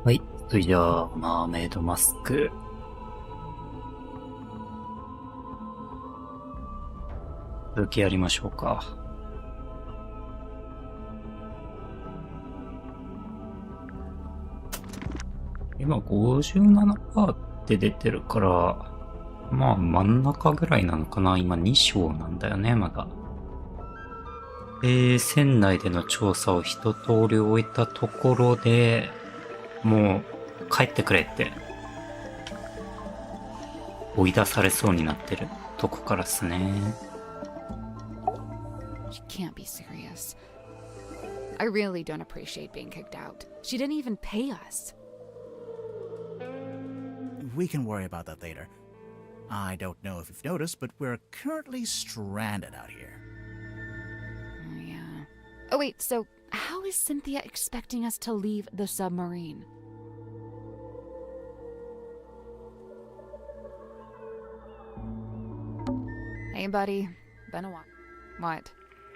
はい。それじゃあ、マーメイドマスク。続きやりましょうか。今 57% って出てるから、まあ真ん中ぐらいなのかな。今2章なんだよね、まだ。船内での調査を一通り終えたところで、もう帰ってくれって追い出されそうになってるとこからっすね。She can't be serious. I really don't appreciate being kicked out. She didn't even pay us. We can worry about that later. I don't know if you've noticed, but we're currently stranded out here. Oh, yeah. Oh, wait, so how is Cynthia expecting us to leave the submarine? Hey, buddy. Been a while. What?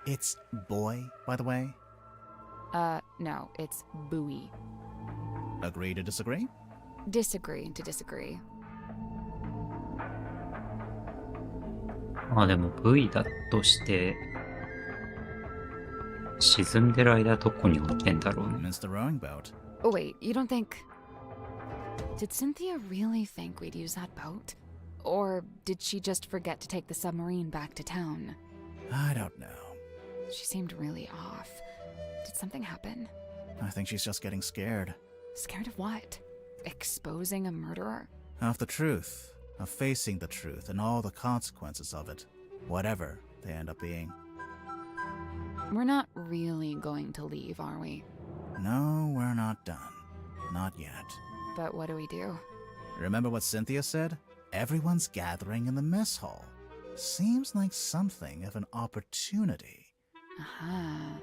It's boy, by the way. No, it's buoy. Agree to disagree? Disagree to disagree. まあでも V だとして、沈んでる間どこに置いてんだろうね。It's the rowing boat. Oh, wait, you don't think... Did Cynthia really think we'd use that boat? Or did she just forget to take the submarine back to town? I don't know. She seemed really off. Did something happen? I think she's just getting scared. Scared of what? Exposing a murderer? Of the truth. Of facing the truth and all the consequences of it. Whatever they end up being. We're not really going to leave, are we? No, we're not done. Not yet. But what do we do? Remember what Cynthia said? Everyone's gathering in the mess hall. Seems like something of an opportunity. Aha.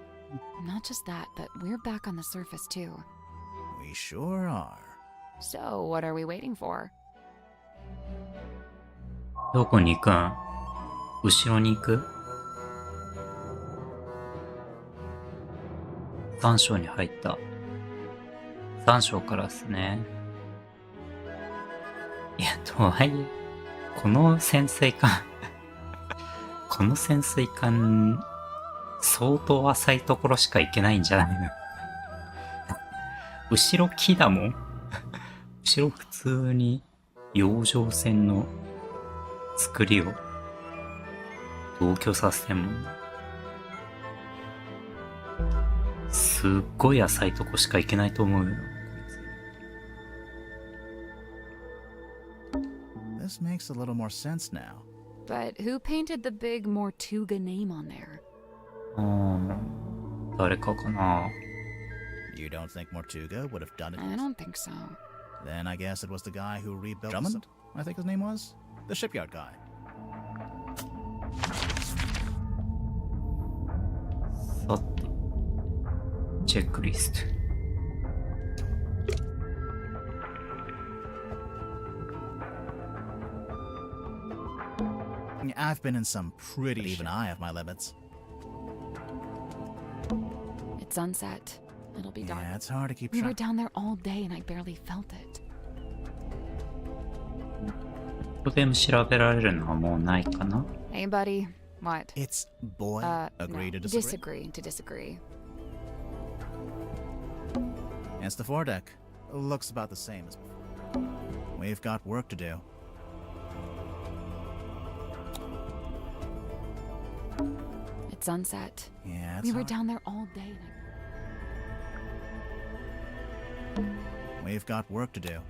Not just that, but we're back on the surface too. We sure are. So, what are we waiting for? どこに行くん？後ろに行く？3章に入った。3章からですね。いや、とはいえ、この潜水艦この潜水艦、相当浅いところしか行けないんじゃないの後ろ木だもん後ろ普通に洋上船の作りを同居させてんもん。すっごい浅いとこしか行けないと思うよ。This makes a little more sense now. But who painted the big Mortuga name on there? 誰かかな。 You don't think Mortuga would have done it? I don't think so. Then I guess it was the guy who rebuilt Drummond, I think his name was? The shipyard guy. さて、チェックリスト。I've been in some pretty... Even I have my limits. It's sunset. It'll be dark. Yeah, it's hard to keep We were track. down there all day and I barely felt it. ここで調べられるのはもうないかな。 Hey, buddy. What? It's boy. Agree No. to disagree? Disagree to disagree. It's the foredeck. Looks about the same as before. We've got work to do. It's sunset. Yeah, it's We were hard. down there all day and We've got work to do.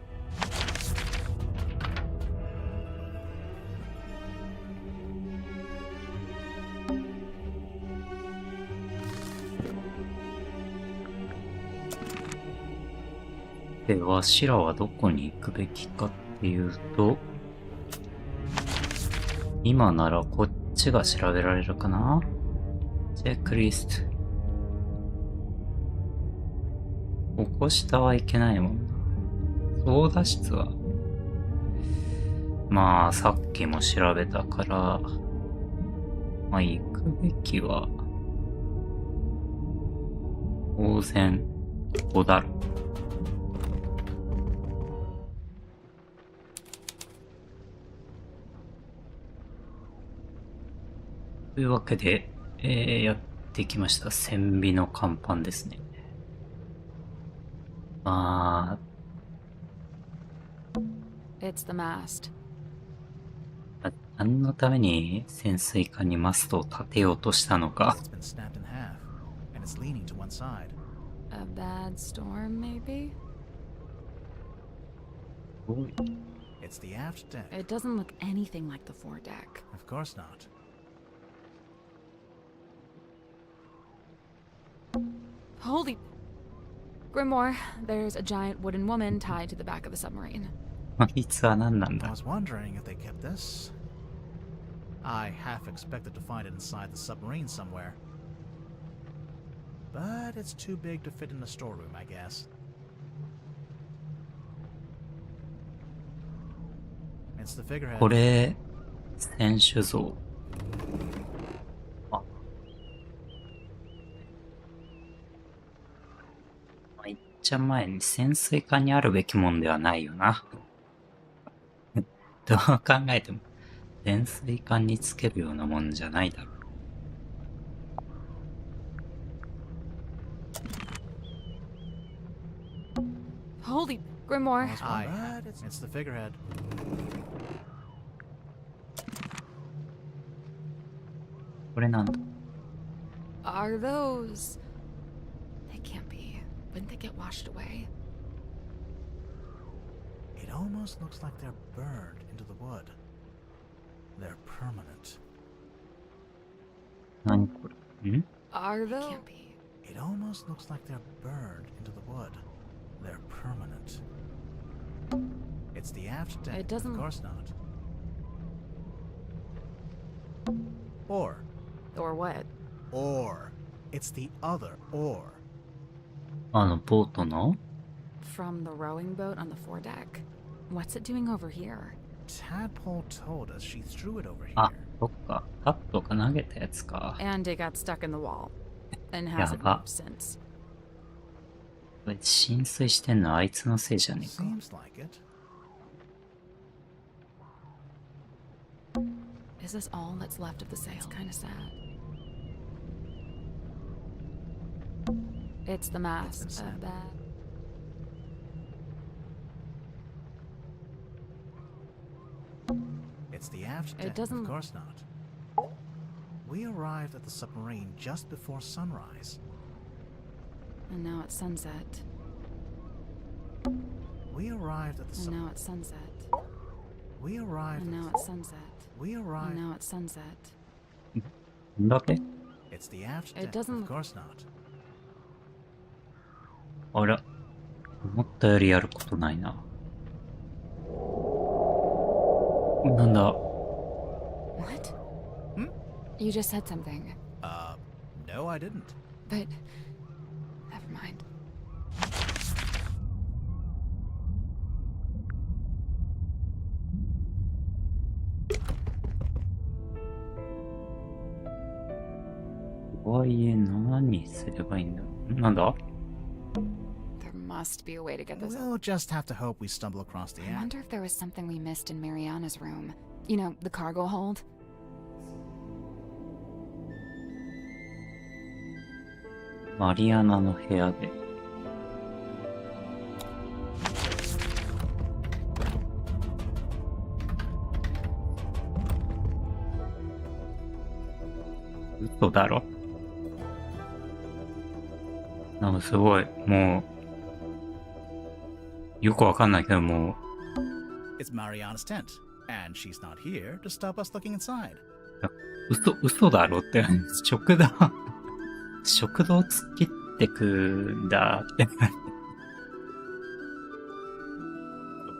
で、わしらはどこに行くべきかっていうと、今ならこっちが調べられるかな。チェックリスト。ここ下はいけないもんな。操舵室は。まあ、さっきも調べたから、まあ、行くべきは、当然、ここだろ。というわけで、やってきました。線尾の甲板ですね。It's the mast. 何のために潜水艦にマストを立てようとしたのか。 It's been snapped in half, and it's leaning to one side. A bad storm, maybe? It's the aft deck. It doesn't look anything like the foredeck. Of course not. Holy... Grimoire, there's a giant wooden woman tied to the back of the submarine. あいつは何なん I だ。 was wondering if they kept this. I half expected to find it inside the submarine somewhere. But it's too big to fit in the storeroom, I guess. It's the figurehead. これ、選手像。あ。いっちゃ前に潜水艦にあるべきもんではないよな。どう考えても、潜水艦につけるようなもんじゃないだろう。Holy... Grimoire. But it's the figurehead. これなんだ。 Are those... They can't be. Wouldn't they get washed away? It almost looks like they're burned into the wood. They're permanent. 何これ。ん Are those... Can't be. It almost looks like they're burned into the wood. They're permanent. It's the aft deck. It doesn't- Of course not. Or. Or what? Or. It's the other or. ボートの From the rowing boat on the foredeck? What's it doing over here? Tadpole told us she threw it over あ here.、そっか。カットが投げたやつか。 And it got stuck in the wall. And hasn't Yeah, moved since. これ浸水してんのあいつのせいじゃねえか。 Seems like it. Is this all that's left of the sail? It's kind of sad. It's the mast. It's been Of sad. that. It's the aft It deck. doesn't- Of course not. We arrived at the submarine just before sunrise. And now it's sunset. We arrived at the And sub- now it's sunset. We arrived. And now it's sunset. We And arrived. now it's sunset. んだけ It's the aft It deck. doesn't- Of course not. あら。思ったよりやることないな。なんだ。 What? Hmm? You just said something. No, I didn't. But... Never mind. とはいえ何すればいいんだろう。なんだ There must be a way to get this We'll just have to hope we stumble across the I act. wonder if there was something we missed in Mariana's room. You know, the cargo hold? マリアナの部屋で。嘘だろ。なんかすごい、もう、よくわかんないけども It's Mariana's tent, and she's not here to stop us looking inside. 嘘だろって、食堂突っ切ってくんだって。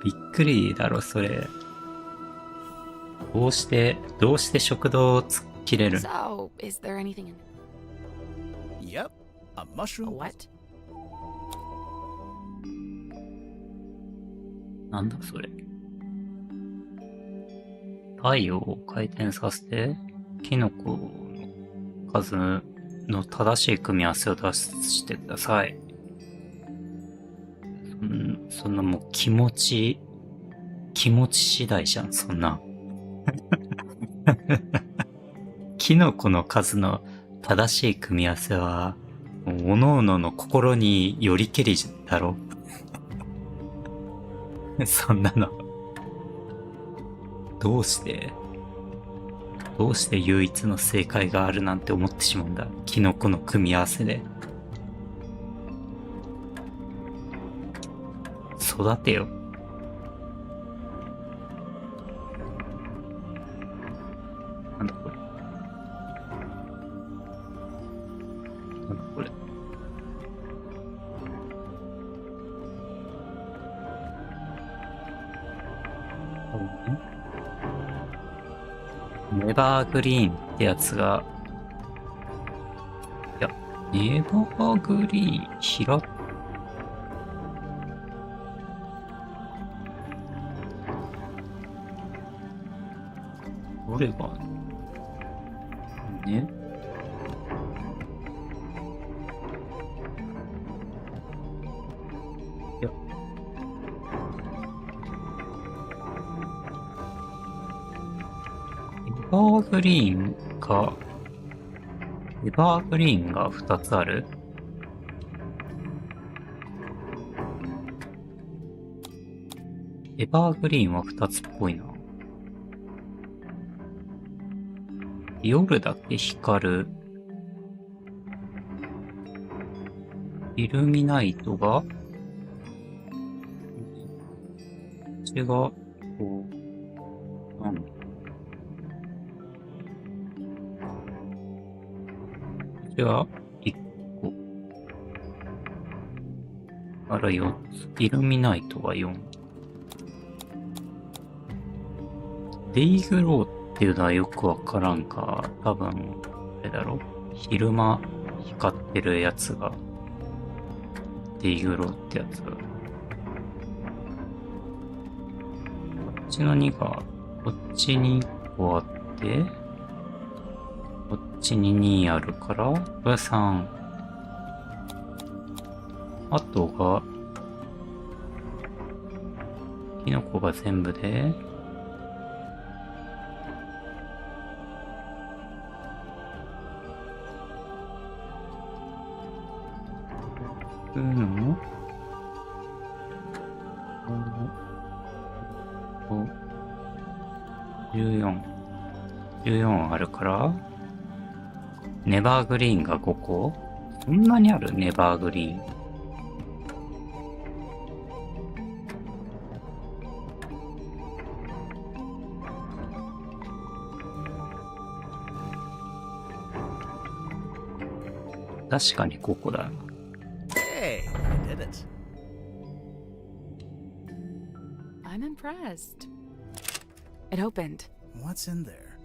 びっくりだろ、それ。どうして食堂を突っ切れるの So, is there anything in Yep, a mushroom. a what? なんだそれ。太陽を回転させて、キノコの数の正しい組み合わせを出してください。そんなもう気持ち次第じゃん、そんな。気キノコの数の正しい組み合わせは、各々の心によりけりだろ。そんなの。どうして唯一の正解があるなんて思ってしまうんだ。キノコの組み合わせで。育てよ。なんだこれ。なんだこれ。ネバーグリーンってやつが、いや、ネバーグリーン、どれが、ねいや、エバーグリーンが2つある。エバーグリーンは2つっぽいな。夜だけ光る。イルミナイトが、こっちが、こう、なんだ。こっちが1個。あら4つ。イルミナイトが4。デイグローっていうのはよくわからんか。多分、あれだろ。昼間光ってるやつが、デイグローってやつが。こっちの2が、こっちに1個あって、こっちに2あるから、これ3。あとが、キノコが全部で、14あるから、ネバーグリーンが5個。そんなにある？ネバーグリーン。確かに5個だ。Hey, you did it. I'm impressed. It opened. What's in there?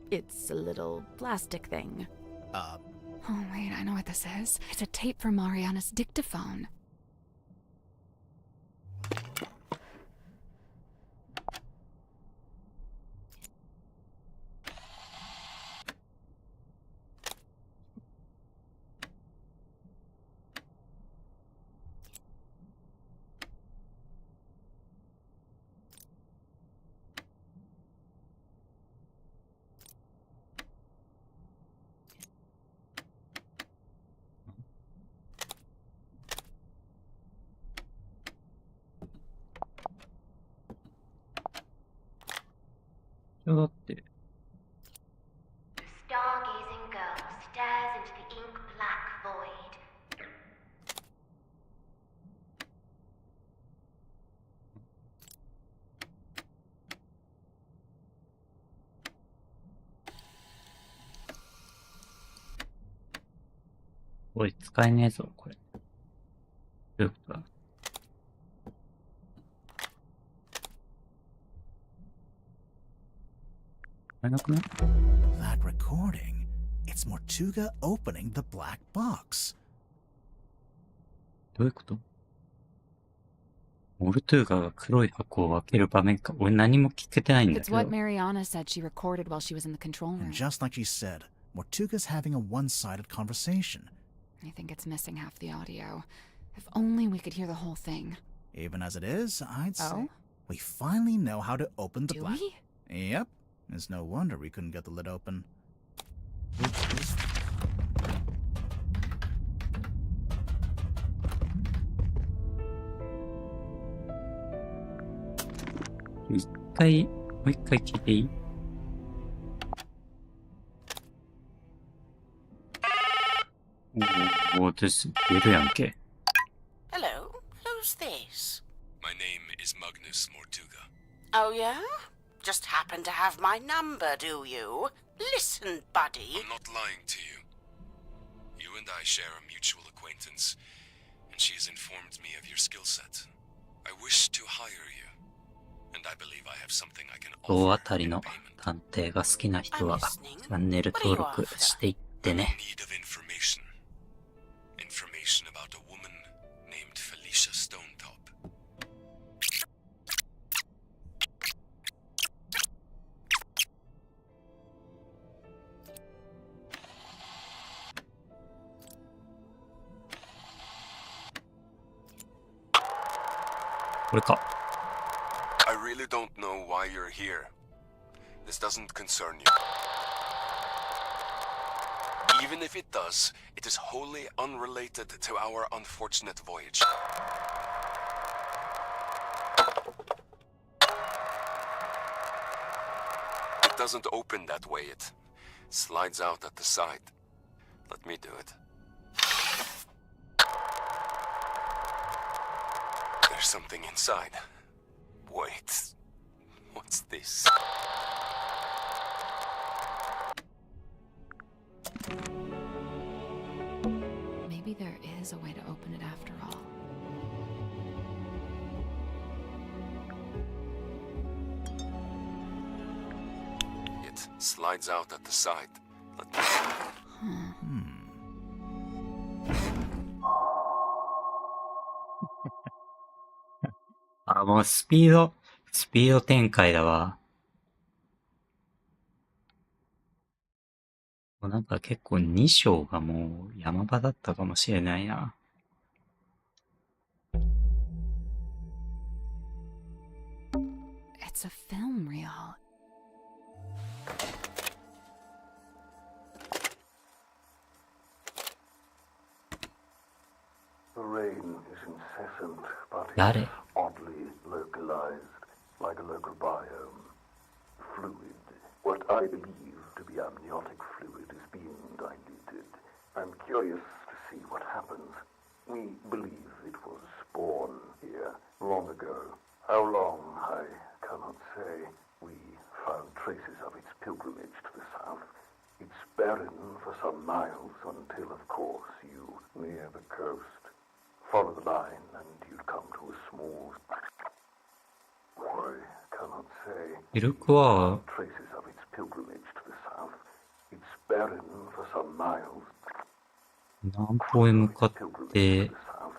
It's a little plastic thing. Uh, Oh, wait, I know what this is. It's a tape from Mariana's dictaphone.だって。Stargazing girl stares into the ink black void. おい、使えねえぞ、これ。どういうことだ？使えなくない？ that recording. It's Mortuga opening the black box. どういうこと？モルトゥーガが黒い箱を開ける場面か。俺何も聞けてないんだ It's けど。 what Mariana said she recorded while she was in the control room. And just like she said, Mortuga's having a one-sided conversation. I think it's missing half the audio. If only we could hear the whole thing. Even as it is, I'd say Oh? we finally know how to open the Do black. we? Yep. It's no wonder we couldn't get the lid open. もう一回聞いていい？おー、出るやんけ。Hello, who's this? My name is Magnus Mortuga. Oh, yeah? Just happen to have my number, do you? Listen, buddy. I'm not lying to you. You and I share a mutual acquaintance, and she has informed me of your skill set. I wish to hire you, and I believe I have something I can 大 offer 当たり in の payment. 探偵が好きな人は I'm listening. チャンネル登録していってね。 Need of information. Information about a woman named Felicia Stonetop. これか。 I really don't know why you're here. This doesn't concern you. Even if it does, it is wholly unrelated to our unfortunate voyage. It doesn't open that way, it slides out at the side. Let me do it. There's something inside. Wait, what's this? Maybe there is a way to open it after all. It slides out at the side. Let me...あ、もうスピード展開だわ。もうなんか結構2章がもう山場だったかもしれないな。It's a film reel. The rain is incessant, but Got it's it. oddly localized, like a local biome. Fluid. What I believe to be amniotic fluid is being diluted. I'm curious to see what happens. We believe it was born here long ago. How long, I cannot say. We found traces of its pilgrimage to the south. It's barren for some miles until, of course, you near the coast. Follow the line and you'd come to a small... I cannot say. イルクは Traces of its pilgrimage to the south. It's barren for some miles. 南方へ向かって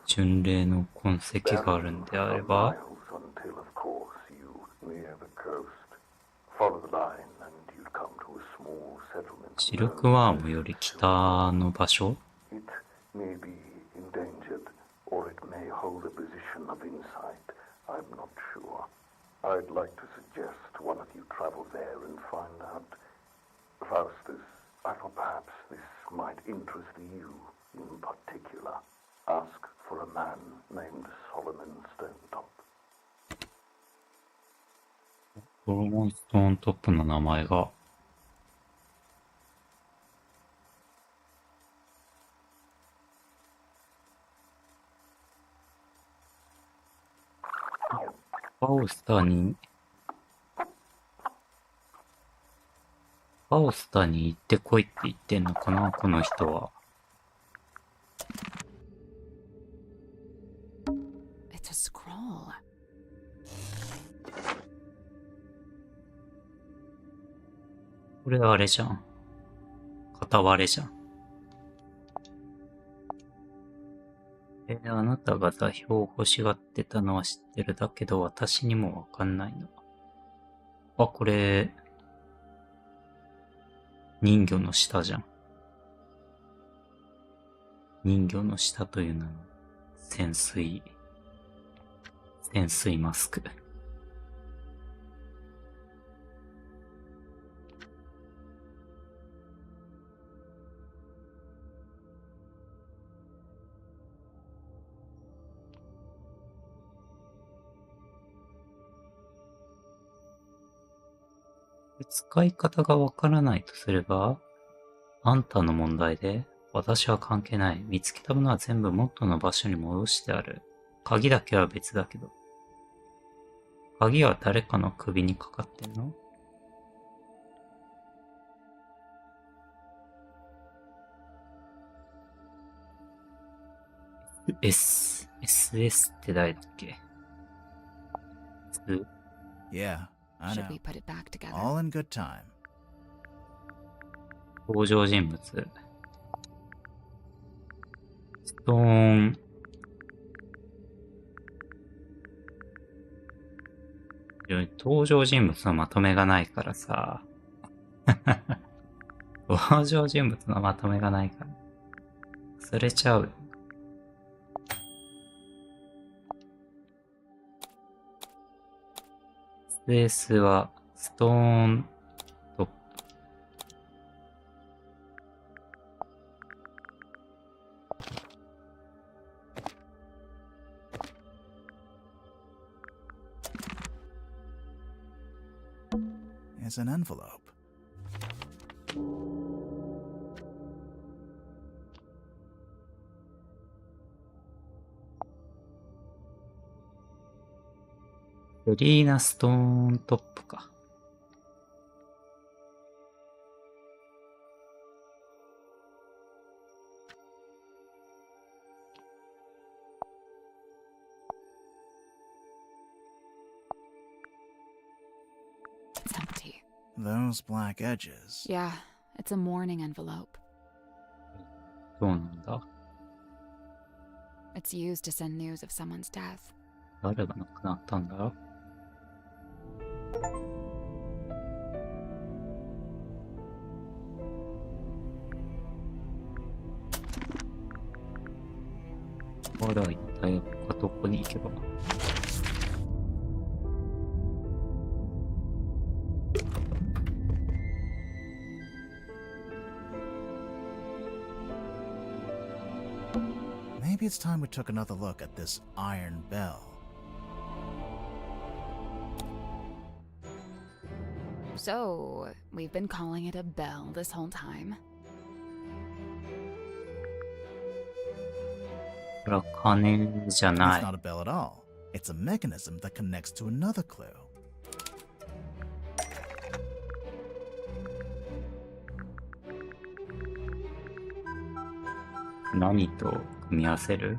巡礼の痕跡があるんであれば、 Until, of course, you near the coast. Follow the line and you'd come to a small settlement. シルクワームより北の場所 It may be endangered, or it may hold a position of insight. I'm not sure. I'd like to suggest one of you travel there and find out. Faustus, I thought perhaps this might interest you in particular. Ask for a man named Solomon Stonetop. ソロモンストーントップの名前が、ファウスターに行ってこいって言ってんのかな、この人は。It's a scroll. これあれじゃん。片割れじゃん。あなたが座標を欲しがってたのは知ってる。だけど私にもわかんないの。あ、これ、人魚の舌じゃん。人魚の舌という名の潜水マスク。使い方がわからないとすれば、あんたの問題で、私は関係ない。見つけたものは全部元の場所に戻してある。鍵だけは別だけど。鍵は誰かの首にかかってんの？SS って誰だっけ？ Yeah, I Should know. we put it back together? All in good time. 登場人物。ストーン。登場人物のまとめがないからさ。登場人物のまとめがないから。忘れちゃう。スペースはストーントップ。It's an envelope. セリーナ・ストーントップか。It's empty. Those black edges. Yeah, it's a mourning envelope. どうなんだ？ It's used to send news of someone's death. 誰が亡くなったんだ？あら、一体どこに行けば。Maybe it's time we took another look at this iron bell. So, we've been calling it a bell this whole time. これは鐘じゃな It's い。 not a bell at all. It's a mechanism that connects to another clue. 何と組み合わせる？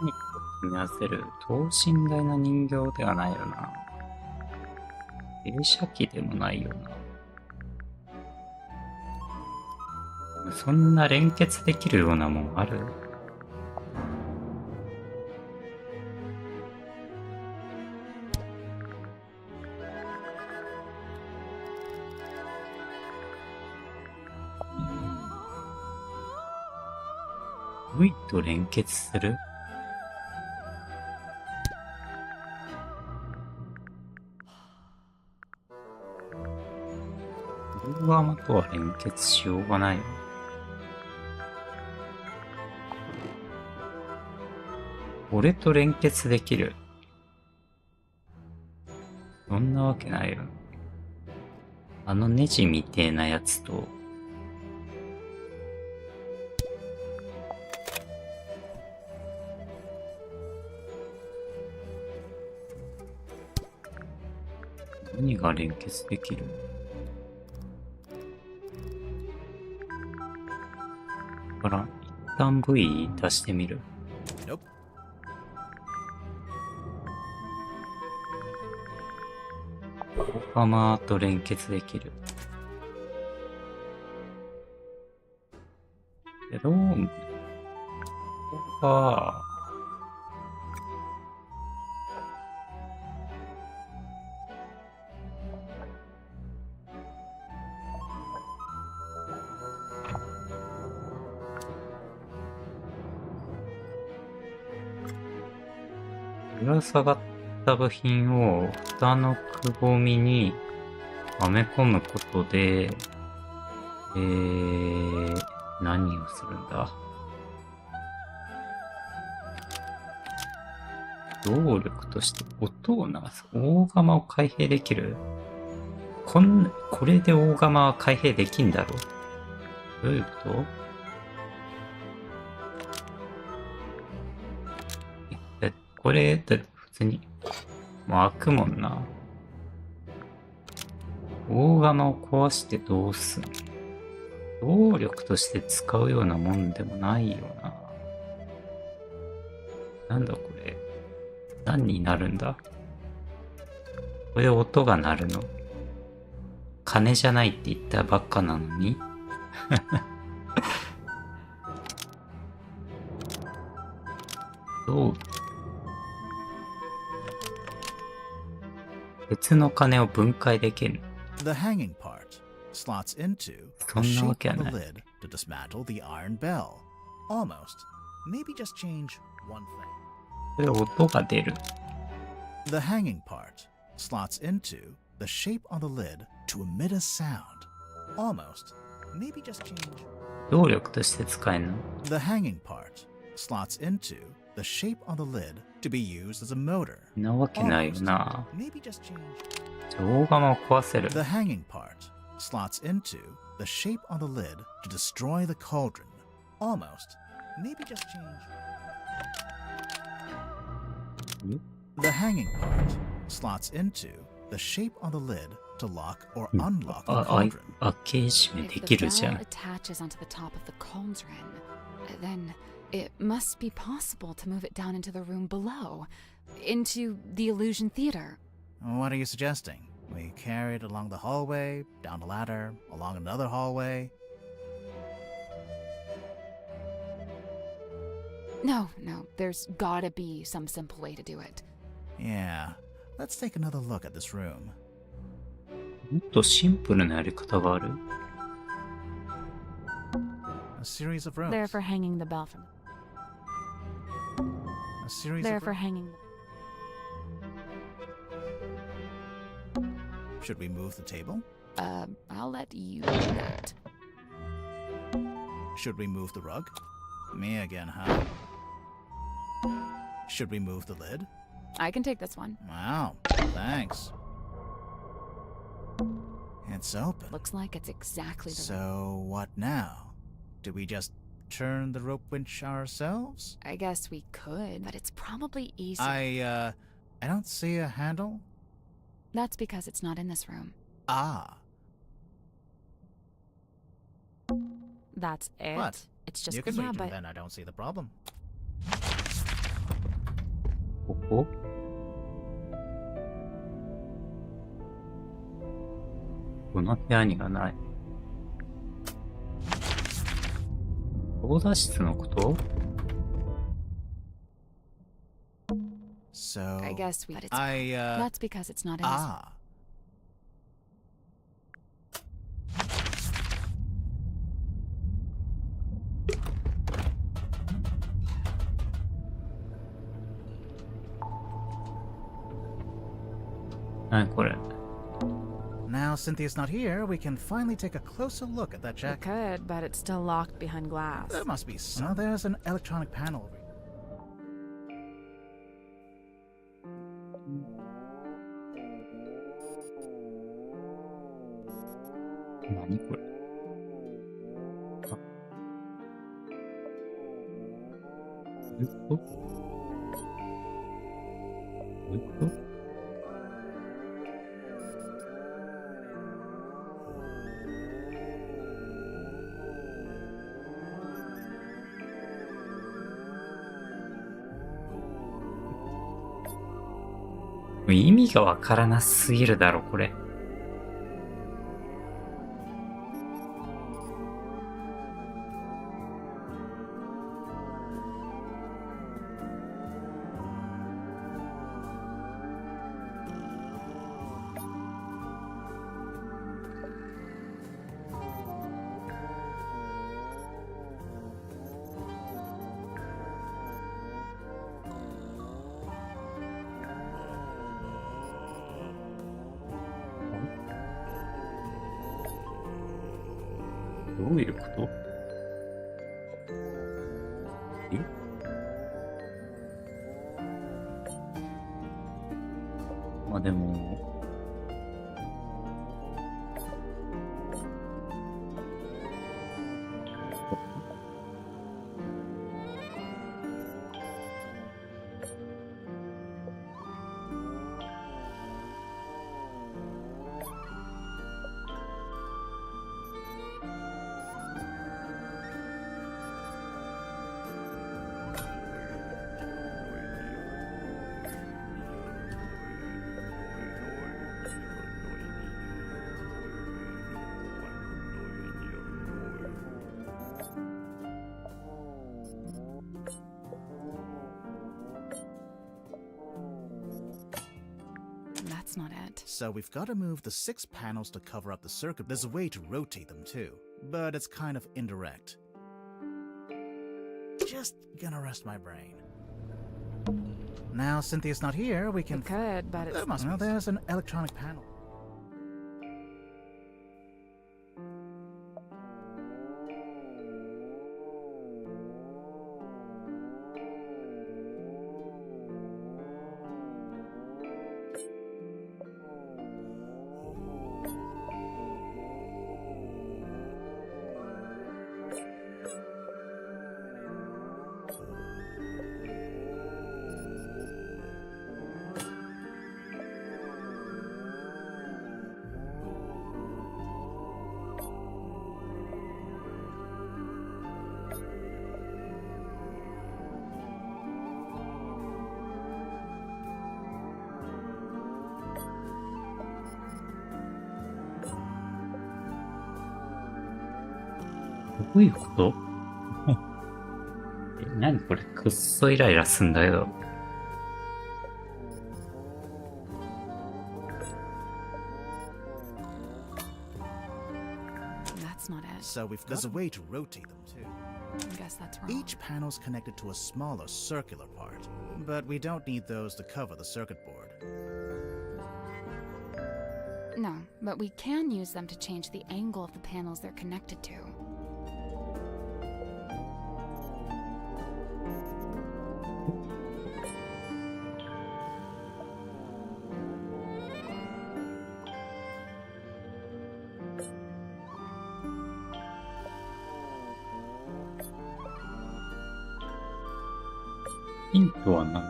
何と組み合わせる？等身大な人形ではないよな。映写機でもないよな。そんな連結できるようなもんある？V と連結する？両側とは連結しようがないよ。俺と連結できる。そんなわけないよ。あのネジみてえなやつと。何が連結できる？だから、一旦 V 出してみる。Nope. オカマと連結できる。けど、ここが、ぶら下がった部品を蓋のくぼみにはめ込むことで、何をするんだ？動力として音を流す。大釜を開閉できる？これで大釜は開閉できんだろ？どういうこと？これ、だって普通に、もう開くもんな。大釜を壊してどうすんの？動力として使うようなもんでもないよな。なんだこれ。何になるんだ？これで音が鳴るの？金じゃないって言ったばっかなのにどう？別の金を分解できる。The hanging part slots into そ the んなわ shape けは of な the い。 lid to dismantle the iron bell. Almost. Maybe just change one thing. これ音が出る。The hanging part slots into the shape on the lid to emit a sound. Almost. Maybe just change. 動力として使えるの？ The hanging part slots into the shape on the lid to be used as a motor. なわけないよ Almost. な。 Maybe just change. じゃあ大釜を壊せる。 The hanging part slots into the shape on the lid to destroy the cauldron. Almost. Maybe just change. The hanging part slots into the shape on the lid to lock or unlock the 開 cauldron. け閉め If で the きるじゃ bell ん。 attaches onto the top of the cauldron, then it must be possible to move it down into the room below, into the illusion theater. What are you suggesting? We carry it along the hallway, down the ladder, along another hallway. No, there's gotta be some simple way to do it. Yeah. Let's take another look at this room. もっとシンプルなやり方がある？ A series of rooms. There for hanging the bell from. A series There of for rooms. hanging. Should we move the table? I'll let you do that. Should we move the rug? Me again, huh? Should we move the lid? I can take this one. Wow, thanks. It's open. Looks like it's exactly the So what now? Do we just turn the rope winch ourselves? I guess we could, but it's probably easier. I don't see a handle. That's because it's not in this room. Ah, That's it. What? It's just you can yeah, reach it, but then I don't see the problem. ここ？この部屋にはない。操舵室のこと？ So I guess we. But it's that's because it's not in this room. ah. Now Cynthia's not here, we can finally take a closer look at that we jacket. could, but it's still locked behind glass. There must be some. Oh, there's an electronic panel. Naniこれ？あ。どういうこと？どういうこと？意味がわからなすぎるだろ、これ。どういうこと？え？まあでも、That's not it. So we've got to move the 6 panels to cover up the circuit. There's a way to rotate them too, but it's kind of indirect. Just gonna rest my brain. Now Cynthia's not here, we We can... could, but it's... There must be. There's an electronic panel.どういうこと？何これ、くっそイライラすんだよ。That's not it. So there's a way to rotate them too. I guess that's wrong. Each panel's connected to a smaller circular part, but we don't need those to cover the circuit board. No, but we can use them to change the angle of the panels they're connected to.ヒントは何だ？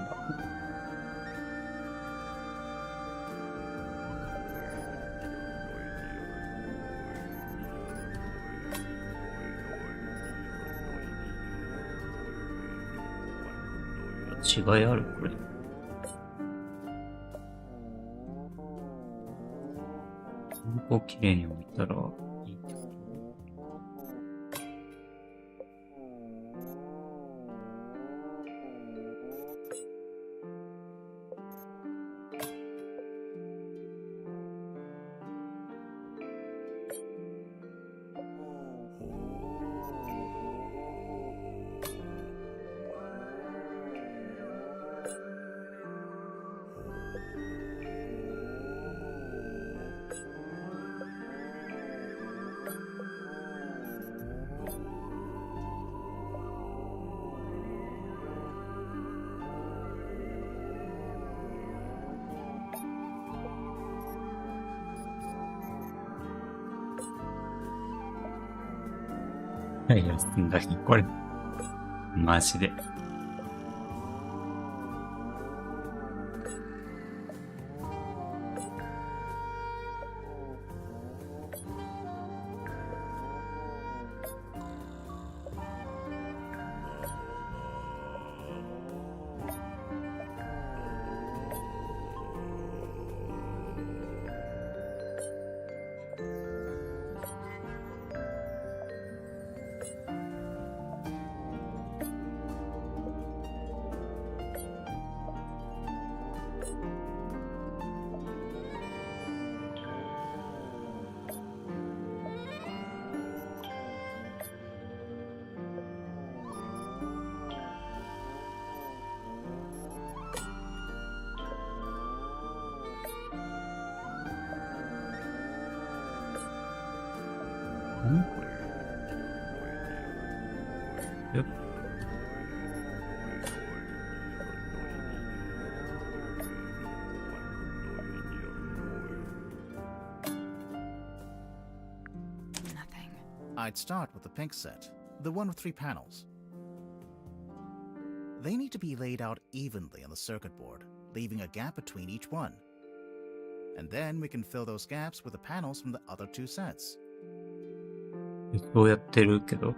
違いあるこれ。ここ綺麗に置いたらいいってこと？いや、すんだけど、これ。マジで。よっ。Nothing. I'd start with the pink set, the one with 3 panels. They need to be laid out evenly on the circuit board, leaving a gap between each one. And then we can fill those gaps with the panels from the other 2 sets. そうやってるけど。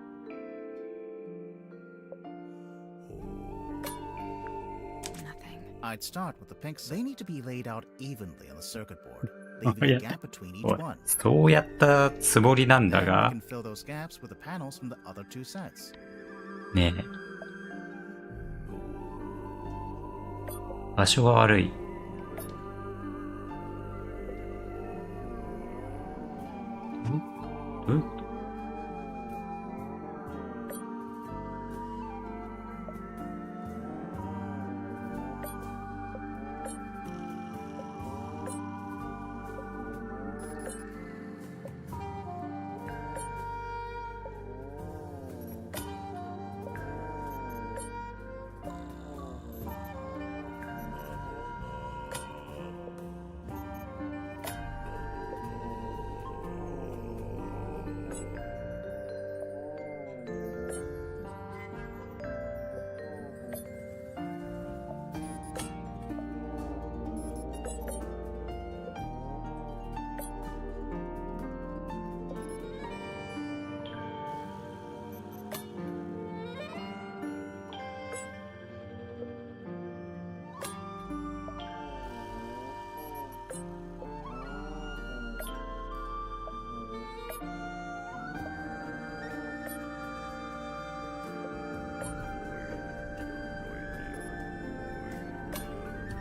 Nothing. I'd start with the pink set. They need to be laid out evenly on the circuit board, leaving a Yeah. gap between each おい one. そうやったつもりなんだ Then が we can fill those gaps with the panels from the other 2 sets. ねえ。場所が悪い。どういうこと？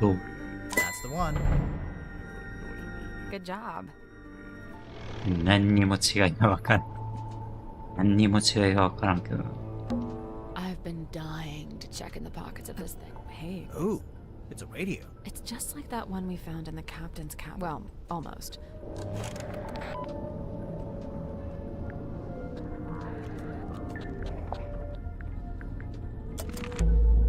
どう？ That's the one. Good job. 何にも違いがわからん。何にも違いがわからんけど。I've been dying to check in the pockets of this thing. Hey, Ooh, it's a radio. it's just like that one we found in the captain's cabin. Well, almost.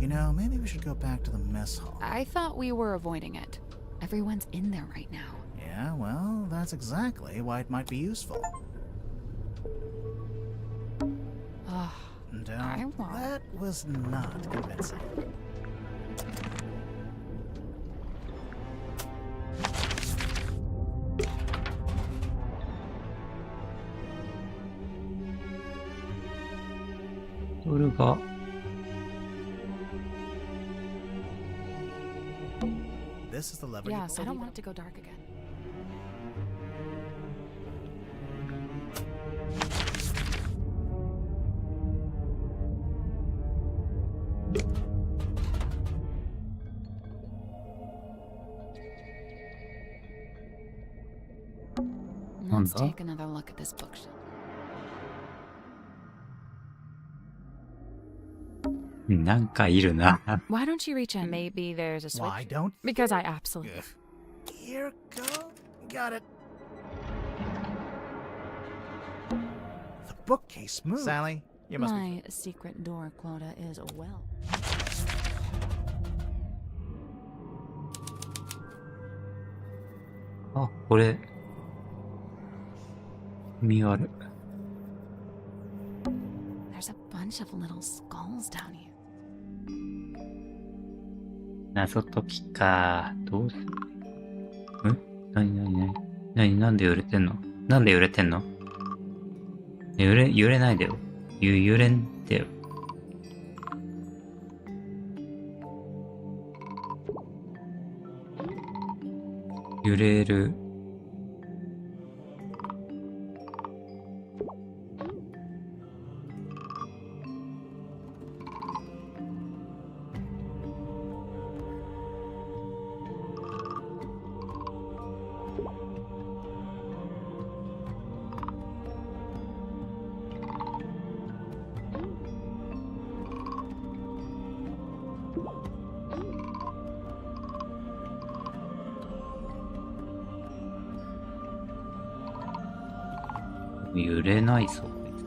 You know, maybe we should go back to the mess hall. I thought we were avoiding it. Everyone's in there right now. Yeah, well, that's exactly why it might be useful. Ugh. And, I won't. that was not convincing.「それが This is the lever you Yes, I pull. don't want it to go dark again. Let's Nanda? take another look at this bookshelf. なんかいるな。 Why don't you reach in? Maybe there's a switch. Why don't Because I absolutely. Ugh. Here, go. Got it. The bookcase moved. Sally, you must be. My secret door quota is well. あ、これ。意味ある。 There's a bunch of little skulls down here. 謎解きか。どうする？なんで揺れてんの？なんで揺れてんの？揺れないでよ。揺れんでよ。揺れる。揺れないぞ、こいつ。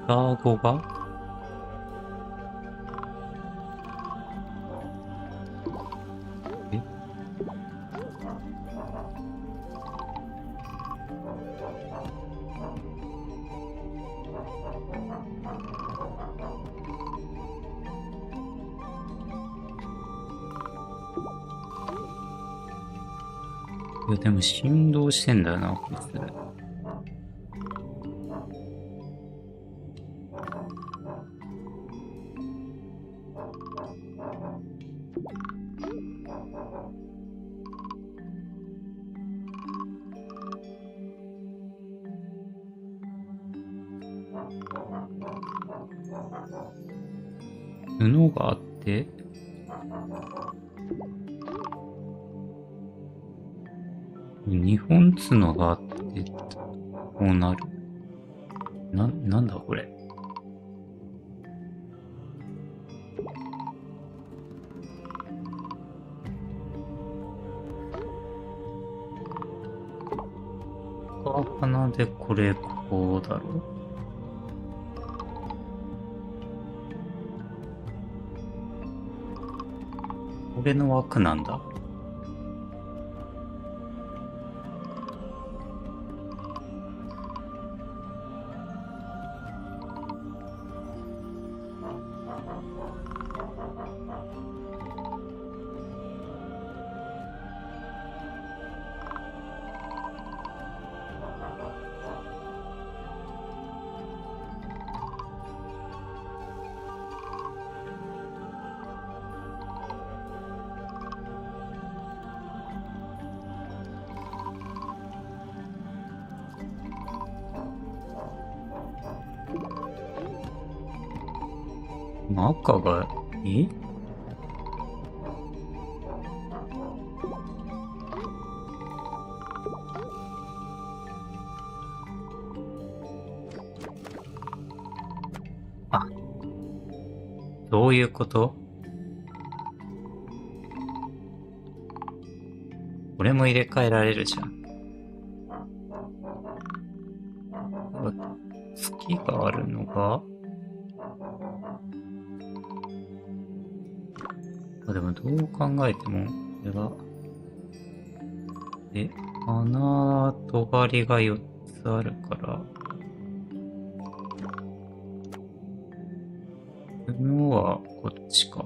双子がえいや、でも振動してんだよな、こいつ。布があって、2本角があって、こうなる。なんだこれ。鼻でこれ、こうだろ。これの枠なんだ。赤が、あ、どういうこと？これも入れ替えられるじゃん。月があるのが、でもどう考えても、これが、穴とがりが4つあるから、布はこっちか。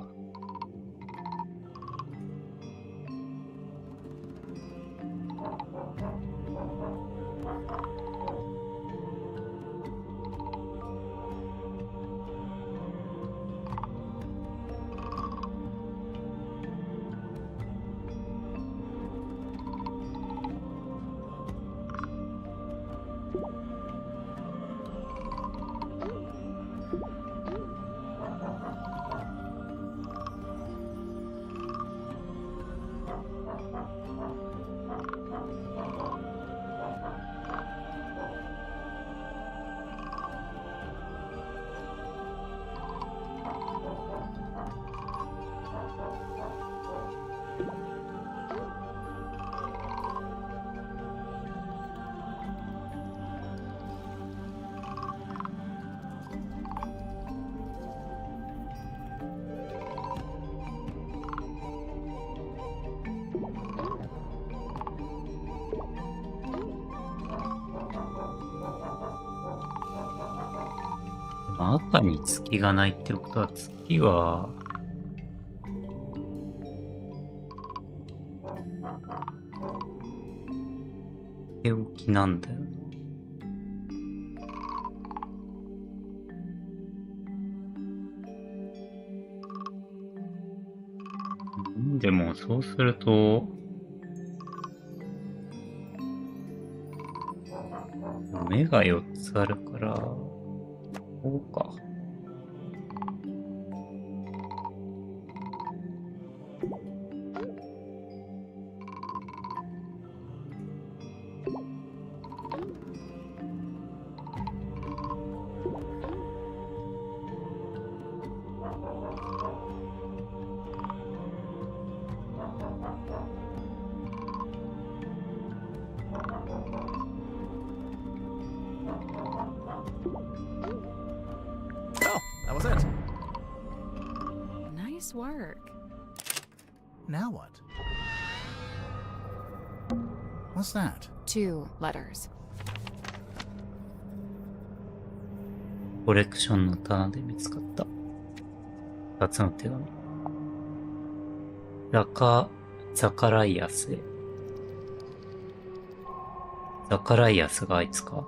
赤に月がないってことは、月は、手置きなんだよな。でも、そうすると、目が4つあるから、こうか。was it. Nice work. Now what? What's that? 2 letters. コレクションの棚で見つかった。2つの手紙。ザカライアスへ。ザカライアスがあいつか。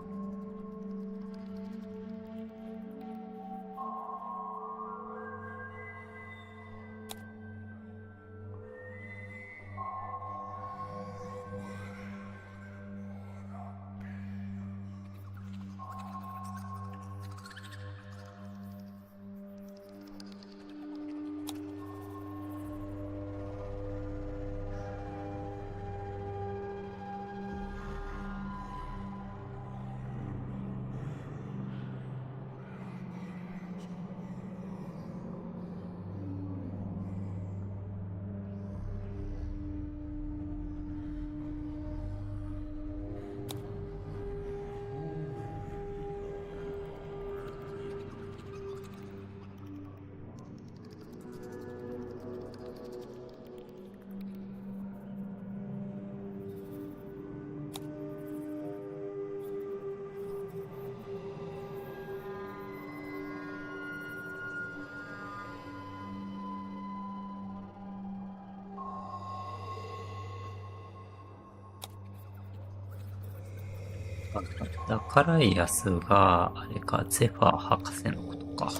ザカライアスが、あれか、ゼファー博士のことか。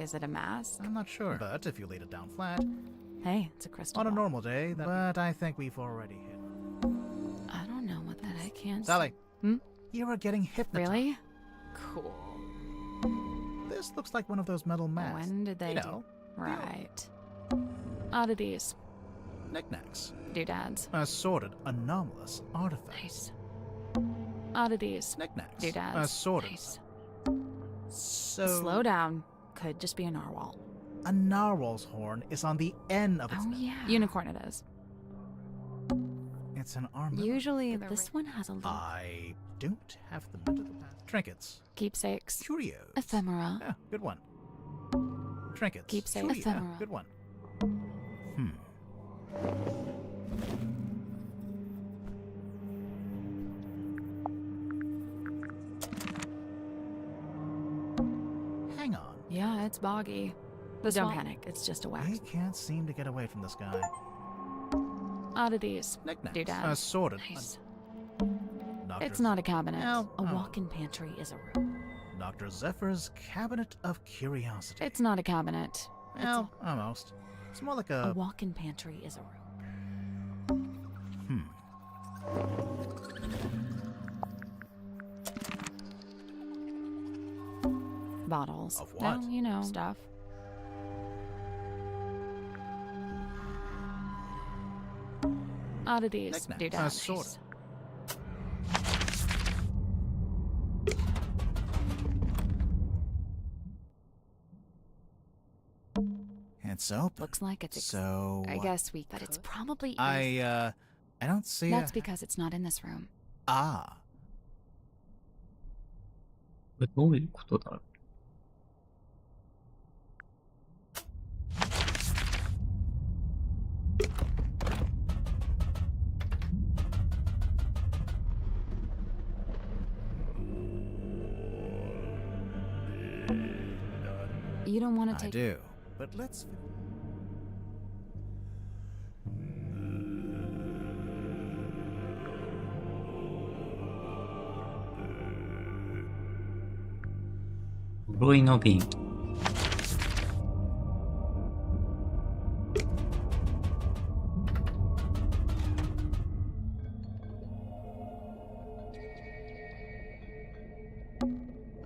Is it a mask? I'm not sure. But if you laid it down flat, Hey, it's a crystal on a ball. normal day, but I think we've already hit. I don't know what that I can't Sally. Hmm? You are getting hypnotized. Really? Cool. This looks like one of those metal masks. When did they You do? know, Right. Oddities. knickknacks. Doodads. Assorted, anomalous artifacts. Nice. Oddities. Knickknacks. Doodads. Assorted. Nice. So Slow down. Could just be a narwhal. a narwhal's horn is on the end of its Oh neck. yeah. Unicorn it is. It's an armadillo. Usually this one has a little I don't have the metal past. Trinkets. keepsakes. Curios. Ephemera. Yeah, good one. Trinkets. Keepsake. Curio. Yeah, Ephemera. good one. Hang on. Yeah, it's boggy. Don't panic. It's just a wax. They can't seem to get away from this guy. Oddities. Knickknacks. Doodads. Assorted. Nice. Dr. It's not a cabinet. Well, a walk-in pantry is a room. Dr. Zephyr's Cabinet of Curiosity. It's not a cabinet. Well, almost. It's more like A a... walk-in pantry is a room. Bottles. Of what? No, you know, stuff. Oddities. Knickknacks. Doodads. Assorted. It's open. Looks like it's So... I guess we but it's probably is. I don't see That's a... because it's not in this room. Ah. これどういうことだろう。You don't want to I take do. But let's...呪いの瓶。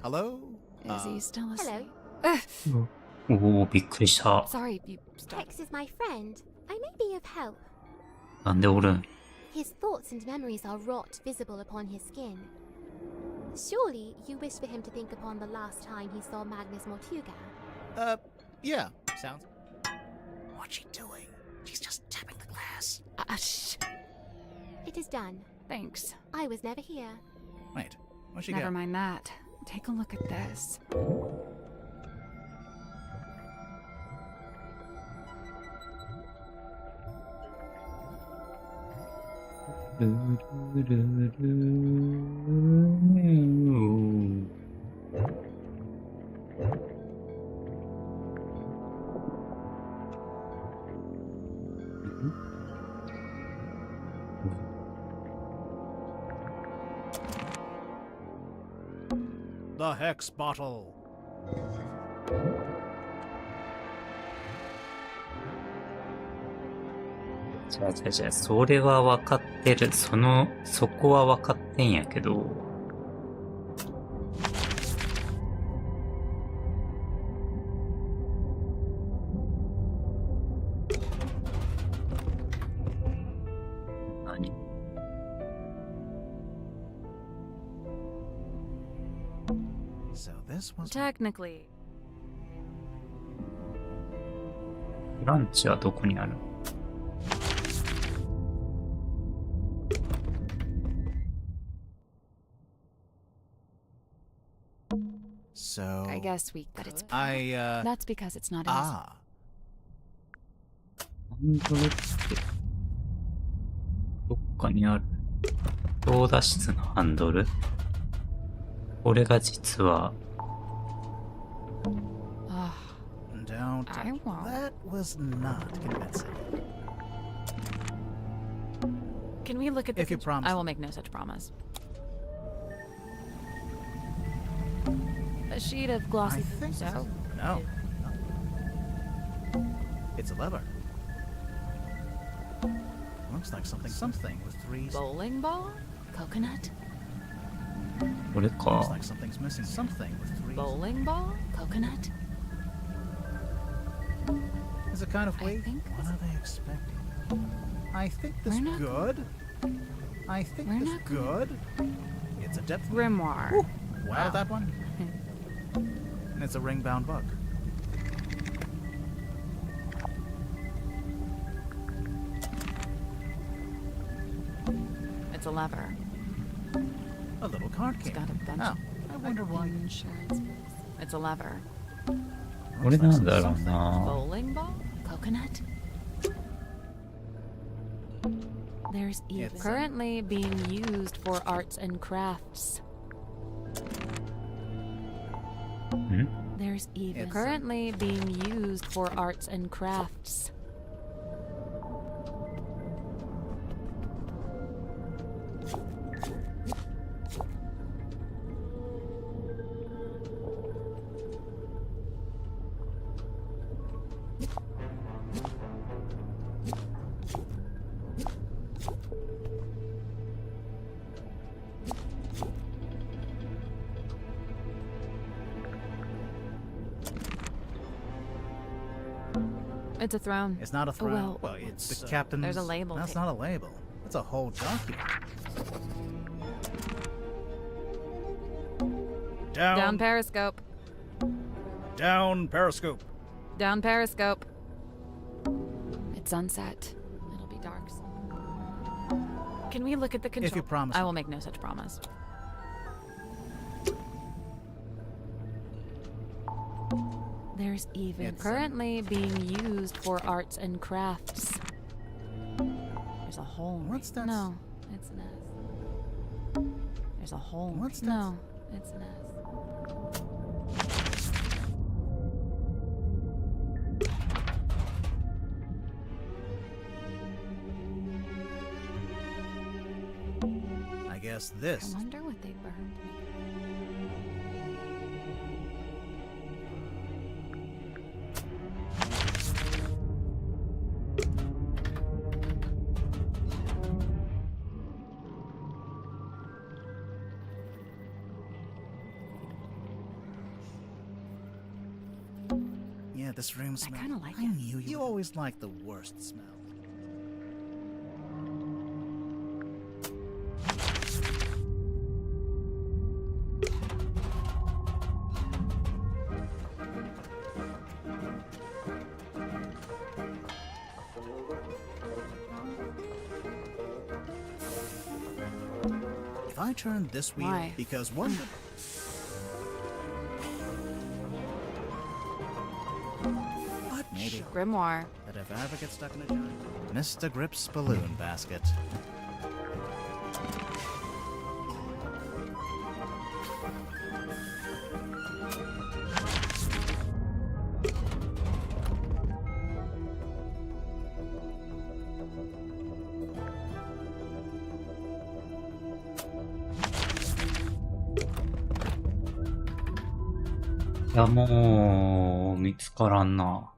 Hello? Is he still Hello. asleep? おお、びっくりした。 Sorry, you stopped. Tex is my friend. I may be of help. なんでおるん？ His thoughts and memories are rot visible upon his skin. Surely you wish for him to think upon the last time he saw Magnus Mortuga. Yeah. Sounds... What's she doing? She's just tapping the glass. Shh. It is done. Thanks. I was never here. Wait, what's she Never got? mind that. take a look at this. The hex bottle. じゃあ、それは分かってる。そこは分かってんやけど。何？ So this was Technically, ランチはどこにある？ so. I guess we. But it's. I That's because it's not in his. ah. ハンドルってどっかにある？操舵室のハンドル？これが実は Ugh, Don't. I won't. That was not convincing. can we look at the If you control- promise. I will make no such promise. A sheet of I glossy think so. No. It's a lever. Looks like something with three. Bowling ball? Coconut. これ Looks か。 like something's missing. Something with three. Bowling ball? Coconut. Is it kind of I weight? think What are they expecting? I think this We're not- good. I think We're this not good. It's a depth. Grimoire. Woo. Wow, that one. And it's a ring-bound book. It's a lever. A little card It's game. got a bunch Oh, of- I wonder why. Insurance. It's a lever. これなんだろうな。 Bowling ball? Coconut. There's even. It's- Currently being used for arts and crafts. ん？ There's even. It's- Currently being used for arts and crafts. It's a throne. It's not a throne. well, It's the captain's. there's a label That's tape. not a label. It's a whole document. Down periscope. Down periscope. Down periscope. It's sunset. It'll be dark soon. Can we look at the control? you promise I me. will make no such promise. There's even. It's- Currently being used for arts and crafts. There's a hole. What's that? No, it's an S. There's a hole. What's that? No, it's an S. I guess I this. wonder what they burned. Yeah, this room smells. kinda like I it. knew you always liked the worst smell. If I turn this wheel, Why? because one. Maybe. Grimoire. But if I ever get stuck in a giant... Mr. Grip's balloon basket.いや、もう、見つからんな。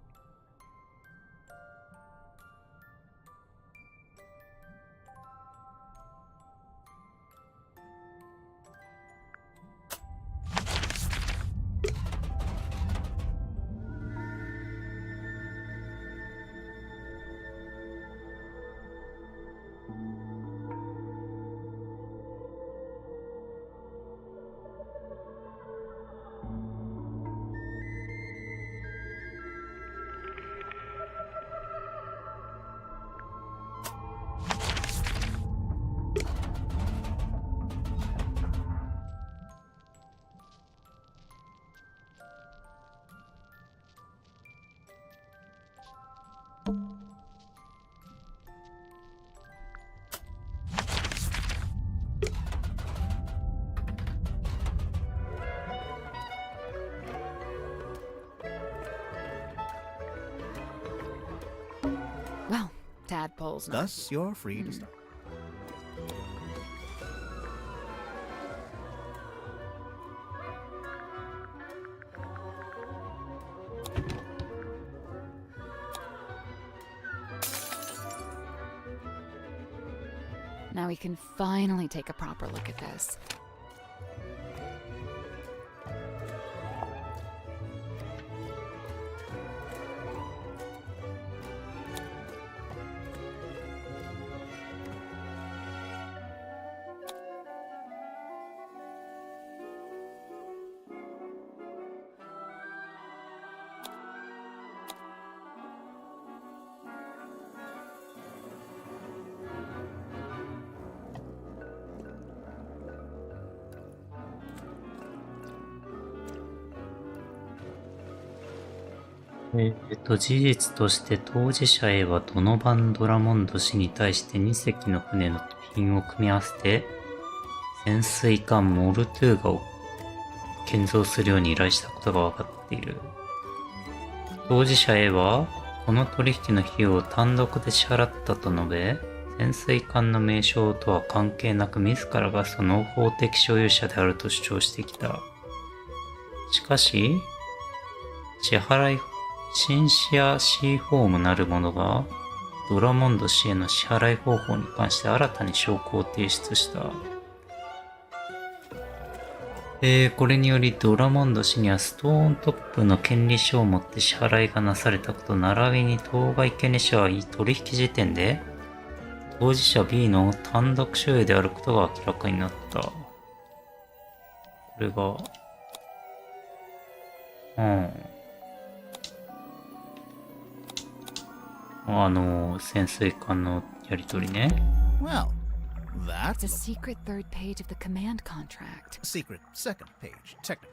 Well, tadpoles. Not. Thus, you're free to start. Now we can finally take a proper look at this.事実として当事者 A はドノバン・ドラモンド氏に対して2隻の船の部品を組み合わせて潜水艦モルトゥーガを建造するように依頼したことが分かっている。当事者 A はこの取引の費用を単独で支払ったと述べ、潜水艦の名称とは関係なく自らがその法的所有者であると主張してきた。しかし、支払いシンシア・シーフォームなる者がドラモンド氏への支払い方法に関して新たに証拠を提出した。これによりドラモンド氏にはストーントップの権利書を持って支払いがなされたこと並びに当該権利書は取引時点で当事者 B の単独所有であることが明らかになった。これが潜水艦のやり取りね。Well, It's that's a secret third page of the command contract. secret second page, technically.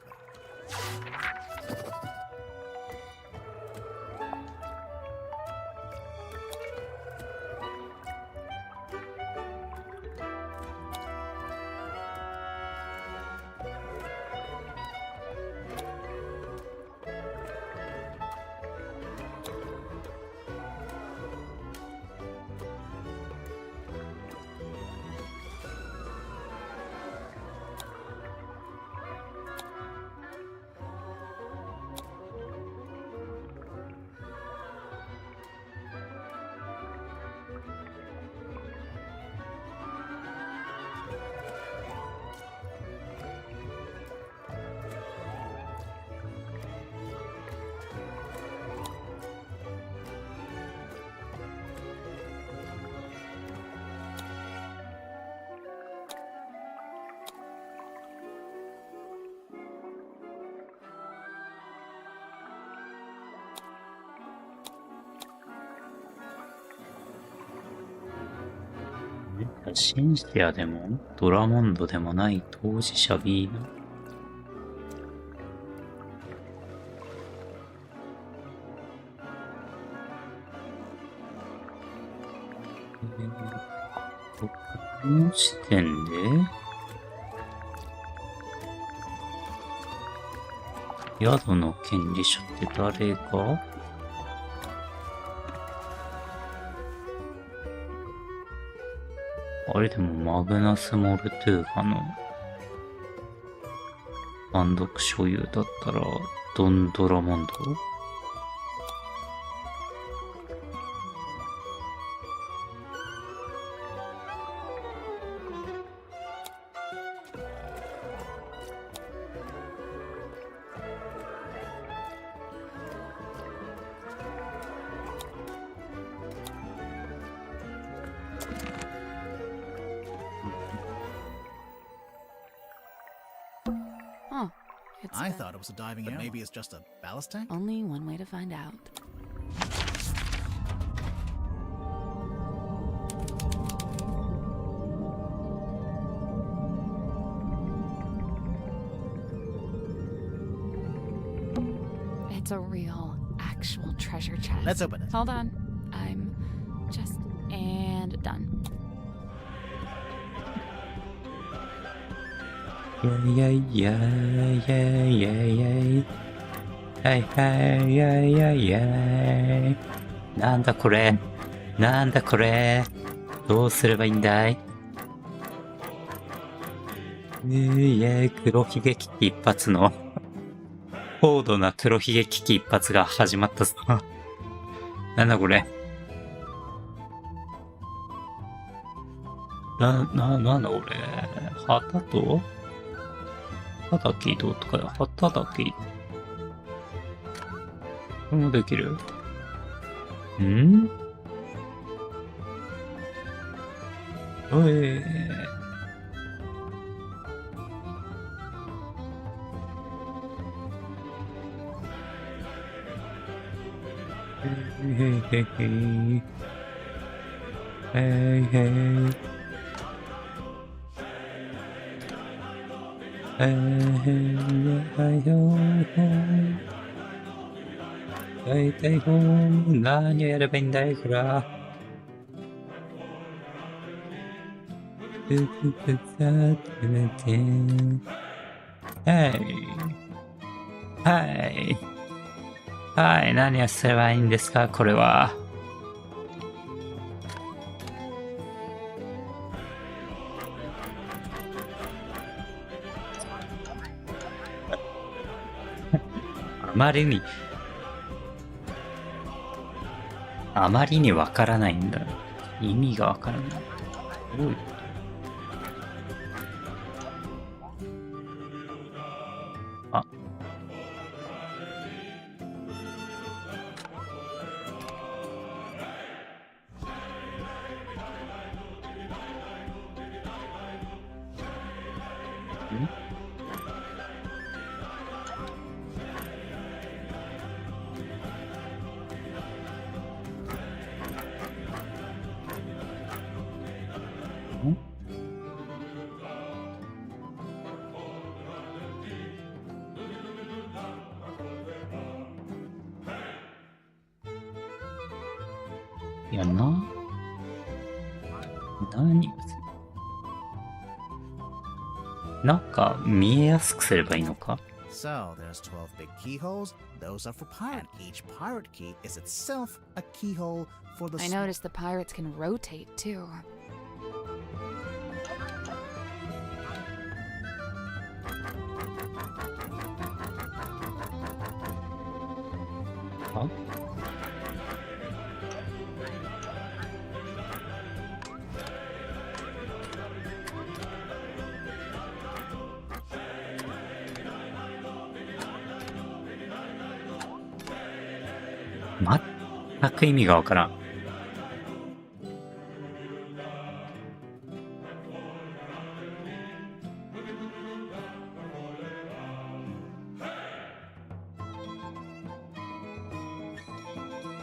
「シンシアでもドラモンドでもない当事者 B のこの時点で宿の権利者って誰が？あれでもマグナス・モルトゥーガの単独所有だったらドン・ドラモンド？Oh, it's I thought it was a diving but maybe it's just a ballast tank? only one way to find out. It's a real, actual treasure chest. Let's open it. Hold on. I'm just... and done. いやいやいやいやいやいはいはいやいやいやいなんだこれなんだこれどうすればいいんだいいや黒ひげ危機一発の高度な黒ひげ危機一発が始まったぞなんだこれなんだこれ旗とたきどうとか、たたき。これもできる。んおい。へいへいへい。へいへい。大体何をやればいいんだいこれは。はい、何をすればいいんですかこれは。あまりにわからないんだ。意味がわからない。どういうことあ。いやな。何をするなんか見えやすくすればいいのか So, there's 12 big keyholes. Those are for pirate. Each pirate key is itself a keyhole for the... I noticed the pirates can rotate, too. Huh?全く意味がわからん。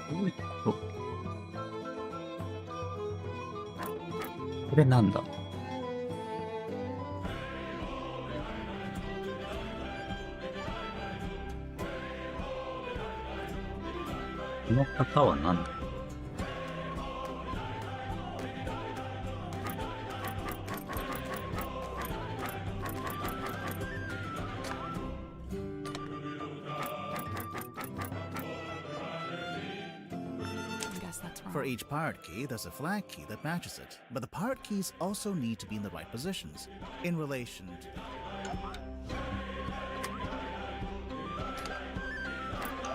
どういうこと？これなんだ？この方は何だ？ For each pirate key, there's a flag key that matches it, but the pirate keys also need to be in the right positions, in relation to...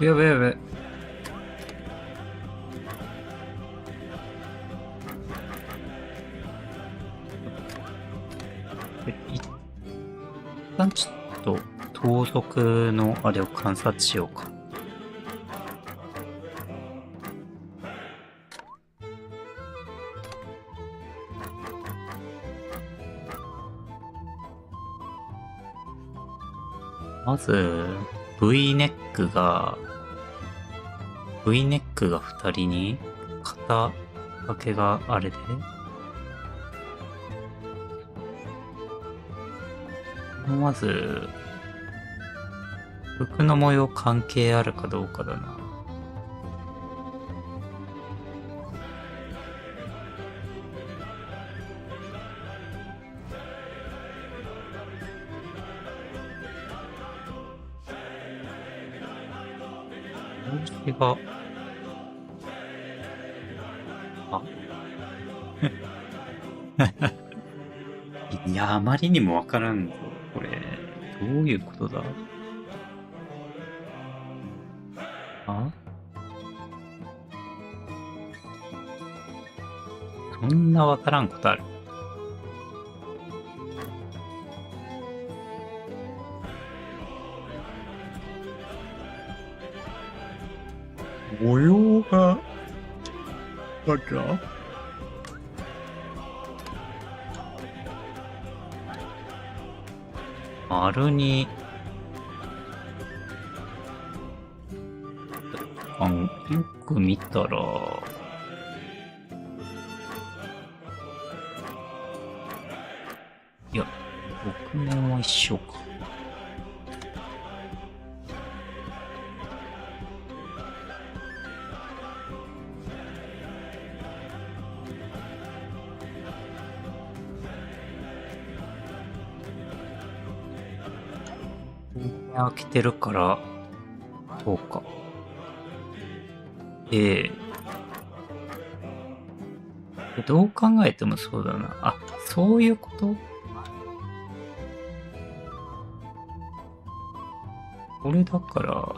やべやべ。一旦ちょっと盗賊のあれを観察しようか。まず V ネックが2人に肩掛けがあれでまず服の模様関係あるかどうかだな。帽子がいや、あまりにもわからんぞ。これ、どういうことだ？そんなわからんことある？模様が、なんか丸に、よく見たら、いや、側面は一緒か。開けてるから、そうか。どう考えてもそうだな。あ、そういうこと？これだから、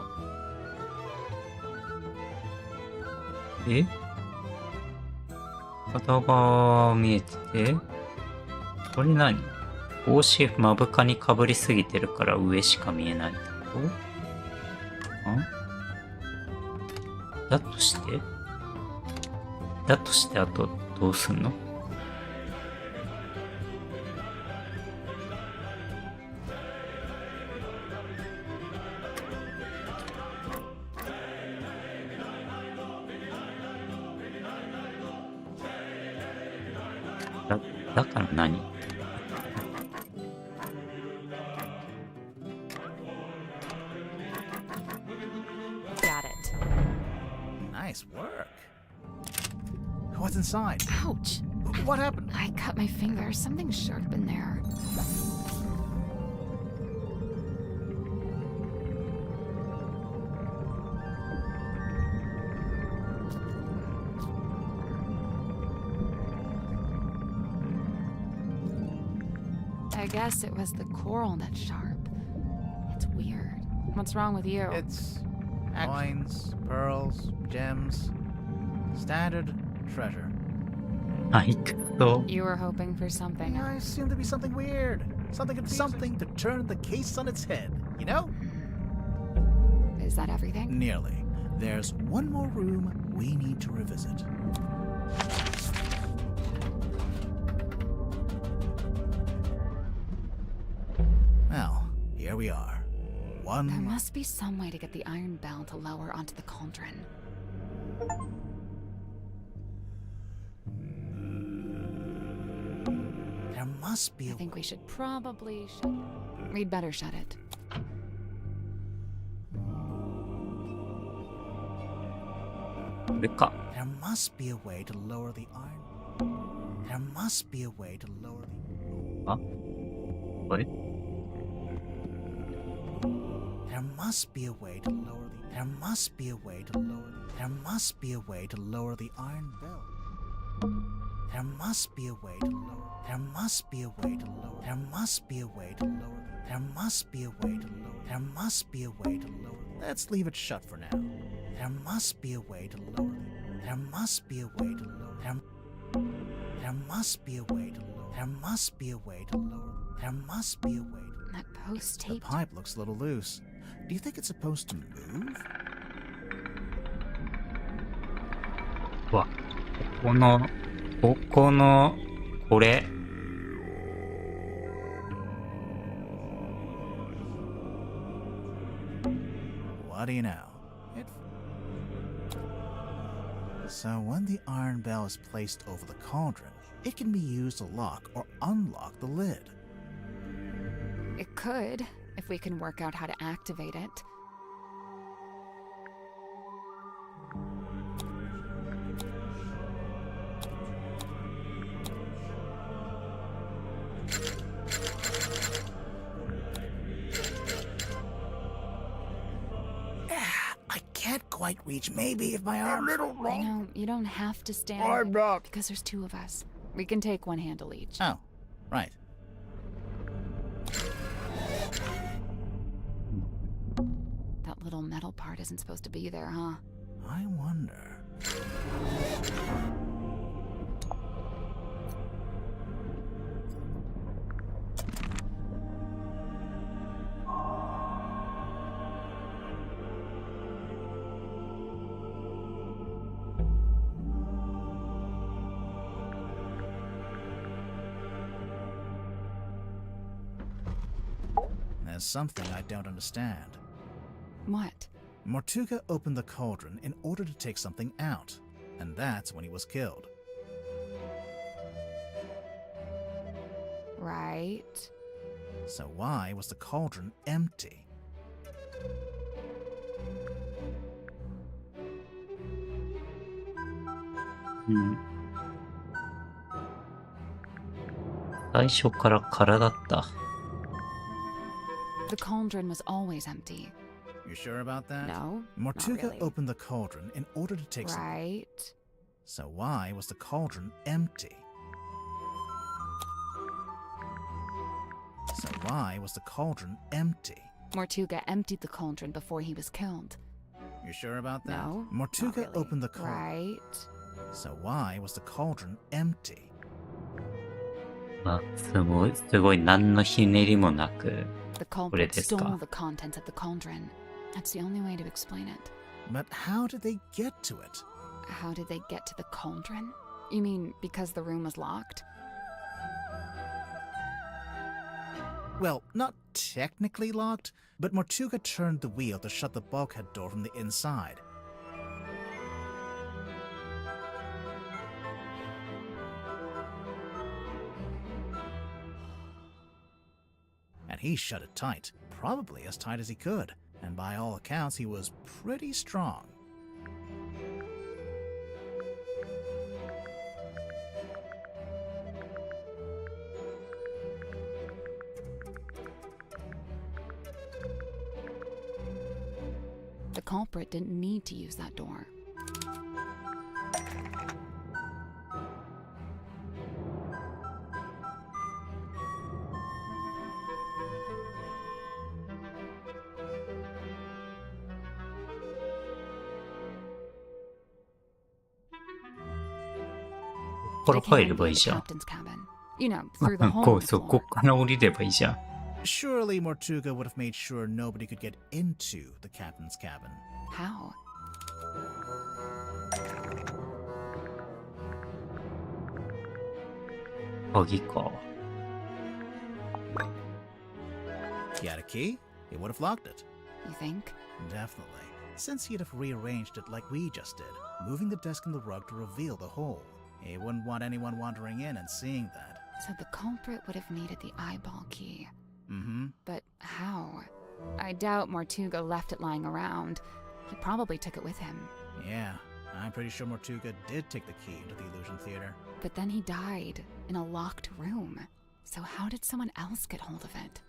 片側見えてて、これ何？帽子目深にかぶりすぎてるから上しか見えないってこと？だとしてあとどうすんの？だから何？Nice work. What's inside? Ouch. What happened? I cut my finger. Something sharp in there. I guess it was the coral that's sharp. It's weird. What's wrong with you? It's coins, pearls, gems. Standard treasure. You were hoping for something. I assumed there'd be something weird. Something to turn the case on its head, you know? Is that everything? Nearly. There's one more room we need to revisit. Well, here we are. There must be some way to get the iron bell to lower onto the cauldron. There must be I think we should probably shut it. We'd better shut it. There must be a way to lower the iron. There must be a way to lower the... What? There must be a way to lower the. There must be a way to lower. There must be a way to lower the iron bell. There must be a way to lower. There must be a way to lower. There must be a way to lower. There must be a way to lower. There must be a way to lower. Let's leave it shut for now. There must be a way to lower. There must be a way to lower. There must be a way to lower. There must be a way to lower. There must be a way to. That post The tape. pipe looks a little loose. Do you think it's supposed to move? うわ、ここの、これ。What do you know? So when the iron bell is placed over the cauldron, it can be used to lock or unlock the lid. It could, if we can work out how to activate it. I can't quite reach. Maybe if my arm. I know, you don't have to stand. Because there's two of us. We can take one handle each. Oh, right. That little metal part isn't supposed to be there, huh? I wonder. There's something I don't understand. What? Mortuga opened the cauldron in order to take something out, and that's when he was killed. Right. So why was the cauldron empty? Hmm. 最初から空だった。The cauldron was always empty. You sure about that? No, not Mortuga really. opened the cauldron in order to take something. Right. So why was the cauldron empty? So why was the cauldron empty? Mortuga emptied the cauldron before he was killed. You sure about that? No, Mortuga not really. opened the cauldron. Right. So why was the cauldron empty? まあ、すごい何のひねりもなく、 The これ culprit ですか。 stole the contents of the cauldron. That's the only way to explain it. But how did they get to it? How did they get to the cauldron? You mean because the room was locked? Well, not technically locked, but Mortuga turned the wheel to shut the bulkhead door from the inside. And he shut it tight, probably as tight as he could, and by all accounts he was pretty strong. The culprit didn't need to use that door. They ここから入 came れ in ばい through い the じゃん。 captain's cabin. You know, through the hole こ in う the そう、 floor. こっから降りればいいじゃん。 Surely Mortuga would have made sure nobody could get into the captain's cabin. How?鍵か。 He had a key, he would have locked it. You think? Definitely, since he'd have rearranged it like we just did, moving the desk and the rug to reveal the hole. He wouldn't want anyone wandering in and seeing that. So the culprit would have needed the eyeball key. Mm-hmm. But how? I doubt Mortuga left it lying around. He probably took it with him. Yeah, I'm pretty sure Mortuga did take the key into the Illusion Theater. But then he died in a locked room. So how did someone else get hold of it?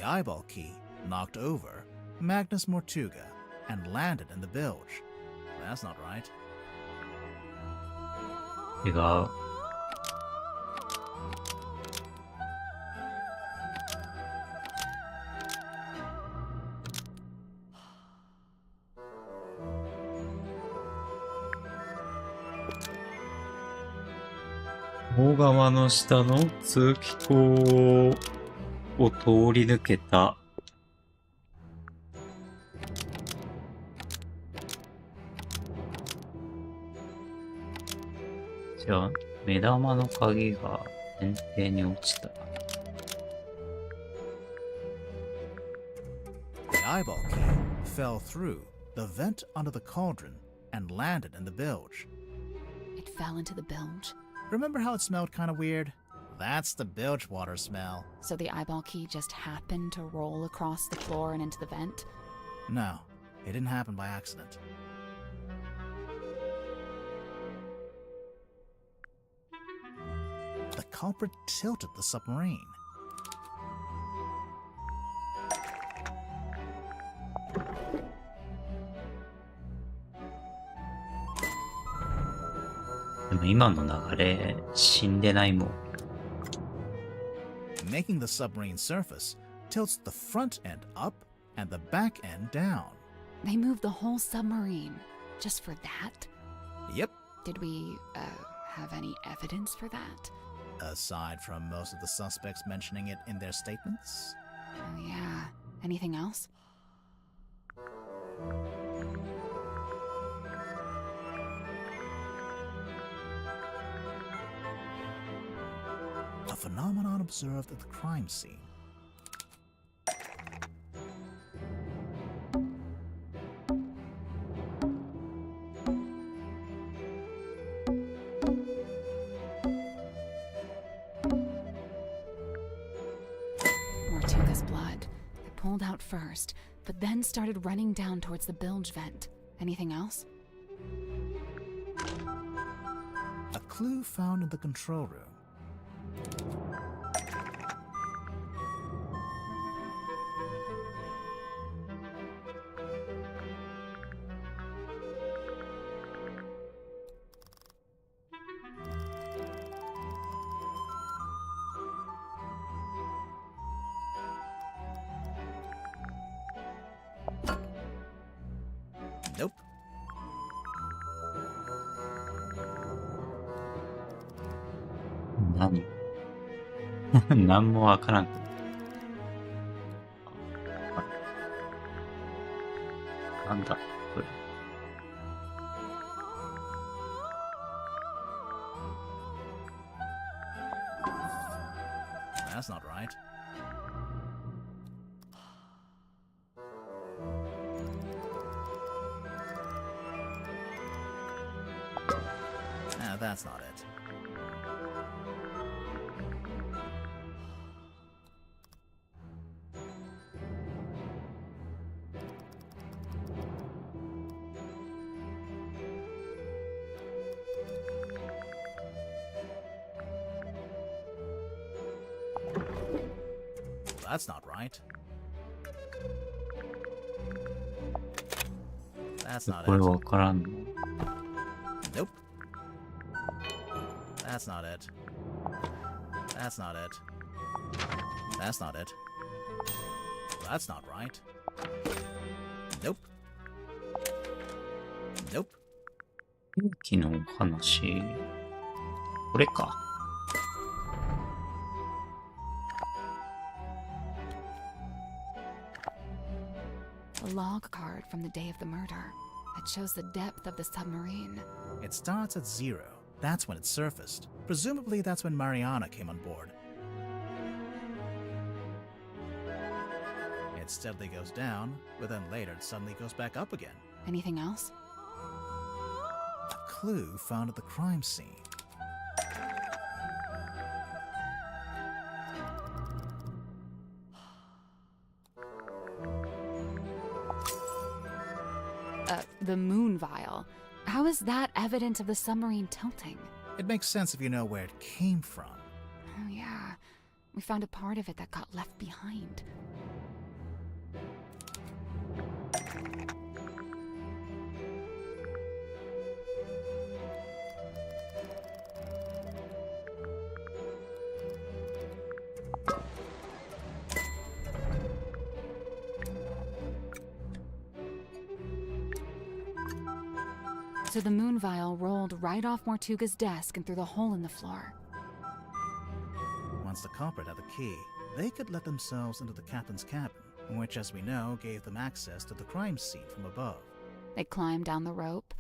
eyeball key knocked over Magnus Mortuga and landed in the bilge. That's not right. 違う。大釜の下の通気口を通り抜けた。じゃあ、目玉の鍵が前提に落ちた。The eyeball key fell through the vent under the cauldron and landed in the bilge. It fell into the bilge. Remember how it smelled kind of weird? That's the bilge water smell. So the eyeball key just happened to roll across the floor and into the vent? No, it didn't happen by accident. The culprit tilted the submarine. でも今の流れ、死んでないもん。Making the submarine surface tilts the front end up and the back end down. They moved the whole submarine just for that? Yep. Did we, have any evidence for that? Aside from most of the suspects mentioning it in their statements. Oh, yeah. Anything else? A phenomenon observed at the crime scene. Mortuga's blood. It pulled out first, but then started running down towards the bilge vent. Anything else? A clue found in the control room. Nope. 何何もわからん。なんだこれ。That's not right. That's not it. That's not right. That's not これ it. わからんの。 Nope. That's not it. That's not it. That's not it. That's not right. Nope. Nope. 兵器の話。これか。A log card from the day of the murder. It shows the depth of the submarine. It starts at 0. That's when it surfaced. Presumably that's when Mariana came on board. It steadily goes down, but then later it suddenly goes back up again. Anything else? A clue found at the crime scene. The moon vial. How is that evidence of the submarine tilting? It makes sense if you know where it came from. Oh, yeah. We found a part of it that got left behind. So the moon vial rolled right off Mortuga's desk and through the hole in the floor. Once the culprit had the key, they could let themselves into the captain's cabin, which, as we know, gave them access to the crime scene from above. They climbed down the rope,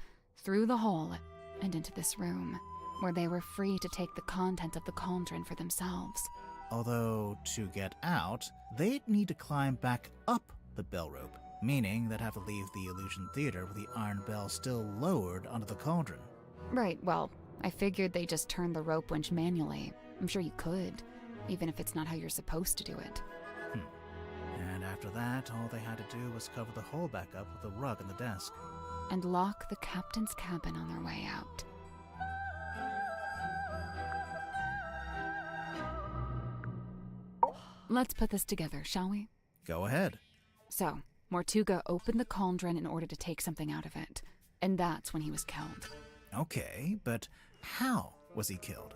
through the hole, and into this room, where they were free to take the content of the cauldron for themselves. Although, to get out, they'd need to climb back up the bell rope, meaning they'd have to leave the Illusion Theater with the iron bell still lowered onto the cauldron. Right, well, I figured they just turned the rope winch manually. I'm sure you could, even if it's not how you're supposed to do it. And after that, all they had to do was cover the hole back up with a rug on the desk. And lock the captain's cabin on their way out. Let's put this together, shall we? Go ahead. So, Mortuga opened the cauldron in order to take something out of it. And that's when he was killed. Okay, but how was he killed?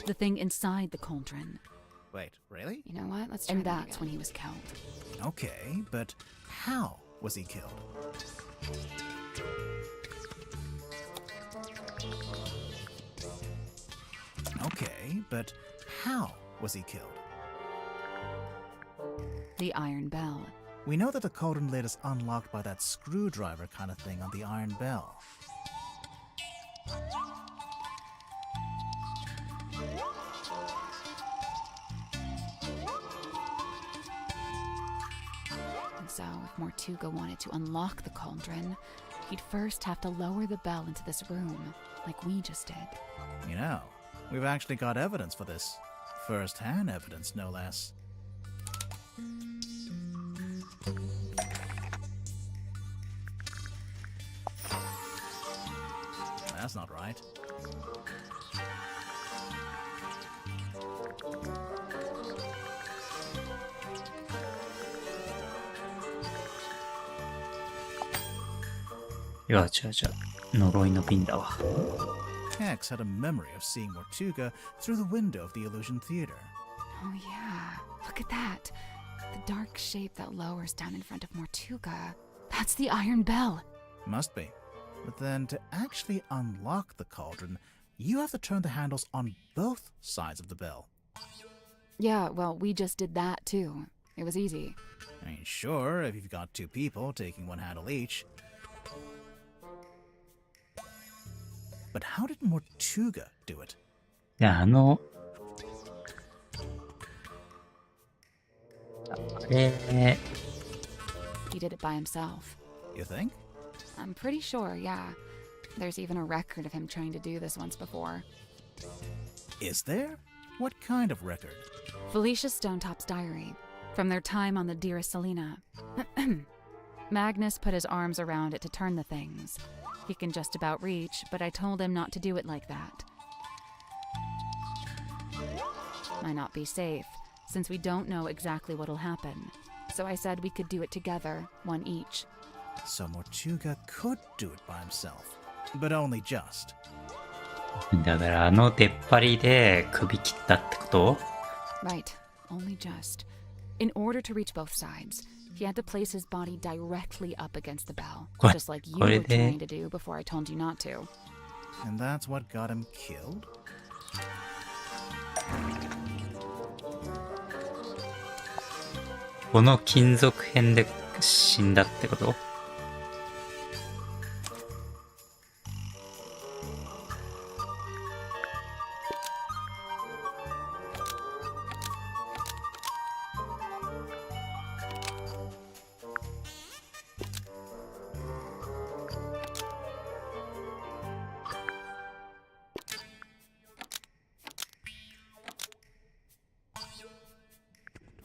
The thing inside the cauldron. Wait, really? You know what? Let's try that again. And that's when he was killed. Okay, but how was he killed? Okay, but how was he killed? The iron bell. We know that the cauldron lid is unlocked by that screwdriver kind of thing on the iron bell. And so, if Mortuga wanted to unlock the cauldron, he'd first have to lower the bell into this room, like we just did. You know, we've actually got evidence for this. First-hand evidence, no less. That's not right.呪いの瓶だわ。 Hex had a memory of seeing Mortuga through the window of the Illusion Theater. Oh yeah, look at that. The dark shape that lowers down in front of Mortuga. That's the iron bell. Must be. But then to actually unlock the cauldron, you have to turn the handles on both sides of the bell. Yeah, well, we just did that too. It was easy. I mean, sure, if you've got two people taking one handle each. But how did Mortuga do it? いや、あれ He did it by himself. You think? I'm pretty sure, yeah. There's even a record of him trying to do this once before. Is there? What kind of record? Felicia Stonetop's diary, from their time on the Dearest Selena. Magnus put his arms around it to turn the things. He can just about reach, but I told him not to do it like that. Might not be safe, since we don't know exactly what'll happen. So I said we could do it together, one each. So Mortuga could do it by himself, but only just. だから出っ張りで首切ったってこと？ Right, only just. In order to reach both sides, he had to place his body directly up against the bell, just like you were trying to do before I told you not to. And that's what got him killed? この金属片で死んだってこと？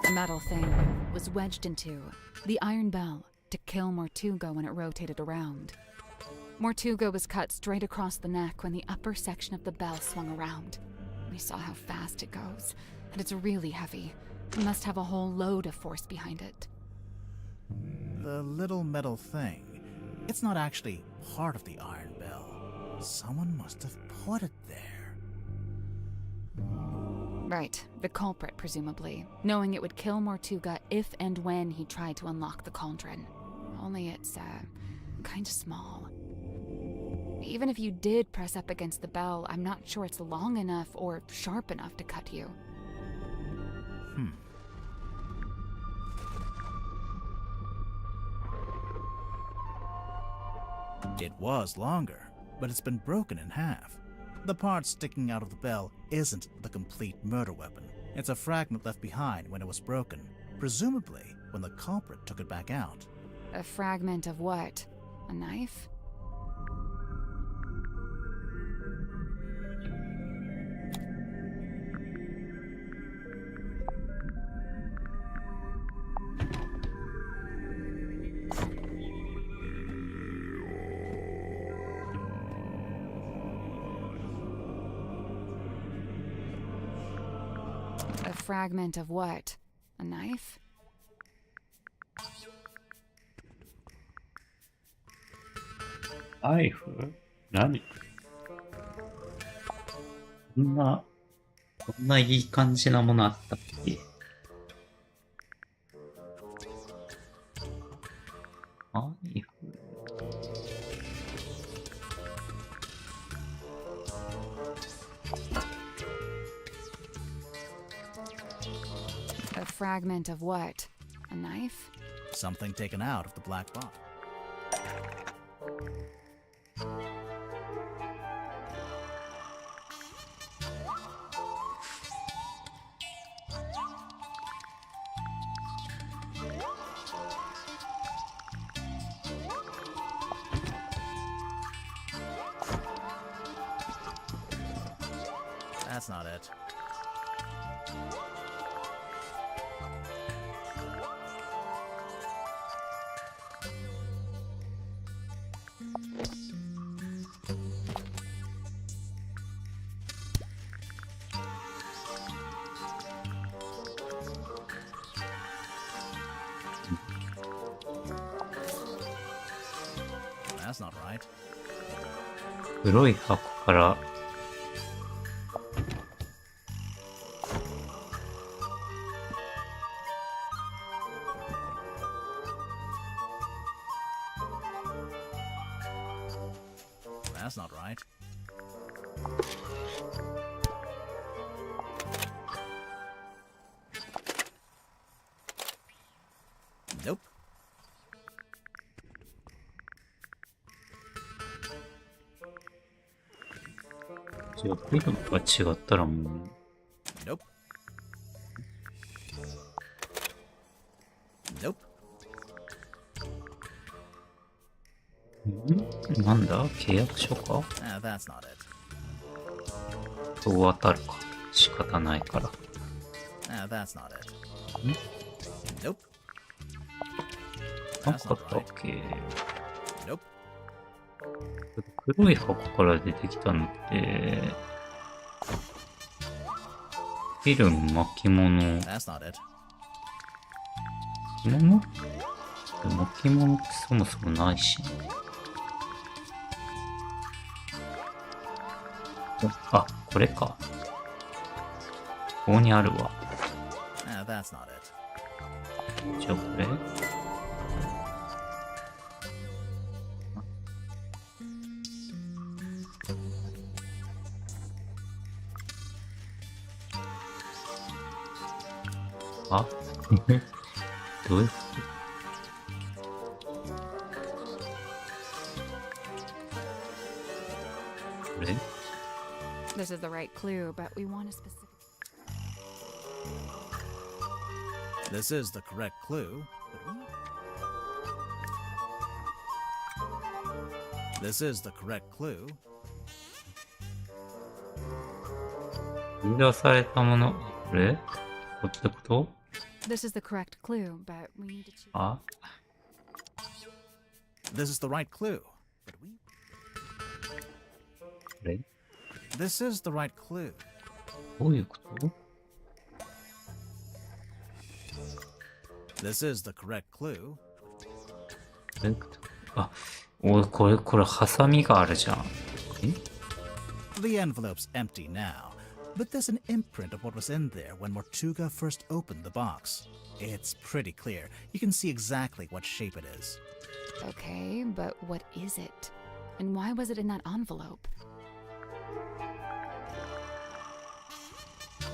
The metal thing was wedged into the iron bell to kill Mortuga when it rotated around. Mortuga was cut straight across the neck when the upper section of the bell swung around. We saw how fast it goes, and it's really heavy. It must have a whole load of force behind it. The little metal thing, it's not actually part of the iron bell. Someone must have put it there. Right, the culprit, presumably, knowing it would kill Mortuga if and when he tried to unlock the cauldron. Only it's, kinda small. Even if you did press up against the bell, I'm not sure it's long enough or sharp enough to cut you. It was longer, but it's been broken in half. The part sticking out of the bell isn't the complete murder weapon. It's a fragment left behind when it was broken, presumably when the culprit took it back out. A fragment of what? A knife? A fragment of what? A knife? ナイフ？何？こんないい感じなものあったっけ？ナイフ？ A fragment of what? A knife? Something taken out of the black box. That's not it. That's not right. 黒い箱からThat's not right. Nope. じゃあフィルムが違ったらもう Nope. Nope. なんだ契約書か That's not it. そう当たるか仕方ないから That's not it. Nope. な That's かっ not たっ right. け Nope. 黒い箱から出てきたのってフィルム巻物 That's not it. 巻物巻物ってそもそもないしねあ、これか。ここにあるわ。That's not it. じゃあこれあどういうことこれ This is the right clue, but we want a specific... This is the correct clue, but This is the correct clue. 生み出されたもの、これこってこと This is the correct clue, but we need to choose... あ This is the right clue, but これ This is the right clue. どういうこと This is the correct clue. どういうことあ、おい、これ、ハサミがあるじゃん。え The envelope's empty now, but there's an imprint of what was in there when Mortuga first opened the box. It's pretty clear. You can see exactly what shape it is. Okay, but what is it? And why was it in that envelope?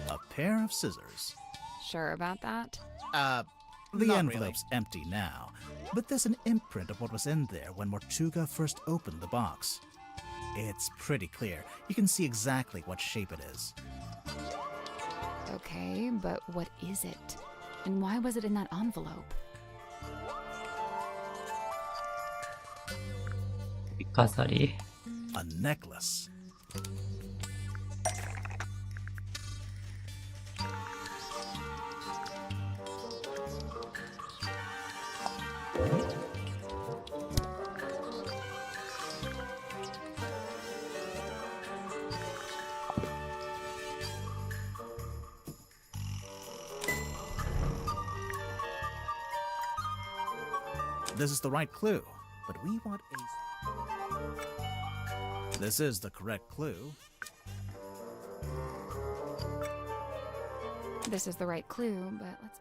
A pair of scissors. Sure about that? The Not envelope's empty now, but there's an imprint of what was in there when Mortuga first opened the box. It's pretty clear. You can see exactly what shape it is. Okay, but what is it? And why was it in that envelope? 飾り A necklace. This is the right clue, but we want a... This is the correct clue. This is the right clue, but let's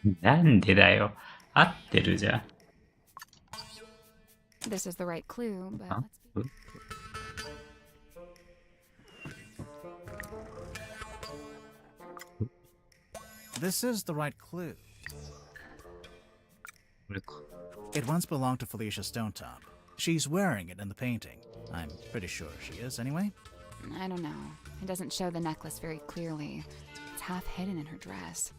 be... なんでだよ。合ってるじゃん。 This is the right clue, but あ let's be... This is the right clue. これか。 It once belonged to Felicia Stonetop. She's wearing it in the painting. I'm pretty sure she is, anyway. I don't know. It doesn't show the necklace very clearly. It's half hidden in her dress.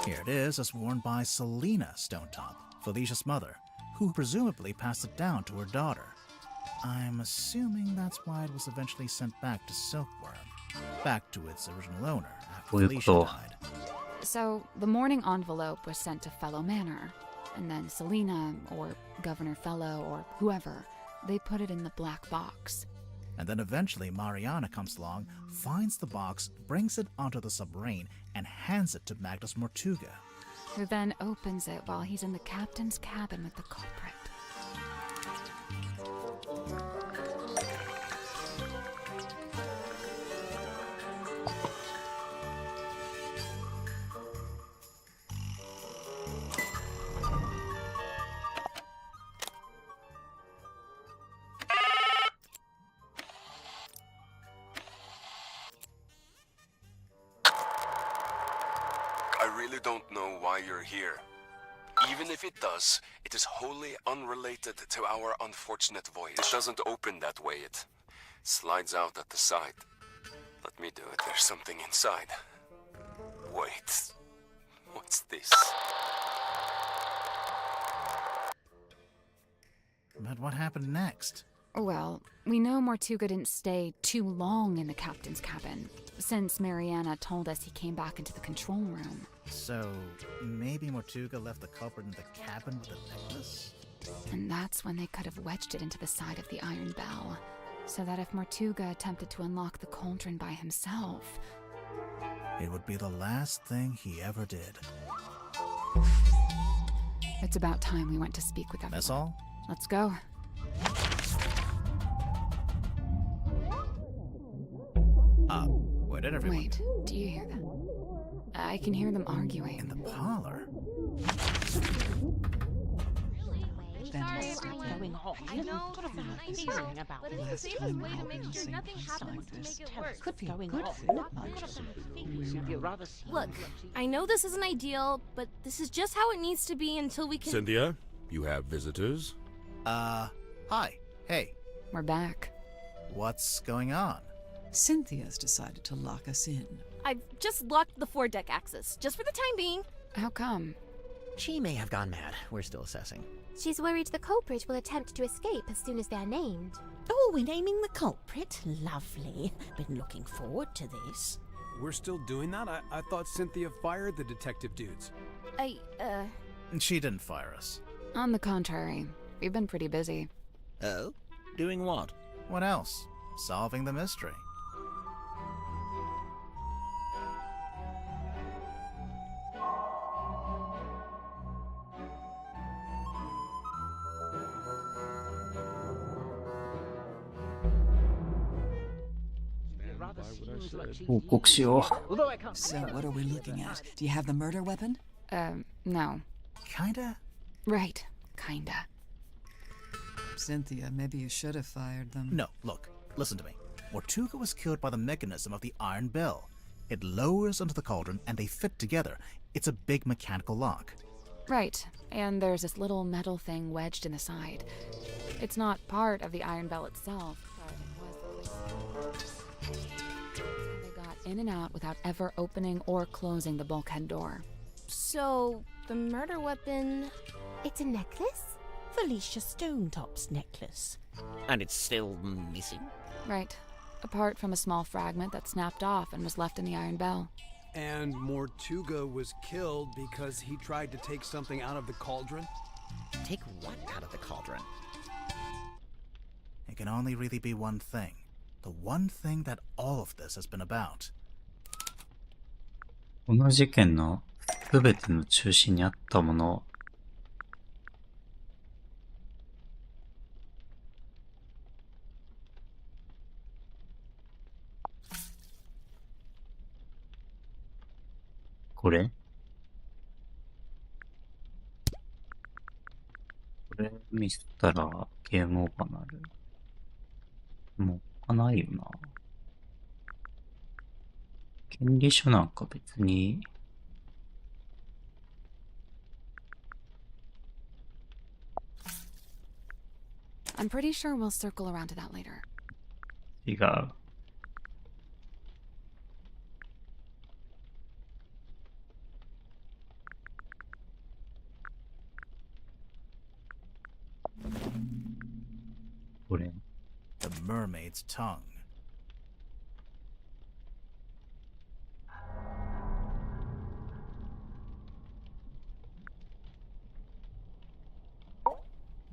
Here it is, as worn by Selena Stonetop, Felicia's mother, who presumably passed it down to her daughter. I'm assuming that's why it was eventually sent back to Silkworm, back to its original owner after Felicia died. So, the mourning envelope was sent to Fellow Manor, and then Selena, or Governor Fellow, or whoever, they put it in the black box. And then eventually Mariana comes along, finds the box, brings it onto the submarine, and hands it to Magnus Mortuga. Who then opens it while he's in the captain's cabin with the culprit. I really don't know why you're here. Even if it does, it is wholly unrelated to our unfortunate voyage. It doesn't open that way, it slides out at the side. Let me do it, there's something inside. Wait, what's this? But what happened next? Well, we know Mortuga didn't stay too long in the captain's cabin, since Mariana told us he came back into the control room. So, maybe Mortuga left the culprit in the cabin with the necklace? And that's when they could have wedged it into the side of the iron bell, so that if Mortuga attempted to unlock the cauldron by himself... It would be the last thing he ever did. It's about time we went to speak with everyone. That's all? Let's go. Where did everyone... Wait, do you hear that? I can hear them arguing. In the parlor? Going on. I know it's an idea, but it's the safest way to make sure nothing happens to make it worse. Could be going on. Look, I know this isn't ideal, but this is just how it needs to be until we can... Cynthia, you have visitors? Hi. Hey. We're back. What's going on? Cynthia's decided to lock us in. I've just locked the foredeck access, just for the time being. How come? She may have gone mad. We're still assessing. She's worried the culprit will attempt to escape as soon as they're named. Oh, we're naming the culprit? Lovely. Been looking forward to this. We're still doing that? I thought Cynthia fired the detective dudes. She didn't fire us. On the contrary, we've been pretty busy. Oh? Doing what? What else? Solving the mystery. 報告しよう。 So, what are we looking at? Do you have the murder weapon? No. Kinda? Right, kinda. Cynthia, maybe you should have fired them. No, look, listen to me. Mortuga was killed by the mechanism of the iron bell. It lowers onto the cauldron and they fit together. It's a big mechanical lock. Right, and there's this little metal thing wedged in the side. It's not part of the iron bell itself, but it was the way they got in and out without ever opening or closing the bulkhead door. So, the murder weapon... It's a necklace? Felicia Stonetop's necklace. And it's still missing? Right, apart from a small fragment that snapped off and was left in the iron bell. And Mortuga was killed because he tried to take something out of the cauldron? Take what out of the cauldron? It can only really be one thing. The one thing that all of this has been about. この事件のすべての中心にあったもの。これミスったらゲームオーバーになる。もう他ないよな。権利書なんか別に。I'm pretty sure we'll circle around to that later. 違う。これ。The mermaid's tongue.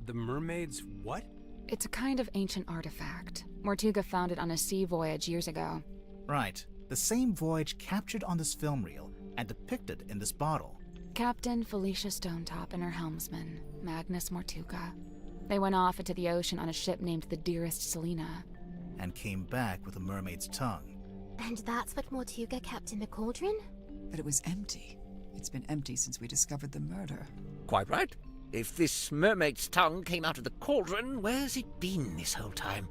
The mermaid's what? It's a kind of ancient artifact. Mortuga found it on a sea voyage years ago. Right. The same voyage captured on this film reel and depicted in this bottle. Captain Felicia Stonetop and her helmsman, Magnus Mortuga. They went off into the ocean on a ship named the Dearest Selina. And came back with a mermaid's tongue. And that's what Mortuga kept in the cauldron? But it was empty. It's been empty since we discovered the murder. Quite right. If this mermaid's tongue came out of the cauldron, where's it been this whole time?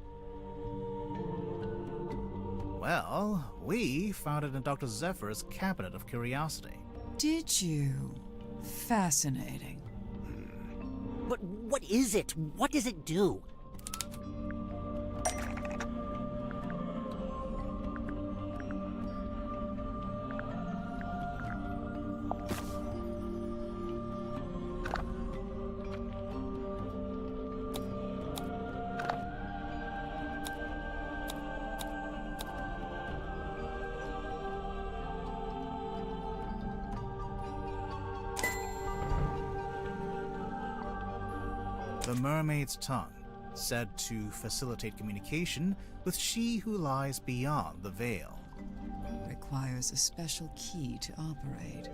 Well, we found it in Dr. Zephyr's cabinet of curiosity. Did you? Fascinating. But what is it? What does it do? The mermaid's tongue, said to facilitate communication with she who lies beyond the veil. Requires a special key to operate.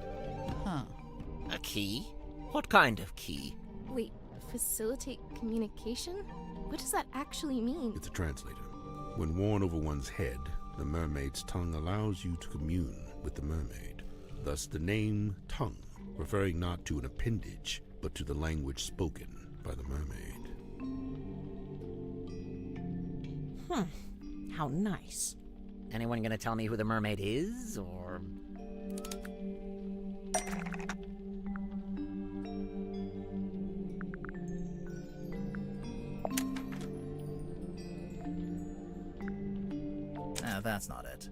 Huh. A key? What kind of key? Wait, facilitate communication? What does that actually mean? It's a translator. When worn over one's head, the mermaid's tongue allows you to commune with the mermaid. Thus the name tongue, referring not to an appendage, but to the language spoken by the mermaid. How nice. Anyone gonna tell me who the mermaid is, or...? That's not it.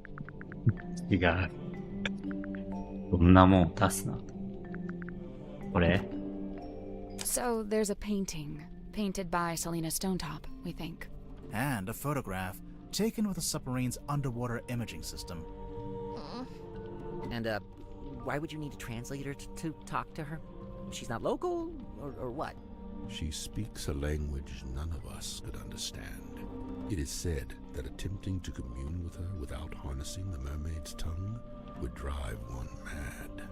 違う。こんなもん出すな。これ So there's a painting, painted by Selina Stonetop, we think. And a photograph taken with a submarine's underwater imaging system. And, why would you need a translator to talk to her? She's not local, or what? She speaks a language none of us could understand. It is said that attempting to commune with her without harnessing the mermaid's tongue would drive one mad.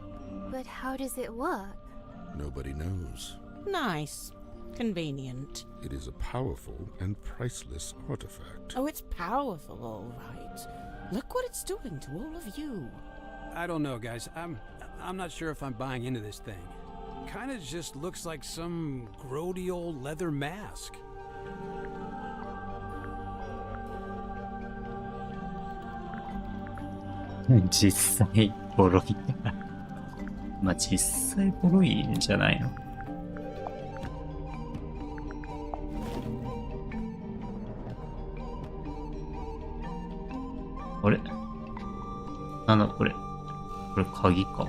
But how does it work? Nobody knows. Nice. Convenient. It is a powerful and priceless artifact. Oh, it's powerful, all right. Look what it's doing to all of you. I don't know, guys. I'm not sure if I'm buying into this thing. Kinda just looks like some grody old leather mask. 実際ボロい。まあ実際ボロいんじゃないの？あれ？なんだこれ？これ鍵か。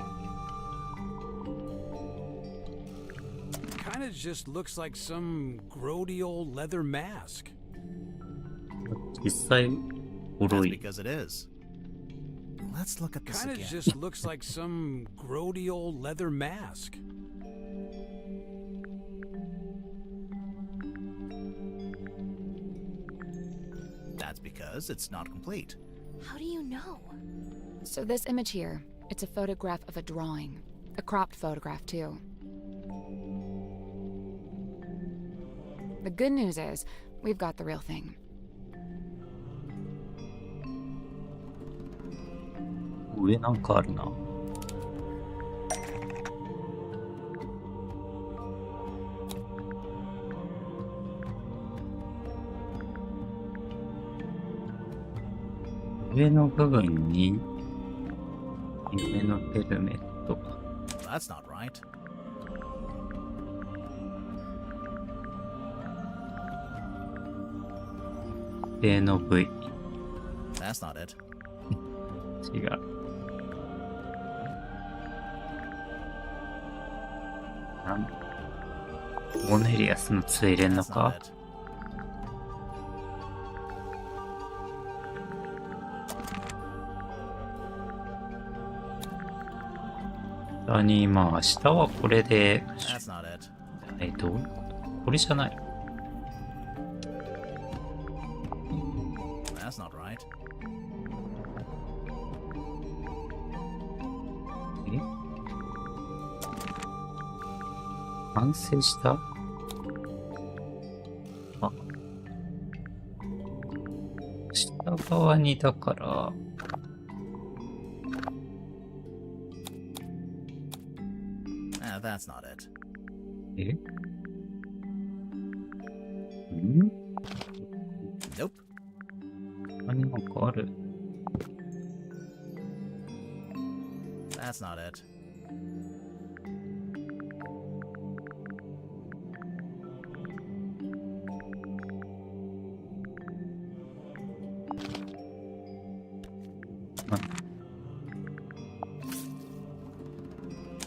Kinda just looks like some grody old leather mask. 実際ボロ That's い。 because it is. Let's look at this Kinda again. just looks like some grody old leather mask. That's because it's not complete. How do you know? So this image here, it's a photograph of a drawing. A cropped photograph, too. The good news is, we've got the real thing. 上なんかあるな。上の部分に夢のヘルメット。 That's not right. 例の V。 That's not it. 違う。モネリアスの杖入れんの That's not か？ it. 下にまあ下はこれで That's not it. どういうこと？これじゃない。 That's not right. え？完成した？あ。下側にだから、That's not it. え？ん？ Nope. 他になんかある？ That's not it.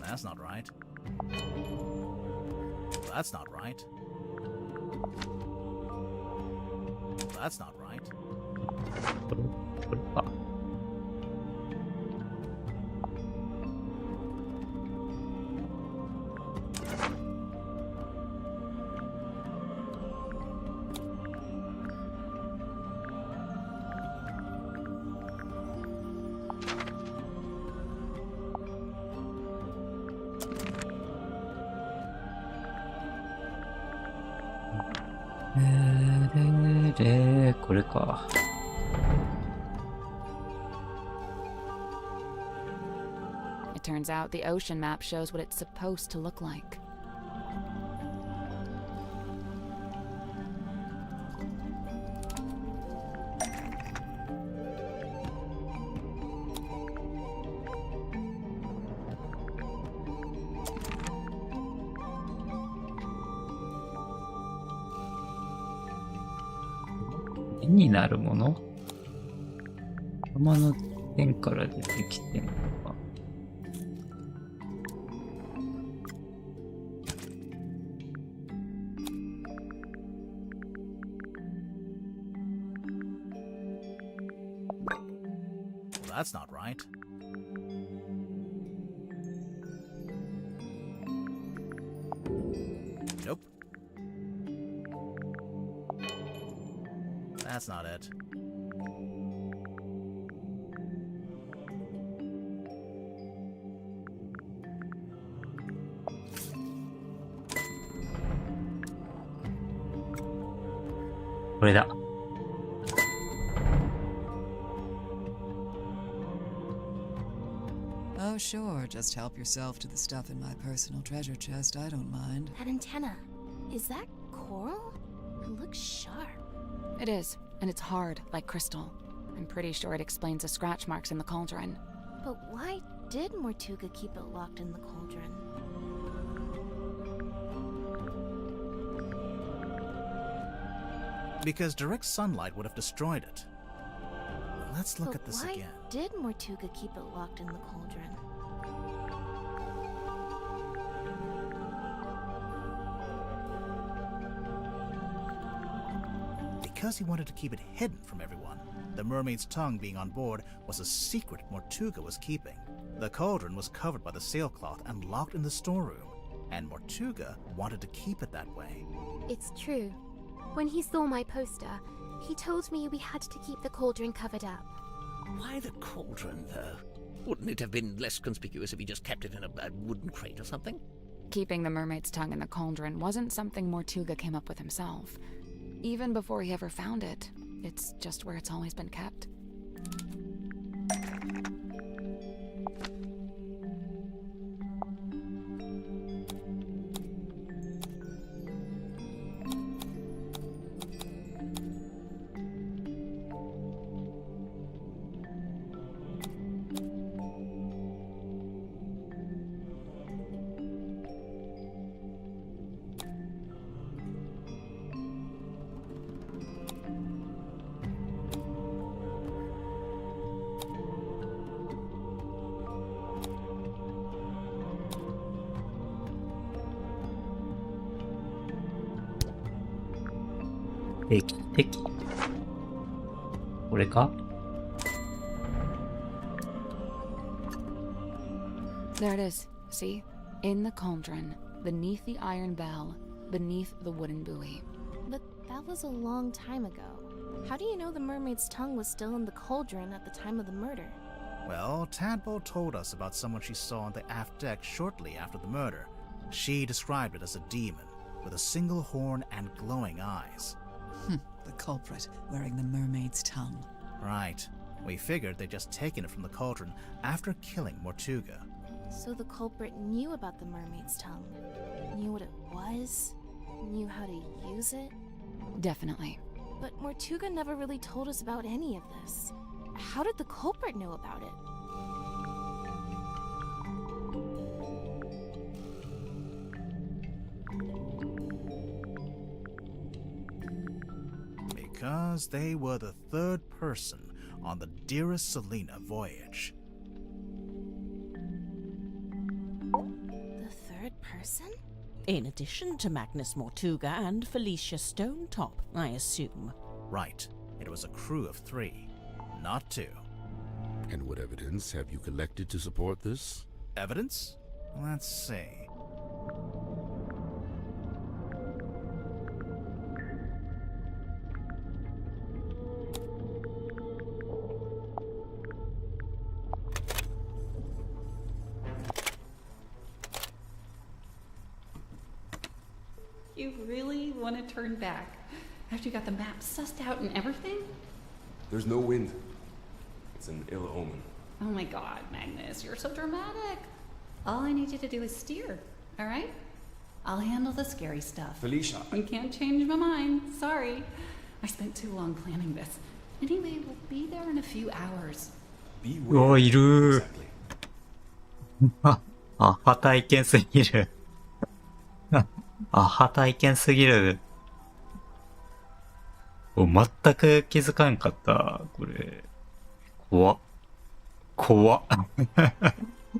That's not right. That's not right. That's not right. これか。これか。It turns out the ocean map shows what it's supposed to look like.絵になるもの？頭の点から出てきてんのか。That's not right. Nope. That's not it. Oh, sure. Just help yourself to the stuff in my personal treasure chest. I don't mind. That antenna. Is that coral? It looks sharp. It is, and it's hard, like crystal. I'm pretty sure it explains the scratch marks in the cauldron. But why did Mortuga keep it locked in the cauldron? Because direct sunlight would have destroyed it. Let's look at this why again. Did Mortuga keep it locked in the cauldron? Because he wanted to keep it hidden from everyone. The mermaid's tongue being on board was a secret Mortuga was keeping. The cauldron was covered by the sailcloth and locked in the storeroom, and Mortuga wanted to keep it that way. It's true. When he saw my poster, he told me we had to keep the cauldron covered up. Why the cauldron, though? Wouldn't it have been less conspicuous if he just kept it in a wooden crate or something? Keeping the mermaid's tongue in the cauldron wasn't something Mortuga came up with himself. Even before he ever found it, it's just where it's always been kept.敵これか There it is. See? In the cauldron, beneath the iron bell, beneath the wooden buoy. But that was a long time ago. How do you know the mermaid's tongue was still in the cauldron at the time of the murder? Well, Tadpole told us about someone she saw on the aft deck shortly after the murder. She described it as a demon, with a single horn and glowing eyes. The culprit, wearing the mermaid's tongue. Right. We figured they'd just taken it from the cauldron after killing Mortuga. So the culprit knew about the mermaid's tongue, knew what it was, knew how to use it? Definitely. But Mortuga never really told us about any of this. How did the culprit know about it? Because they were the third person on the Dearest Selena voyage. The third person? In addition to Magnus Mortuga and Felicia Stonetop, I assume. Right. It was a crew of 3, not 2. And what evidence have you collected to support this? Evidence? Let's see. You really want to turn back after you got the map sussed out and everything? There's no wind. It's an ill omen. Oh my god, Magnus, you're so dramatic. All I need you to do is steer, all right? I'll handle the scary stuff. Felicia. You can't change my mind. Sorry. I spent too long planning this. Anyway, we'll be there in a few hours. うわ、いるアハ体験すぎるアハ体験すぎる全く気づかんかったこれ怖っ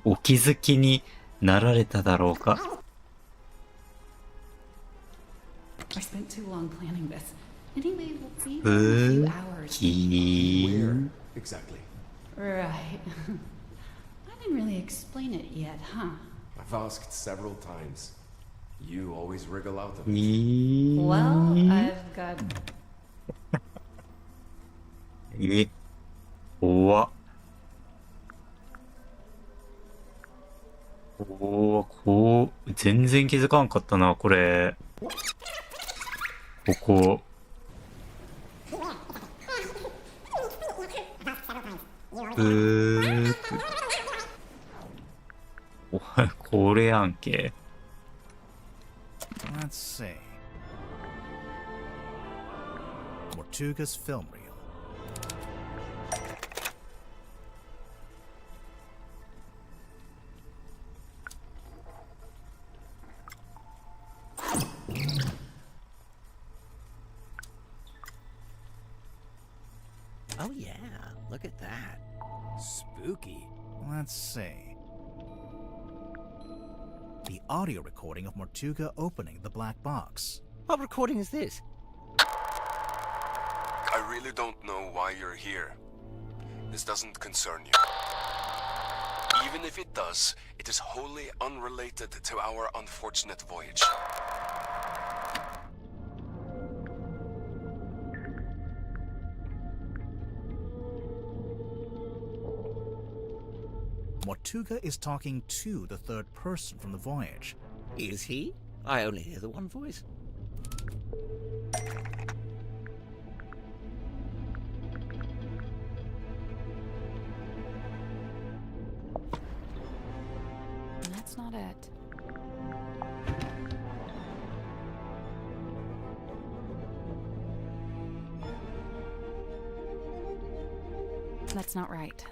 お気づきになられただろうか I spent too long planning this. Anyway, we'll be there in a few hours. Where exactly? Right. I didn't really explain it yet, huh? I've asked several times. You always wriggle out of it. Well, I've got... 怖っ全然気づかんかったなこれこここれやんけ。Let's see. Mortuga's film reel. Oh yeah, look at that. Spooky. Let's see. The audio recording of Mortuga opening the black box. What recording is this? I really don't know why you're here. This doesn't concern you. Even if it does, it is wholly unrelated to our unfortunate voyage. Mortuga is talking to the third person from the voyage. Is he? I only hear the one voice. That's not it. That's not right.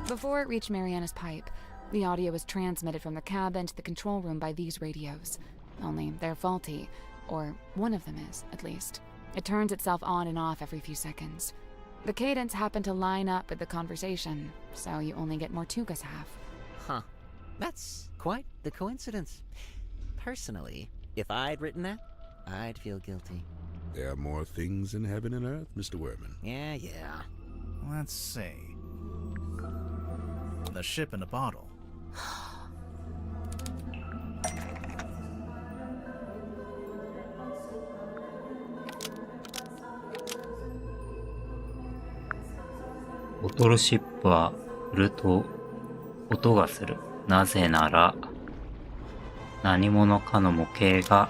Before it reached Mariana's pipe, the audio was transmitted from the cabin to the control room by these radios. Only they're faulty, or one of them is, at least. It turns itself on and off every few seconds. The cadence happened to line up with the conversation, so you only get Mortuga's half. Huh. That's quite the coincidence. Personally, if I'd written that, I'd feel guilty. There are more things in heaven and earth, Mr. Werman. Yeah. Let's see. The ship in a bottle.ボトルシップは振ると音がする。なぜなら何者かの模型が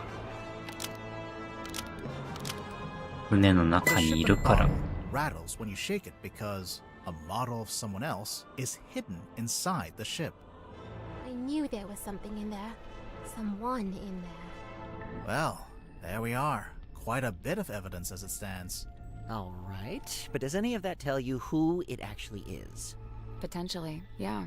船の中にいるから。 Rattles when you shake it because a model of someone else is hidden inside the ship. I knew there was something in there. Someone in there. Well, there we are. Quite a bit of evidence as it stands. All right, but does any of that tell you who it actually is? Potentially, yeah.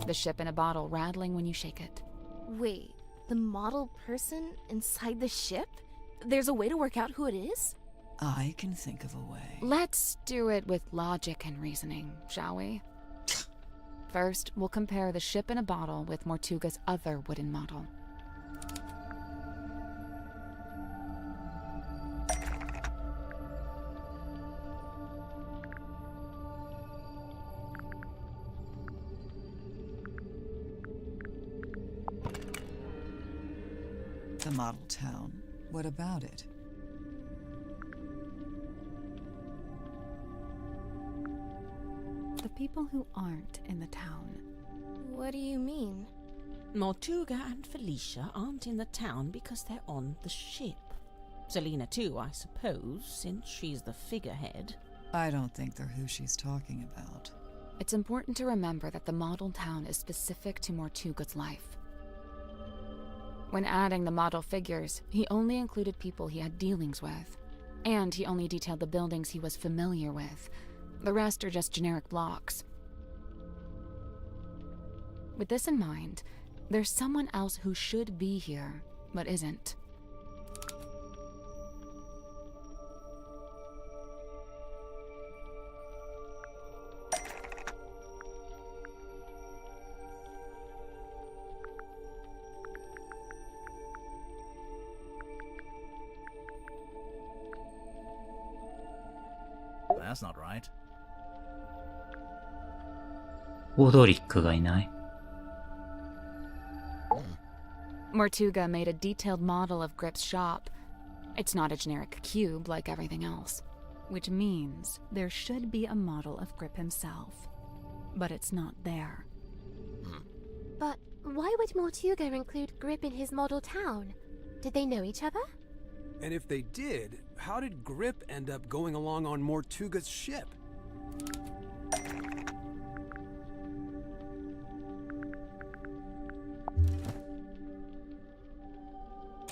The ship in a bottle rattling when you shake it. Wait, the model person inside the ship? There's a way to work out who it is? I can think of a way. Let's do it with logic and reasoning, shall we? First, we'll compare the ship in a bottle with Mortuga's other wooden model. The model town. What about it? The people who aren't in the town. What do you mean? Mortuga and Felicia aren't in the town because they're on the ship. Selena too, I suppose, since she's the figurehead. I don't think they're who she's talking about. It's important to remember that the model town is specific to Mortuga's life. When adding the model figures, he only included people he had dealings with. And he only detailed the buildings he was familiar with. The rest are just generic blocks. With this in mind, there's someone else who should be here, but isn't. That's not right. オドリックがいない。 Mortuga made a detailed model of Grip's shop. It's not a generic cube like everything else. Which means there should be a model of Grip himself. But it's not there. But why would Mortuga include Grip in his model town? Did they know each other? And if they did, how did Grip end up going along on Mortuga's ship?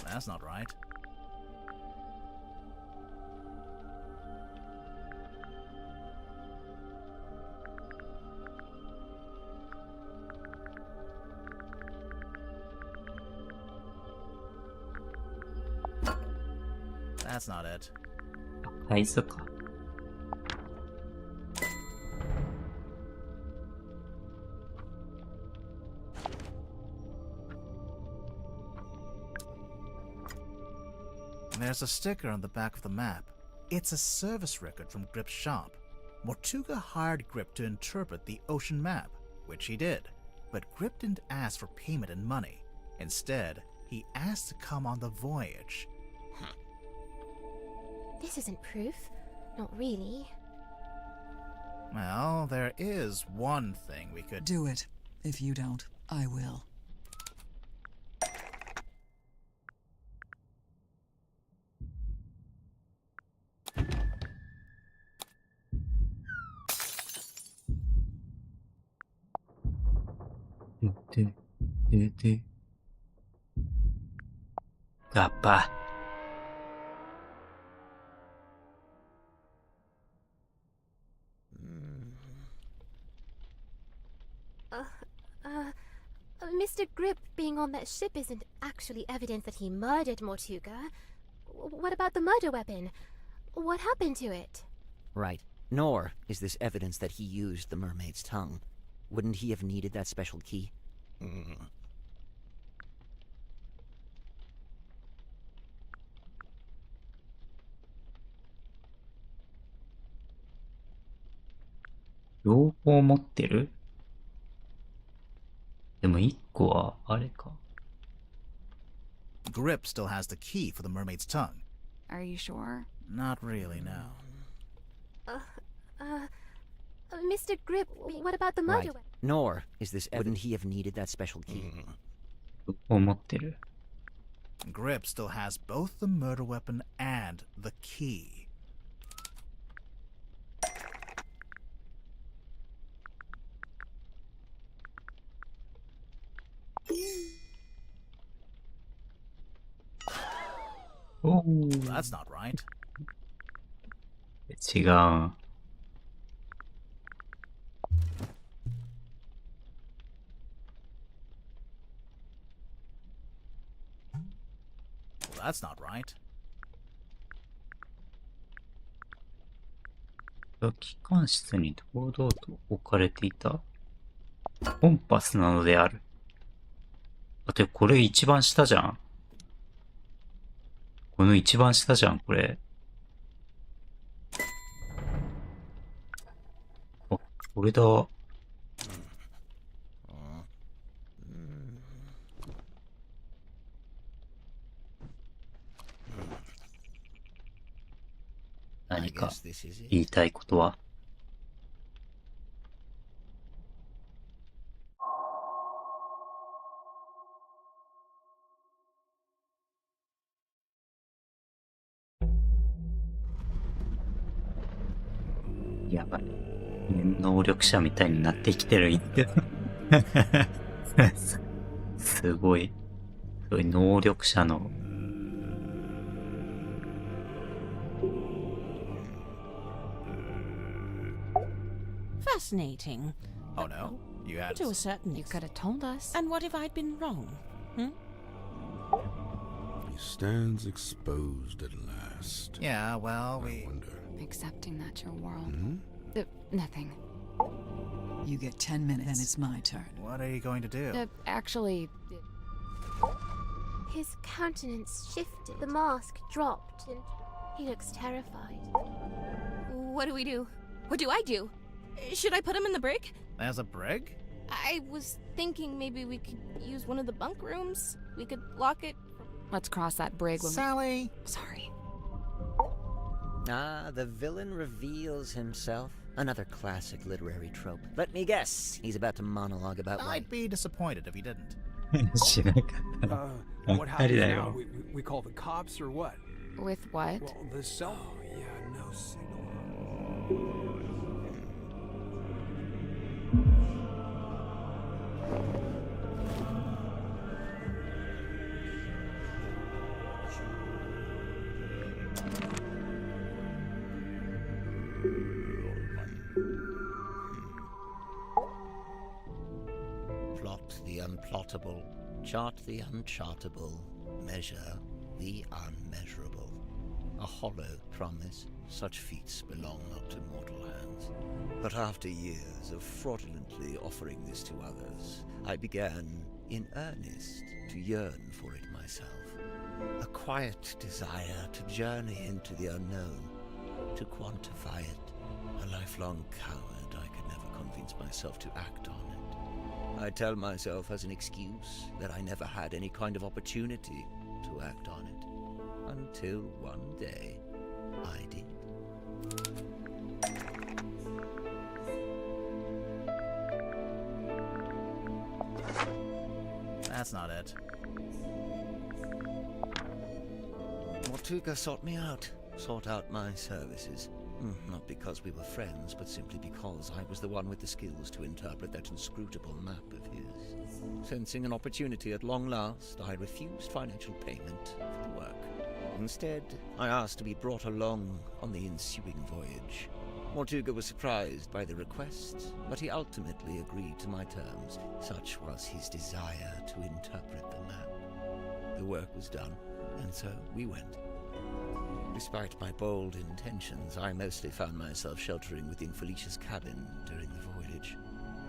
That's not right. That's not it. 海図か。There's a sticker on the back of the map. It's a service record from Grip's shop. Mortuga hired Grip to interpret the ocean map, which he did. But Grip didn't ask for payment in money. Instead, he asked to come on the voyage. This isn't proof. Not really. Well, there is one thing we could Do it. If you don't, I will. Gappa. Mr. Grip being on that ship isn't actually evidence that he murdered Mortuga. What about the murder weapon? What happened to it? Right. Nor is this evidence that he used the mermaid's tongue. Wouldn't he have needed that special key? Mm. 両方持ってる？でも一個はあれか。Grip still has the key for the mermaid's tongue. Are you sure? Not really, no. Mr. Grip, what about the murder Right. weapon? Nor is this wouldn't he have needed that special key? 両方持ってる。Grip still has both the murder weapon and the key. Oh. That's not right. 違う。That's not right. 機関室に堂々と置かれていたコンパスなのである。だってこれ一番下じゃん。この一番下じゃん、これ。あ、これだ。何か言いたいことは？やばい。能力者みたいになってきてる。すごい。能力者の。Fascinating. Oh no? You had To a certain You could have told us. And what if I'd been wrong? Hmm? He stands exposed at last. Yeah, well, I we... wonder. Accepting that your world. Hmm? Nothing. You get 10 minutes. Then it's my turn. What are you going to do? Actually, His countenance shifted. The mask dropped, and he looks terrified. What do we do? What do I do? Should I put him in the brig? There's a brig? I was thinking maybe we could use one of the bunk rooms. We could lock it. let's cross that brig when Sally! Sorry. Ah, the villain reveals himself. Another classic literary trope. Let me guess, he's about to monologue about why. I'd be disappointed if he didn't. しなかったら。 What ばっかり happens だ now? よ。 We call the cops or what? With what? Well, the cell. Oh, yeah, no signal. Plot the unplottable, chart the unchartable, measure the unmeasurable. A hollow promise, such feats belong not to mortal hands. But after years of fraudulently offering this to others, I began, in earnest, to yearn for it myself. A quiet desire to journey into the unknown, to quantify it. A lifelong coward, I could never convince myself to act on it. I tell myself as an excuse that I never had any kind of opportunity to act on it. Until one day, I did. That's not it. Mortuga sought me out, sought out my services. Not because we were friends, but simply because I was the one with the skills to interpret that inscrutable map of his. Sensing an opportunity at long last, I refused financial payment for the work. Instead, I asked to be brought along on the ensuing voyage. Mortuga was surprised by the request, but he ultimately agreed to my terms. Such was his desire to interpret the map. The work was done, and so we went. Despite my bold intentions, I mostly found myself sheltering within Felicia's cabin during the voyage.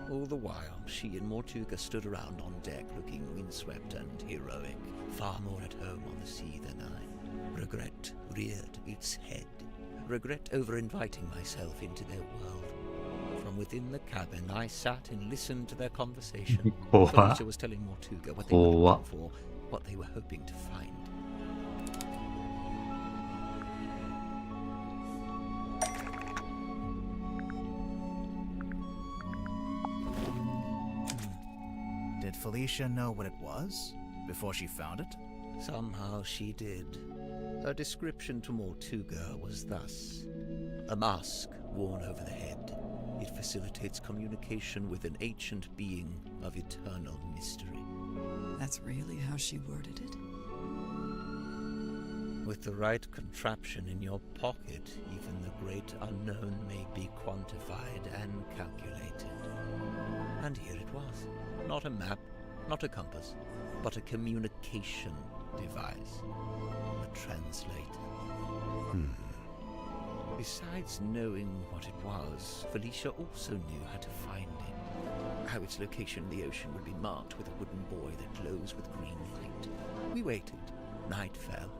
All the while, she and Mortuga stood around on deck looking windswept and heroic, far more at home on the sea than I. Regret reared its head. Regret over inviting myself into their world. From within the cabin, I sat and listened to their conversation. Felicia was telling Mortuga what they were looking for, what they were hoping to find. Did Felicia know what it was before she found it? Somehow she did. Her description to Mortuga was thus: a mask worn over the head. It facilitates communication with an ancient being of eternal mystery. That's really how she worded it? With the right contraption in your pocket, even the great unknown may be quantified and calculated. And here it was. Not a map, not a compass, but a communication device. A translator. Besides knowing what it was, Felicia also knew how to find it. How its location in the ocean would be marked with a wooden buoy that glows with green light. We waited. Night fell.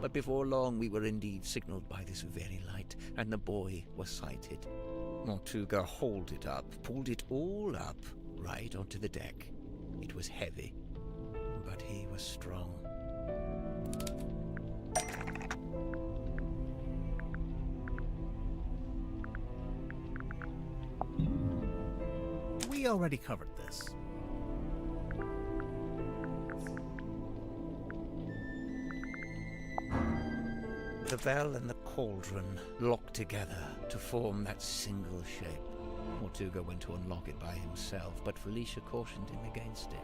But before long we were indeed signaled by this very light, and the buoy was sighted. Mortuga hauled it up, pulled it all up, right onto the deck. It was heavy, but he was strong. We already covered this. The bell and the cauldron locked together to form that single shape. Mortuga went to unlock it by himself, but Felicia cautioned him against it.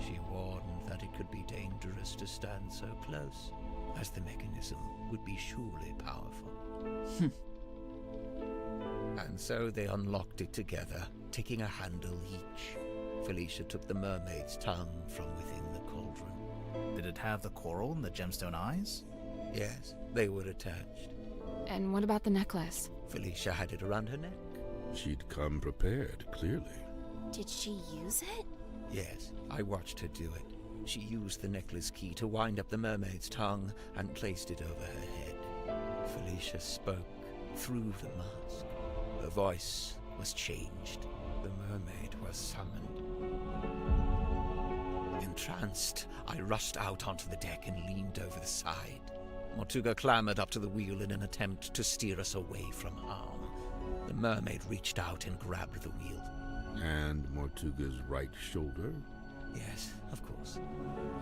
She warned that it could be dangerous to stand so close, as the mechanism would be surely powerful. And so they unlocked it together, taking a handle each. Felicia took the mermaid's tongue from within the cauldron. Did it have the coral and the gemstone eyes? Yes, they were attached. And what about the necklace? Felicia had it around her neck. She'd come prepared, clearly. Did she use it? Yes, I watched her do it. She used the necklace key to wind up the mermaid's tongue and placed it over her head. Felicia spoke through the mask. Her voice was changed. The mermaid was summoned. Entranced, I rushed out onto the deck and leaned over the side. Mortuga clambered up to the wheel in an attempt to steer us away from harm. The mermaid reached out and grabbed the wheel. And Mortuga's right shoulder? Yes, of course.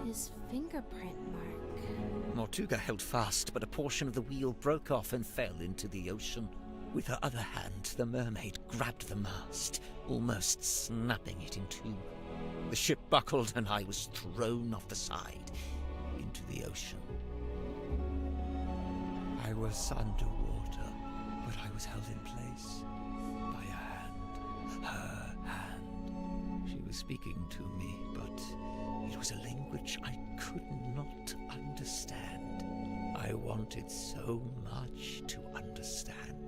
His fingerprint mark. Mortuga held fast, but a portion of the wheel broke off and fell into the ocean. With her other hand, the mermaid grabbed the mast, almost snapping it in two. The ship buckled and I was thrown off the side into the ocean. I was underwater, but I was held in place by a hand, her hand. She was speaking to me, but it was a language I could not understand. I wanted so much to understand.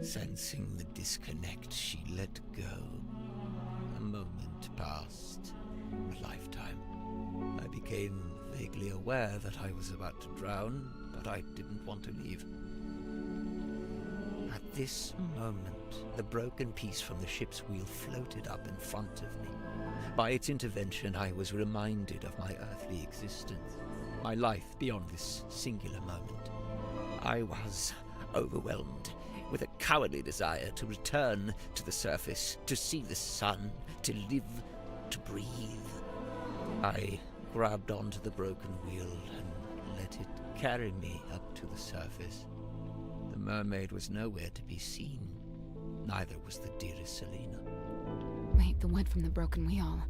Sensing the disconnect, she let go. A moment passed, a lifetime. I became vaguely aware that I was about to drown, but I didn't want to leave. At this moment, the broken piece from the ship's wheel floated up in front of me. By its intervention, I was reminded of my earthly existence, my life beyond this singular moment. I was overwhelmed with a cowardly desire to return to the surface, to see the sun, to live, to breathe. I grabbed onto the broken wheel and let it carry me up to the surface. The mermaid was nowhere to be seen. Neither was the dearest Selena. Wait, the wood from the broken wheel.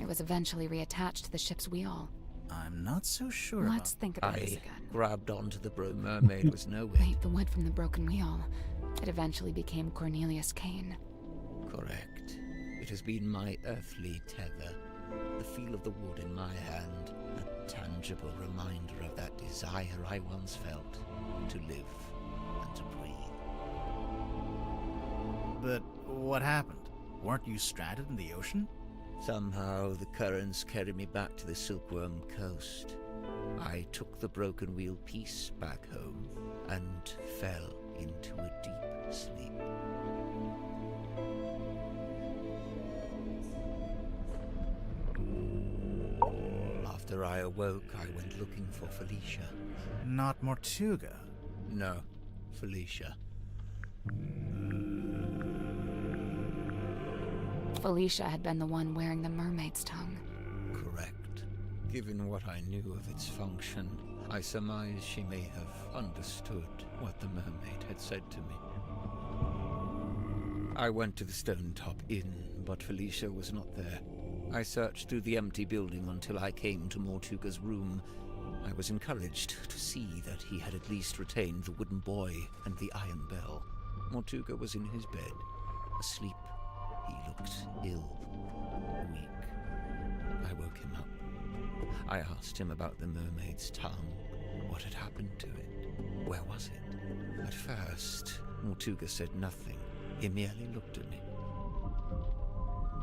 It was eventually reattached to the ship's wheel. I'm not so sure Let's think about this I again. grabbed onto the mermaid was nowhere. Wait, the wood from the broken wheel. It eventually became Cornelius Kane. Correct. It has been my earthly tether, the feel of the wood in my hand, a tangible reminder of that desire I once felt to live and to breathe. But what happened? Weren't you stranded in the ocean? Somehow the currents carried me back to the Silkworm Coast. I took the broken wheel piece back home and fell into a deep sleep. After I awoke, I went looking for Felicia. Not Mortuga. No, Felicia. Felicia had been the one wearing the mermaid's tongue. Correct. Given what I knew of its function, I surmise she may have understood what the mermaid had said to me. I went to the Stone Top Inn, but Felicia was not there. I searched through the empty building until I came to Mortuga's room. I was encouraged to see that he had at least retained the wooden boy and the iron bell. Mortuga was in his bed, asleep. He looked ill, weak. I woke him up. I asked him about the mermaid's tongue. What had happened to it? Where was it? At first, Mortuga said nothing. He merely looked at me.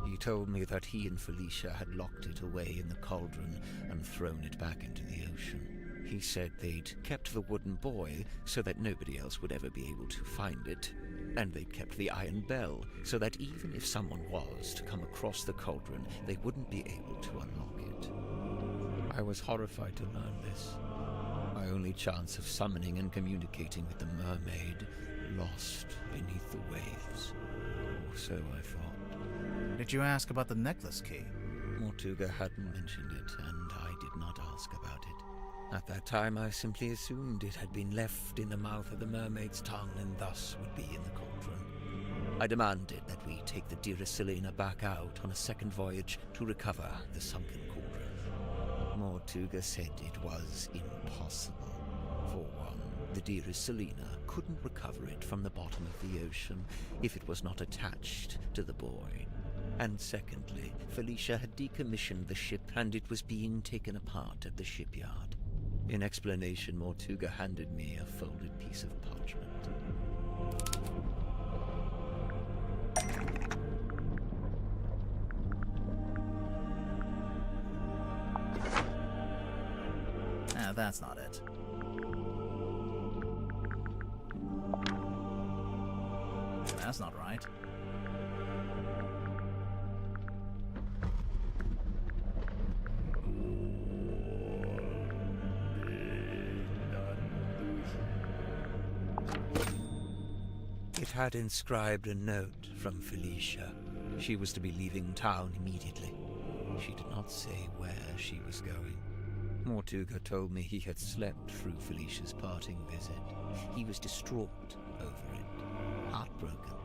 He told me that he and Felicia had locked it away in the cauldron and thrown it back into the ocean. He said they'd kept the wooden boy so that nobody else would ever be able to find it, and they'd kept the iron bell so that even if someone was to come across the cauldron, they wouldn't be able to unlock it. I was horrified to learn this. My only chance of summoning and communicating with the mermaid lost beneath the waves. Or so I thought. Did you ask about the necklace key? Mortuga hadn't mentioned it, and I did not ask about it. At that time, I simply assumed it had been left in the mouth of the mermaid's tongue and thus would be in the cauldron. I demanded that we take the dearest Selena back out on a second voyage to recover the sunken cauldron. Mortuga said it was impossible. For one, the dearest Selena couldn't recover it from the bottom of the ocean if it was not attached to the buoy. And secondly, Felicia had decommissioned the ship and it was being taken apart at the shipyard. In explanation, Mortuga handed me a folded piece of parchment. That's not it. That's not right. had inscribed a note from Felicia. She was to be leaving town immediately. She did not say where she was going. Mortuga told me he had slept through Felicia's parting visit. He was distraught over it, heartbroken.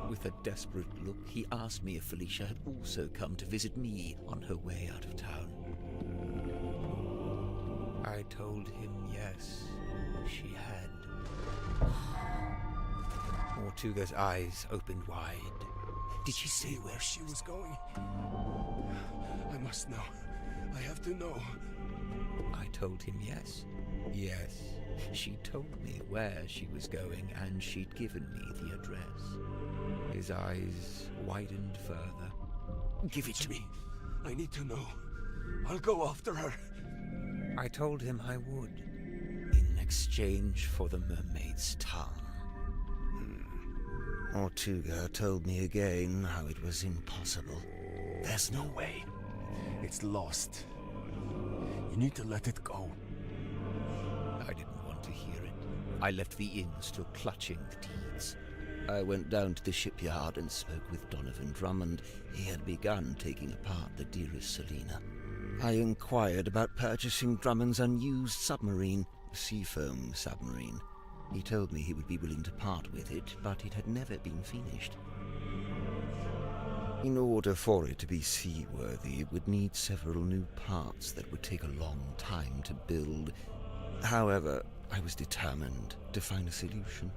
With a desperate look, he asked me if Felicia had also come to visit me on her way out of town. I told him yes, she had. Mortuga's eyes opened wide. Did she say where she was going? I must know. I have to know. I told him yes. Yes, she told me where she was going, and she'd given me the address. His eyes widened further. Give it to me. I need to know. I'll go after her. I told him I would, in exchange for the mermaid's tongue. Mortuga told me again how it was impossible. There's no way. It's lost. You need to let it go. I didn't want to hear it. I left the inn still clutching the deeds. I went down to the shipyard and spoke with Donovan Drummond. He had begun taking apart the dearest Selina. I inquired about purchasing Drummond's unused submarine, a Seafoam submarine. He told me he would be willing to part with it, but it had never been finished. In order for it to be seaworthy, it would need several new parts that would take a long time to build. However, I was determined to find a solution.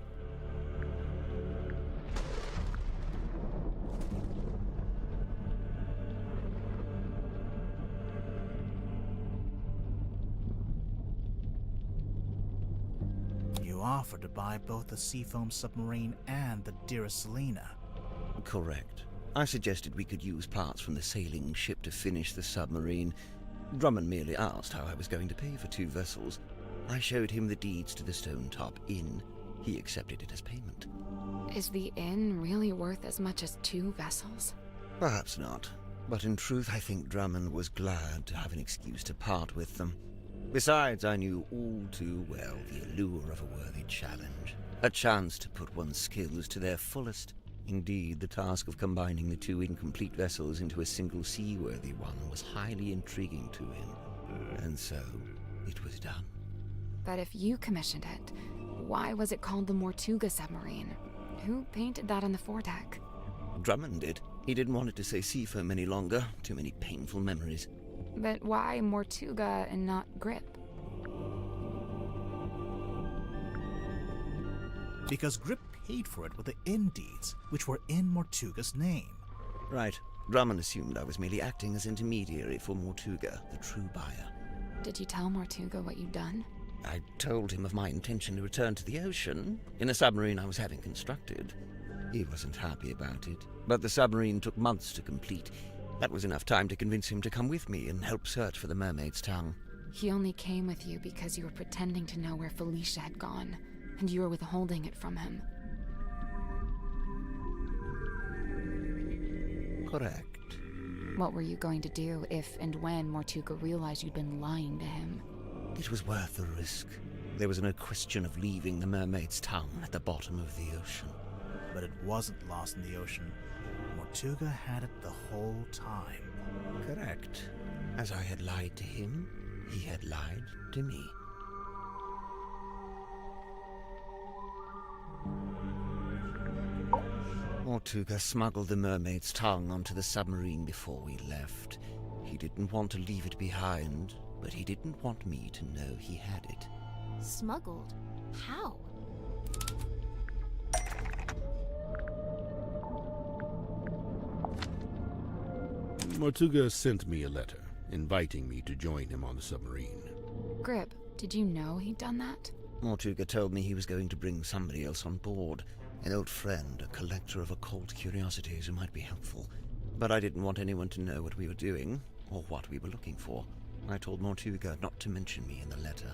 You offered to buy both the Seafoam submarine and the dearest Selina. Correct. I suggested we could use parts from the sailing ship to finish the submarine. Drummond merely asked how I was going to pay for 2 vessels. I showed him the deeds to the Stone Top Inn. He accepted it as payment. Is the inn really worth as much as 2 vessels? Perhaps not, but in truth I think Drummond was glad to have an excuse to part with them. Besides, I knew all too well the allure of a worthy challenge, a chance to put one's skills to their fullest. Indeed, the task of combining the 2 incomplete vessels into a single seaworthy one was highly intriguing to him, and so it was done. But if you commissioned it, why was it called the Mortuga submarine? Who painted that on the foredeck? Drummond did. He didn't want it to say Seafoam any longer. Too many painful memories. But why Mortuga and not Grip? Because Grip paid for it with the inn deeds, which were in Mortuga's name. Right. Drummond assumed I was merely acting as intermediary for Mortuga, the true buyer. Did you tell Mortuga what you'd done? I told him of my intention to return to the ocean in a submarine I was having constructed. He wasn't happy about it, but the submarine took months to complete. That was enough time to convince him to come with me and help search for the mermaid's tongue. He only came with you because you were pretending to know where Felicia had gone, and you were withholding it from him. Correct. What were you going to do if and when Mortuga realized you'd been lying to him? It was worth the risk. There was no question of leaving the mermaid's tongue at the bottom of the ocean. But it wasn't lost in the ocean. Mortuga had it the whole time. Correct. As I had lied to him, he had lied to me. Mortuga smuggled the mermaid's tongue onto the submarine before we left. He didn't want to leave it behind, but he didn't want me to know he had it. Smuggled? How? Mortuga sent me a letter, inviting me to join him on the submarine. Grip, did you know he'd done that? Mortuga told me he was going to bring somebody else on board. An old friend, a collector of occult curiosities who might be helpful. But I didn't want anyone to know what we were doing, or what we were looking for. I told Mortuga not to mention me in the letter.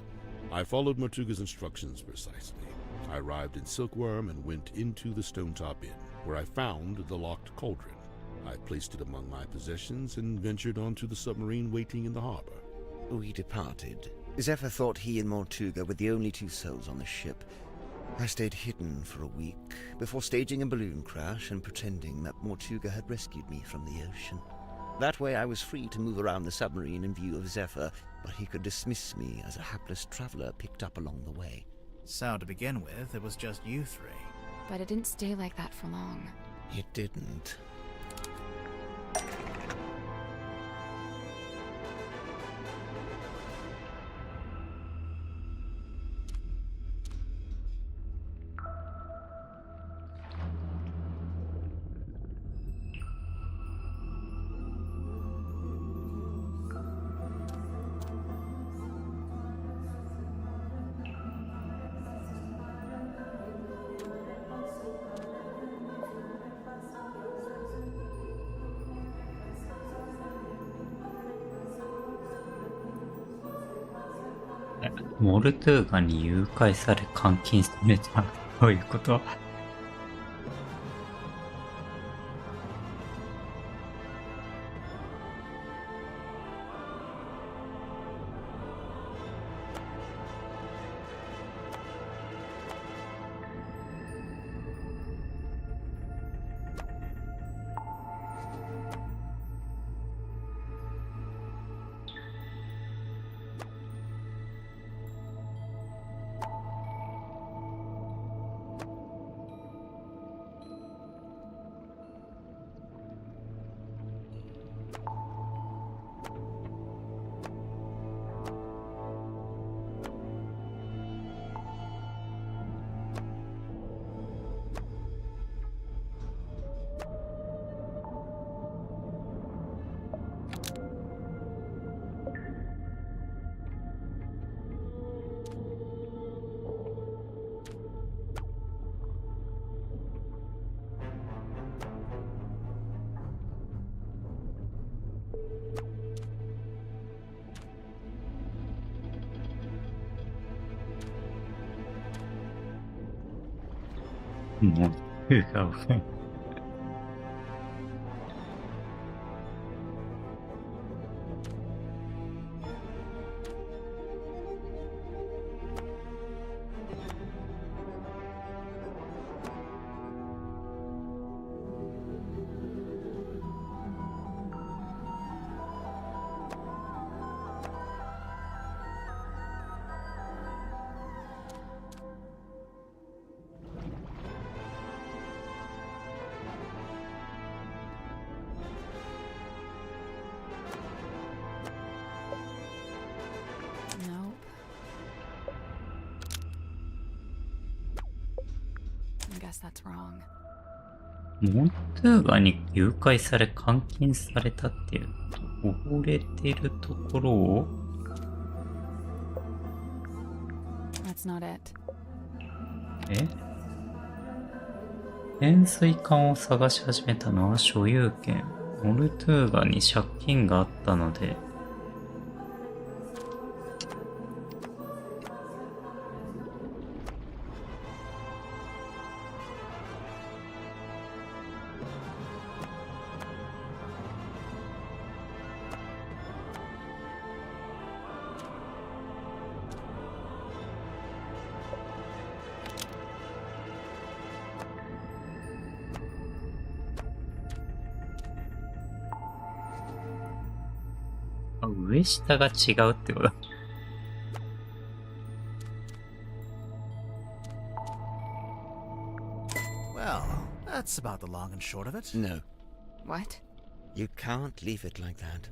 I followed Mortuga's instructions precisely. I arrived in Silkworm and went into the Stone Top Inn, where I found the locked cauldron. I placed it among my possessions and ventured onto the submarine waiting in the harbor. We departed. Zephyr thought he and Mortuga were the only 2 souls on the ship. I stayed hidden for a week before staging a balloon crash and pretending that Mortuga had rescued me from the ocean. That way I was free to move around the submarine in view of Zephyr, but he could dismiss me as a hapless traveler picked up along the way. So, to begin with, it was just you three. But it didn't stay like that for long. It didn't. Eh, モルトゥーガに誘拐され監禁された。どういうこと？モルトゥーガをI guess that's wrong. モルトゥーガに誘拐され監禁されたっていう溺れてるところを That's not it. え？潜水艦を探し始めたのは所有権。モルトゥーガに借金があったので上下が違うってこと？ Well, that's about the long and short of it. No. What? You can't leave it like that.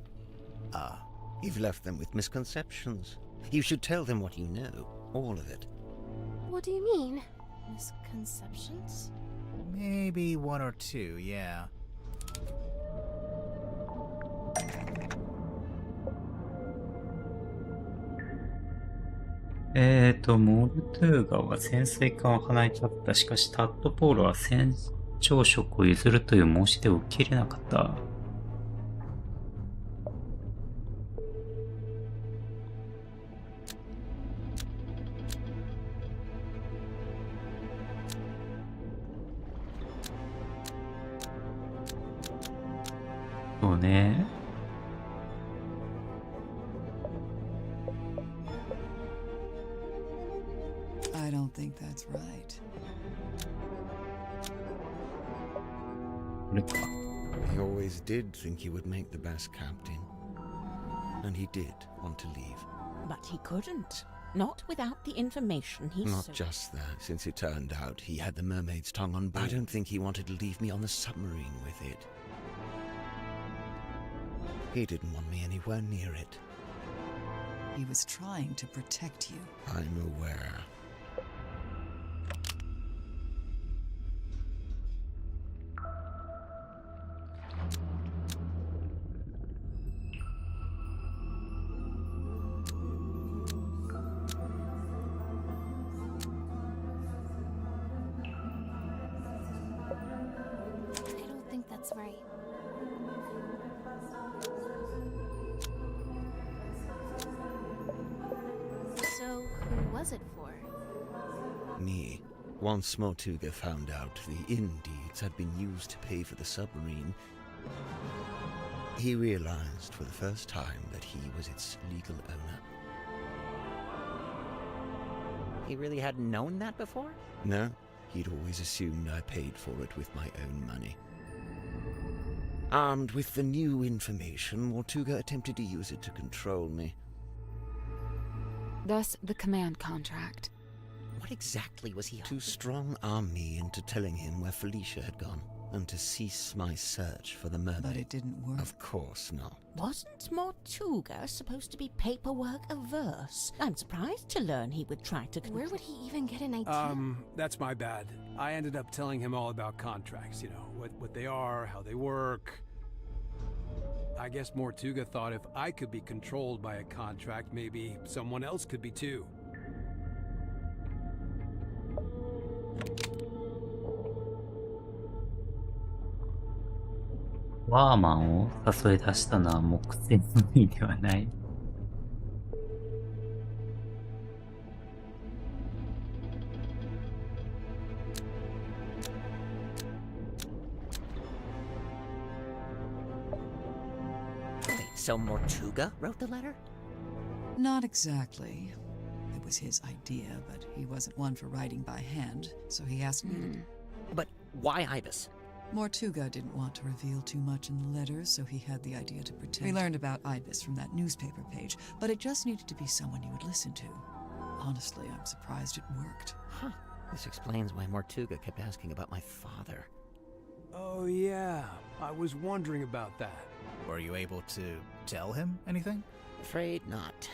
You've left them with misconceptions. You should tell them what you know. All of it. What do you mean? Misconceptions? Maybe one or two, yeah.モルトゥーガは潜水艦を離れちゃった。しかしタッドポールは船長職を譲るという申し出を受け入れなかった。そうね。I don't think think that's right. これか。 He always did think he would make the best captain. And he did want to leave. But he couldn't. Not without the information he Not sought. just that, since it turned out he had the mermaid's tongue on board. I don't think he wanted to leave me on the submarine with it. He didn't want me anywhere near it. He was trying to protect you. I'm aware. I don't think that's right. So, who was it for? Me. Once Mortuga found out the inn deeds had been used to pay for the submarine, he realized for the first time that he was its legal owner. He really hadn't known that before? No, he'd always assumed I paid for it with my own money. Armed with the new information, Mortuga attempted to use it to control me. Thus, the command contract. What exactly was he... To strong-arm me into telling him where Felicia had gone, and to cease my search for the mermaid. But it didn't work. Of course not. Wasn't Mortuga supposed to be paperwork averse? I'm surprised to learn he would try to... Where would he even get an idea? That's my bad. I ended up telling him all about contracts, you know, what they are, how they work. I guess Mortuga thought if I could be controlled by a contract, maybe someone else could be too. "ワーマンを誘い出したのは目前の意ではない." So Mortuga wrote the letter? Not exactly. It was his idea, but he wasn't one for writing by hand, so he asked me to. But why Ibis? Mortuga didn't want to reveal too much in the letters, so he had the idea to pretend. We learned about Ibis from that newspaper page, but it just needed to be someone you would listen to. Honestly, I'm surprised it worked. Huh. This explains why Mortuga kept asking about my father. Oh yeah, I was wondering about that. Were you able to tell him anything? Afraid not.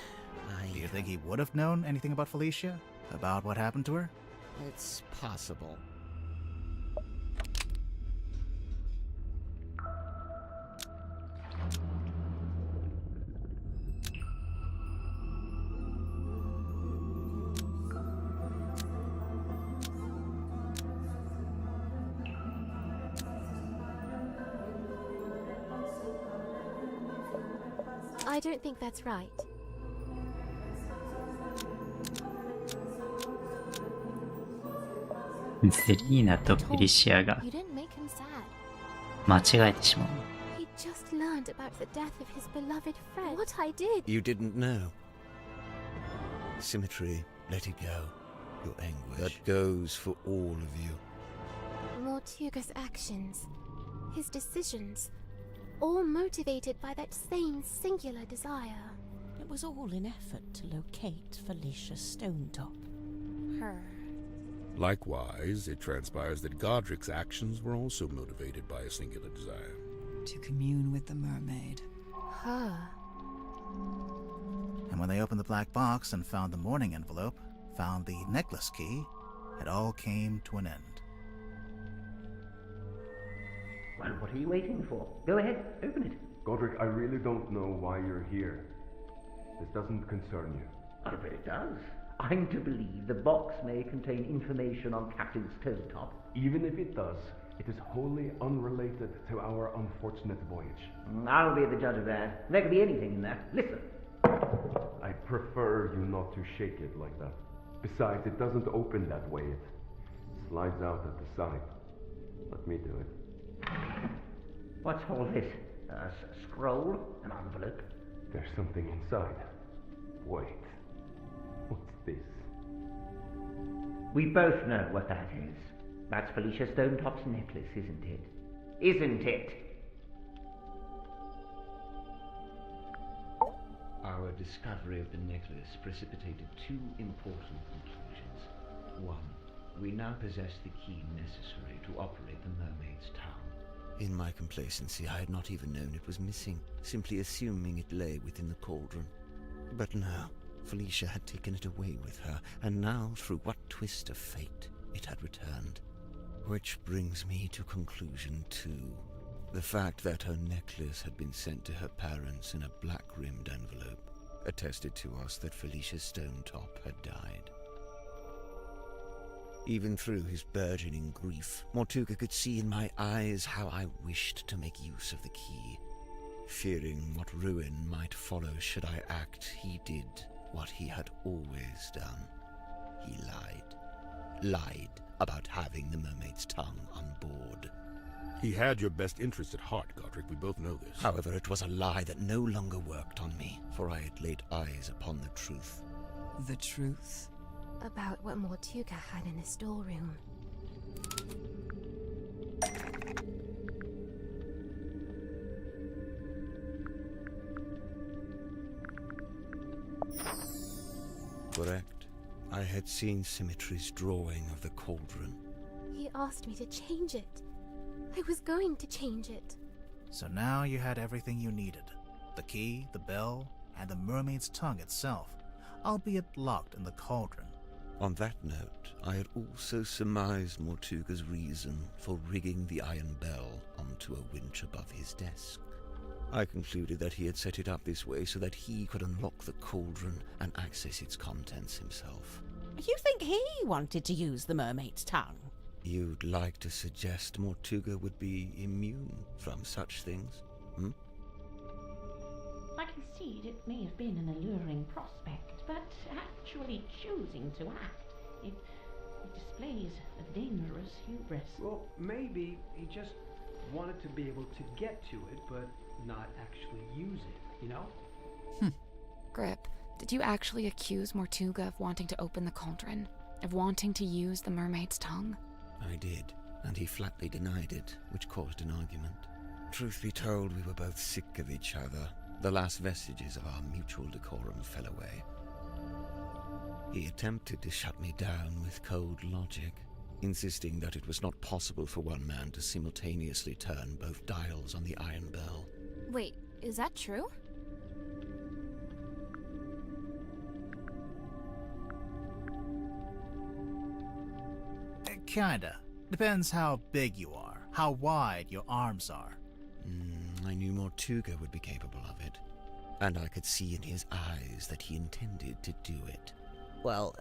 Do you think he would have known anything about Felicia? About what happened to her? It's possible. I don't think that's right. セリーナとフェリシアが You didn't make him sad. 間違えてしまう。 He just learned about the death of his beloved friend. What I did. You didn't know. Symmetry, let it go. Your anguish. That goes for all of you. Mortuga's actions, his decisions, all motivated by that same singular desire. It was all in effort to locate Felicia Stonetop. Her. Likewise, it transpires that Godric's actions were also motivated by a singular desire. To commune with the mermaid. Her. And when they opened the black box and found the mourning envelope, found the necklace key, it all came to an end. Well, what are you waiting for? Go ahead, open it. Godric, I really don't know why you're here. This doesn't concern you. Oh, but it does. I'm to believe the box may contain information on Captain Stonetop. Even if it does, it is wholly unrelated to our unfortunate voyage. I'll be the judge of that. There could be anything in there. Listen. I prefer you not to shake it like that. Besides, it doesn't open that way. It slides out at the side. Let me do it. What's all this? A scroll? An envelope? There's something inside. Wait. What's this? We both know what that is. That's Felicia Stonetop's necklace, isn't it? Isn't it? Our discovery of the necklace precipitated two important conclusions. One, we now possess the key necessary to operate the Mermaid's Town. In my complacency, I had not even known it was missing, simply assuming it lay within the cauldron. But no, Felicia had taken it away with her, and now, through what twist of fate, it had returned. Which brings me to conclusion 2. The fact that her necklace had been sent to her parents in a black-rimmed envelope attested to us that Felicia Stonetop had died. Even through his burgeoning grief, Mortuga could see in my eyes how I wished to make use of the key. Fearing what ruin might follow should I act, he did what he had always done. He lied. Lied about having the Mermaid's Tongue on board. He had your best interest at heart, Godric. We both know this. However, it was a lie that no longer worked on me, for I had laid eyes upon the truth. The truth? About what Mortuga had in his storeroom. Correct. I had seen Symmetry's drawing of the cauldron. He asked me to change it. I was going to change it. So now you had everything you needed. The key, the bell, and the mermaid's tongue itself, albeit locked in the cauldron. On that note, I had also surmised Mortuga's reason for rigging the iron bell onto a winch above his desk. I concluded that he had set it up this way so that he could unlock the cauldron and access its contents himself. You think he wanted to use the mermaid's tongue? You'd like to suggest Mortuga would be immune from such things, hmm? I concede it may have been an alluring prospect, but actually choosing to act, it displays a dangerous hubris. Well, maybe he just wanted to be able to get to it, but not actually use it, you know? Grip, did you actually accuse Mortuga of wanting to open the cauldron? Of wanting to use the mermaid's tongue? I did, and he flatly denied it, which caused an argument. Truth be told, we were both sick of each other. The last vestiges of our mutual decorum fell away. He attempted to shut me down with cold logic, insisting that it was not possible for one man to simultaneously turn both dials on the iron bell. Wait, is that true? Kinda. Depends how big you are, how wide your arms are. I knew Mortuga would be capable of it, and I could see in his eyes that he intended to do it. Well,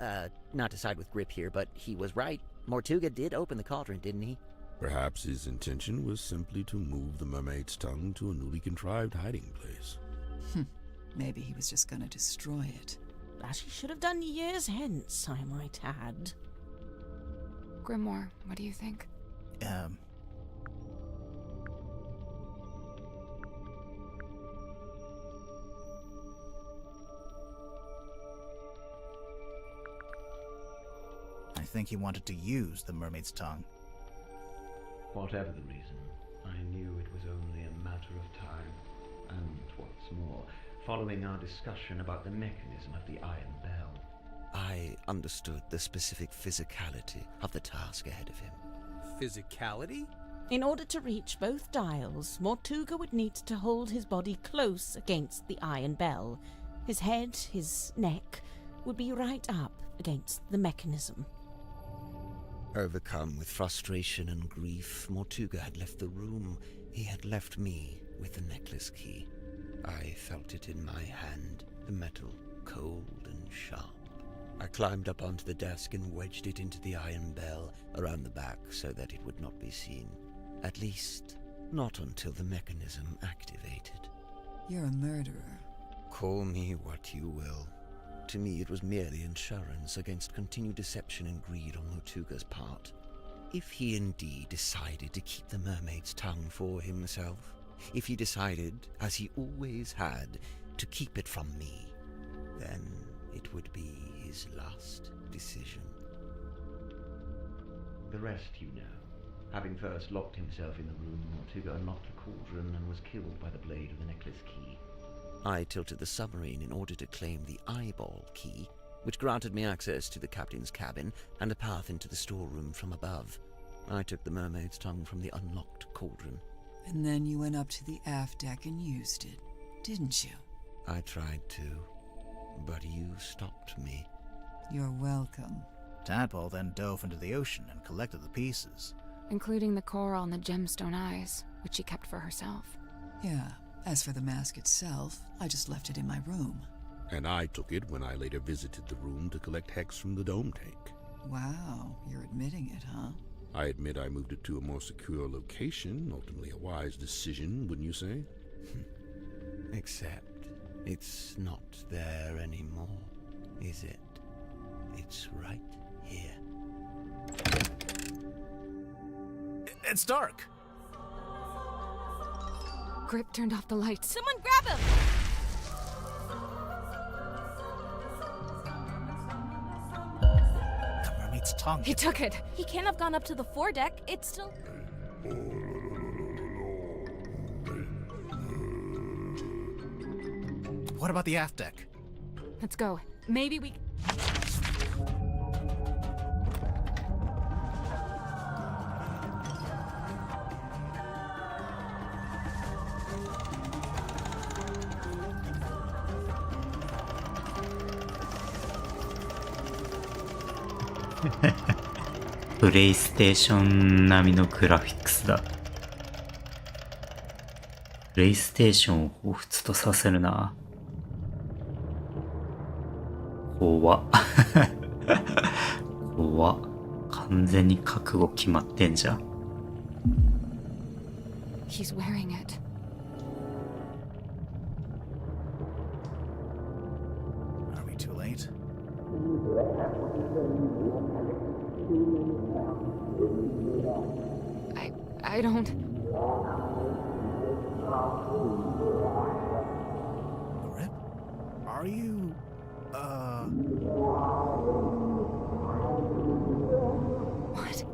not to side with Grip here, but he was right. Mortuga did open the cauldron, didn't he? Perhaps his intention was simply to move the mermaid's tongue to a newly contrived hiding place. Maybe he was just gonna destroy it. As he should have done years hence, I might add. Grimoire, what do you think? I think he wanted to use the mermaid's tongue. Whatever the reason, I knew it was only a matter of time. And what's more, following our discussion about the mechanism of the iron bell, I understood the specific physicality of the task ahead of him. Physicality? In order to reach both dials, Mortuga would need to hold his body close against the iron bell. His head, his neck, would be right up against the mechanism. Overcome with frustration and grief, Mortuga had left the room. He had left me with the necklace key. I felt it in my hand, the metal cold and sharp. I climbed up onto the desk and wedged it into the iron bell around the back so that it would not be seen. At least, not until the mechanism activated. You're a murderer. Call me what you will. To me, it was merely insurance against continued deception and greed on Mortuga's part. If he indeed decided to keep the mermaid's tongue for himself, if he decided, as he always had, to keep it from me, then it would be his last decision. The rest you know. Having first locked himself in the room, Mortuga unlocked the cauldron and was killed by the blade of the necklace key. I tilted the submarine in order to claim the eyeball key, which granted me access to the captain's cabin and a path into the storeroom from above. I took the mermaid's tongue from the unlocked cauldron. And then you went up to the aft deck and used it, didn't you? I tried to, but you stopped me. You're welcome. Tadpole then dove into the ocean and collected the pieces. Including the coral and the gemstone eyes, which she kept for herself. Yeah, as for the mask itself, I just left it in my room. And I took it when I later visited the room to collect hex from the dome tank. Wow, you're admitting it, huh? I admit I moved it to a more secure location, ultimately a wise decision, wouldn't you say? Except it's not there anymore, is it? It's right here. It's dark! Grip turned off the lights. Someone grab him! The mermaid's tongue. He took it! He can't have gone up to the foredeck. It's still... What about the aft deck? Let's go. Maybe we...プレイステーション並みのグラフィックスだ。プレイステーションを彷彿とさせるな。怖っ。怖っ。完全に覚悟決まってんじゃん。He's wearing it. Are we too late? I don't... Grip? Are you... What?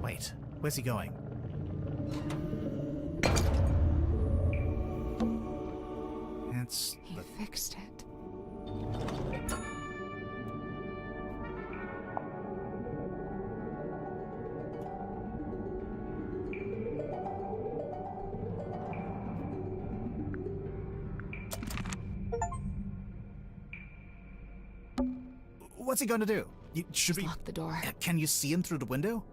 Wait, where's he going? It's... He fixed it. What's he gonna do? Should we lock the door? Can you see him through the window?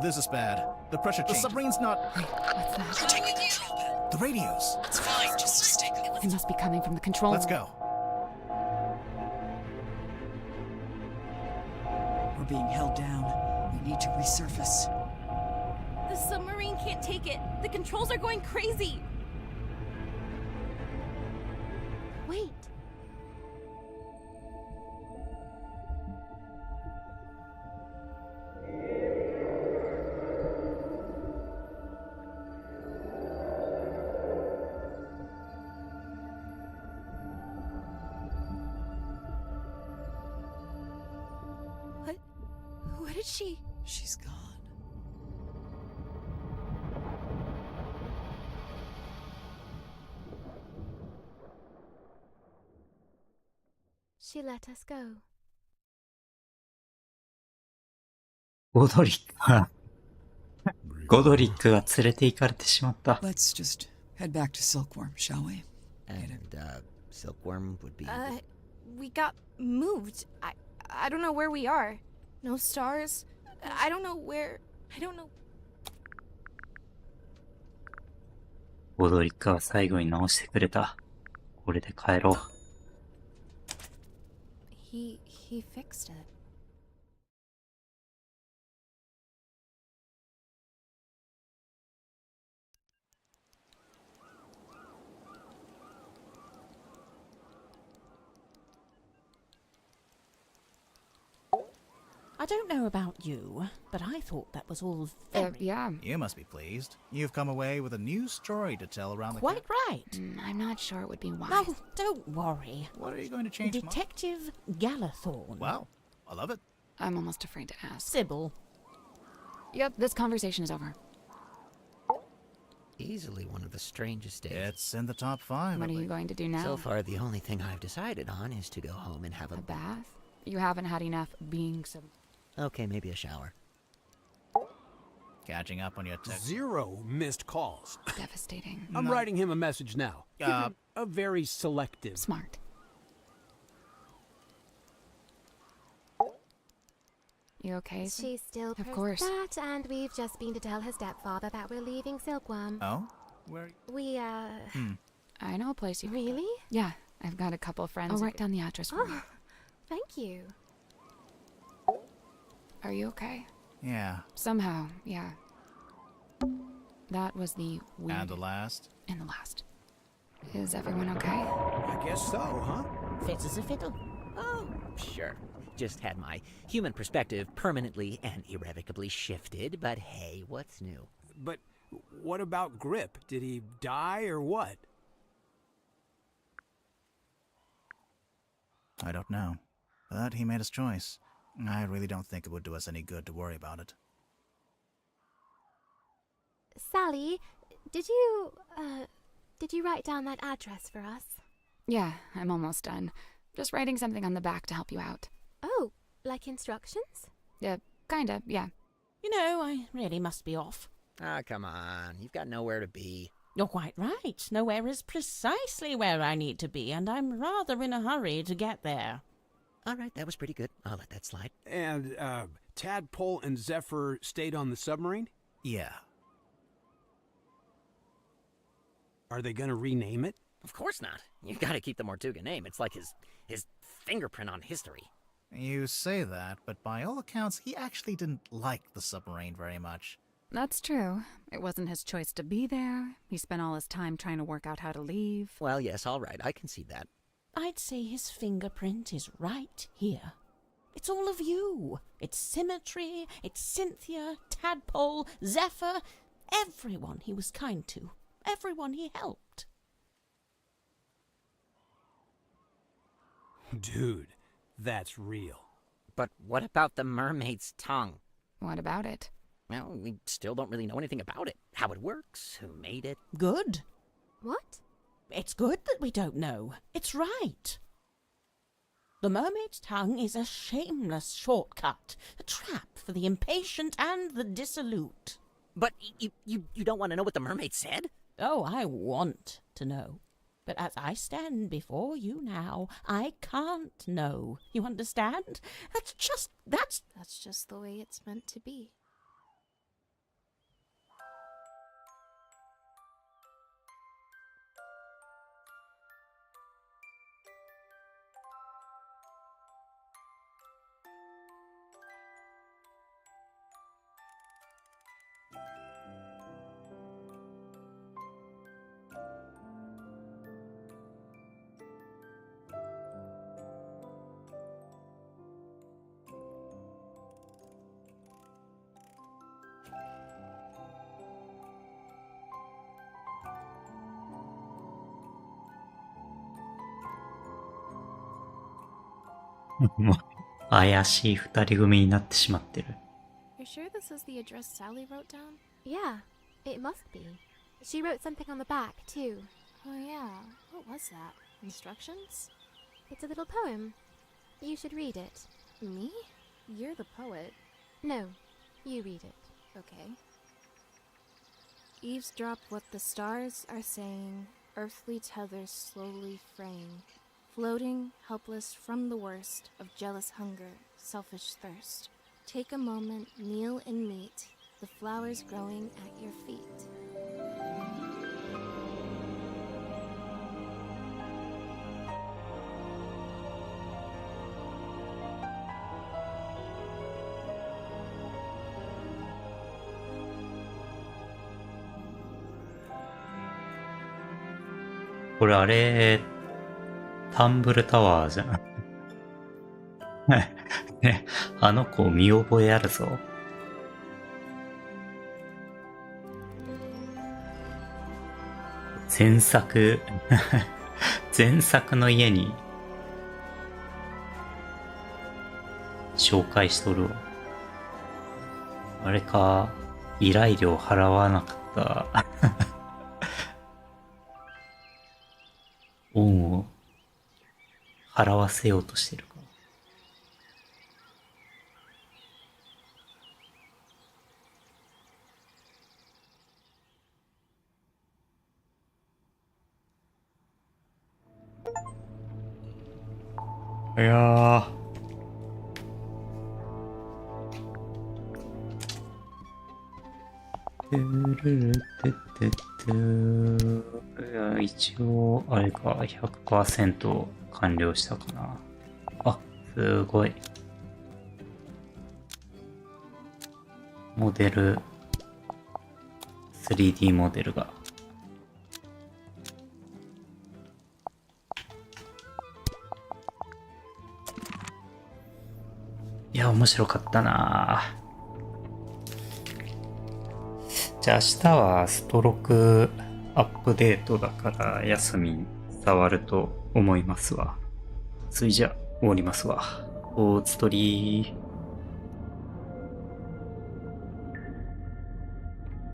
This is bad. The pressure change. The submarine's not... What's that? You're taking control. The radios. It's fine, just stay good. It must be coming from the control Let's room. go. We're being held down. We need to resurface. The submarine can't take it. The controls are going crazy. Wait. What did she... She's gone. She let us go. ゴドリックが連れて行かれてしまった。 Let's just head back to Silkworm, shall we? And, Silkworm would be... we got moved. I don't know where we are. No stars. I don't know where... I don't know... ゴドリックは最後に直してくれた。これで帰ろう。He fixed it. I don't know about you, but I thought that was all very... Yeah. You must be pleased. You've come away with a new story to tell around the Quite right. I'm not sure it would be wise. No, don't worry. What are you going to change? Detective Galathorn. Wow, I love it. I'm almost afraid to ask. Sybil. Yep, this conversation is over. Easily one of the strangest days. It's in the top 5. What are you going to do now? So far, the only thing I've decided on is to go home and have a bath? You haven't had enough being so... Okay, maybe a shower. Catching up on your text. 0 missed calls. Devastating. I'm writing him a message now. A very selective. Smart. You okay? She's still Of course. that, and we've just been to tell her stepfather that we're leaving Silkworm. Oh? Where? We, I know a place you... Really? Yeah, I've got a couple friends. I'll write down the address for you. Thank you. Are you okay? Yeah. Somehow, yeah. That was the weird... And the last? And the last. Is everyone okay? I guess so, huh? Fit as a fiddle. Oh, sure. Just had my human perspective permanently and irrevocably shifted, but hey, what's new? But what about Grip? Did he die or what? I don't know. But he made his choice. I really don't think it would do us any good to worry about it. Sally, did you write down that address for us? Yeah, I'm almost done. Just writing something on the back to help you out. Oh, like instructions? Kinda, yeah. You know, I really must be off. Ah, come on. You've got nowhere to be. You're quite right. Nowhere is precisely where I need to be, and I'm rather in a hurry to get there. All right, that was pretty good. I'll let that slide. And, Tadpole and Zephyr stayed on the submarine? Yeah. Are they gonna rename it? Of course not. You've got to keep the Mortuga name. It's like his fingerprint on history. You say that, but by all accounts, he actually didn't like the submarine very much. That's true. It wasn't his choice to be there. He spent all his time trying to work out how to leave. Well, yes, all right. I can see that. I'd say his fingerprint is right here. It's all of you. It's Symmetry, it's Cynthia, Tadpole, Zephyr, everyone he was kind to, everyone he helped. Dude, that's real. But what about the mermaid's tongue? What about it? Well, we still don't really know anything about it. How it works, who made it. Good. What? It's good that we don't know. It's right. The mermaid's tongue is a shameless shortcut, a trap for the impatient and the dissolute. But you don't want to know what the mermaid said? Oh, I want to know. But as I stand before you now, I can't know. You understand? That's just the way it's meant to be.怪しい二人組になってしまってる。 You're sure this is the address Sally wrote down? Yeah, it must be. She wrote something on the back, too. Oh yeah, what was that? Instructions? It's a little poem. You should read it. Me? You're the poet. No, you read it. Okay. Eavesdrop what the stars are saying, earthly tethers slowly fraying, floating, helpless from the worst of jealous hunger, selfish thirst. Take a moment, kneel and meet the flowers growing at your feet.これあれ、タンブルタワーじゃん。あの子見覚えあるぞ。前作前作の家に紹介しとるわ。あれか、依頼料払わなかった恩を払わせようとしてるか。いやー。一応、あれか、100% 完了したかな。あ、すごい。モデル、3D モデルが。いや、面白かったな。じゃあ明日はストロークアップデートだから休みに触ると思いますわ。それじゃ終わりますわ。おつとりー。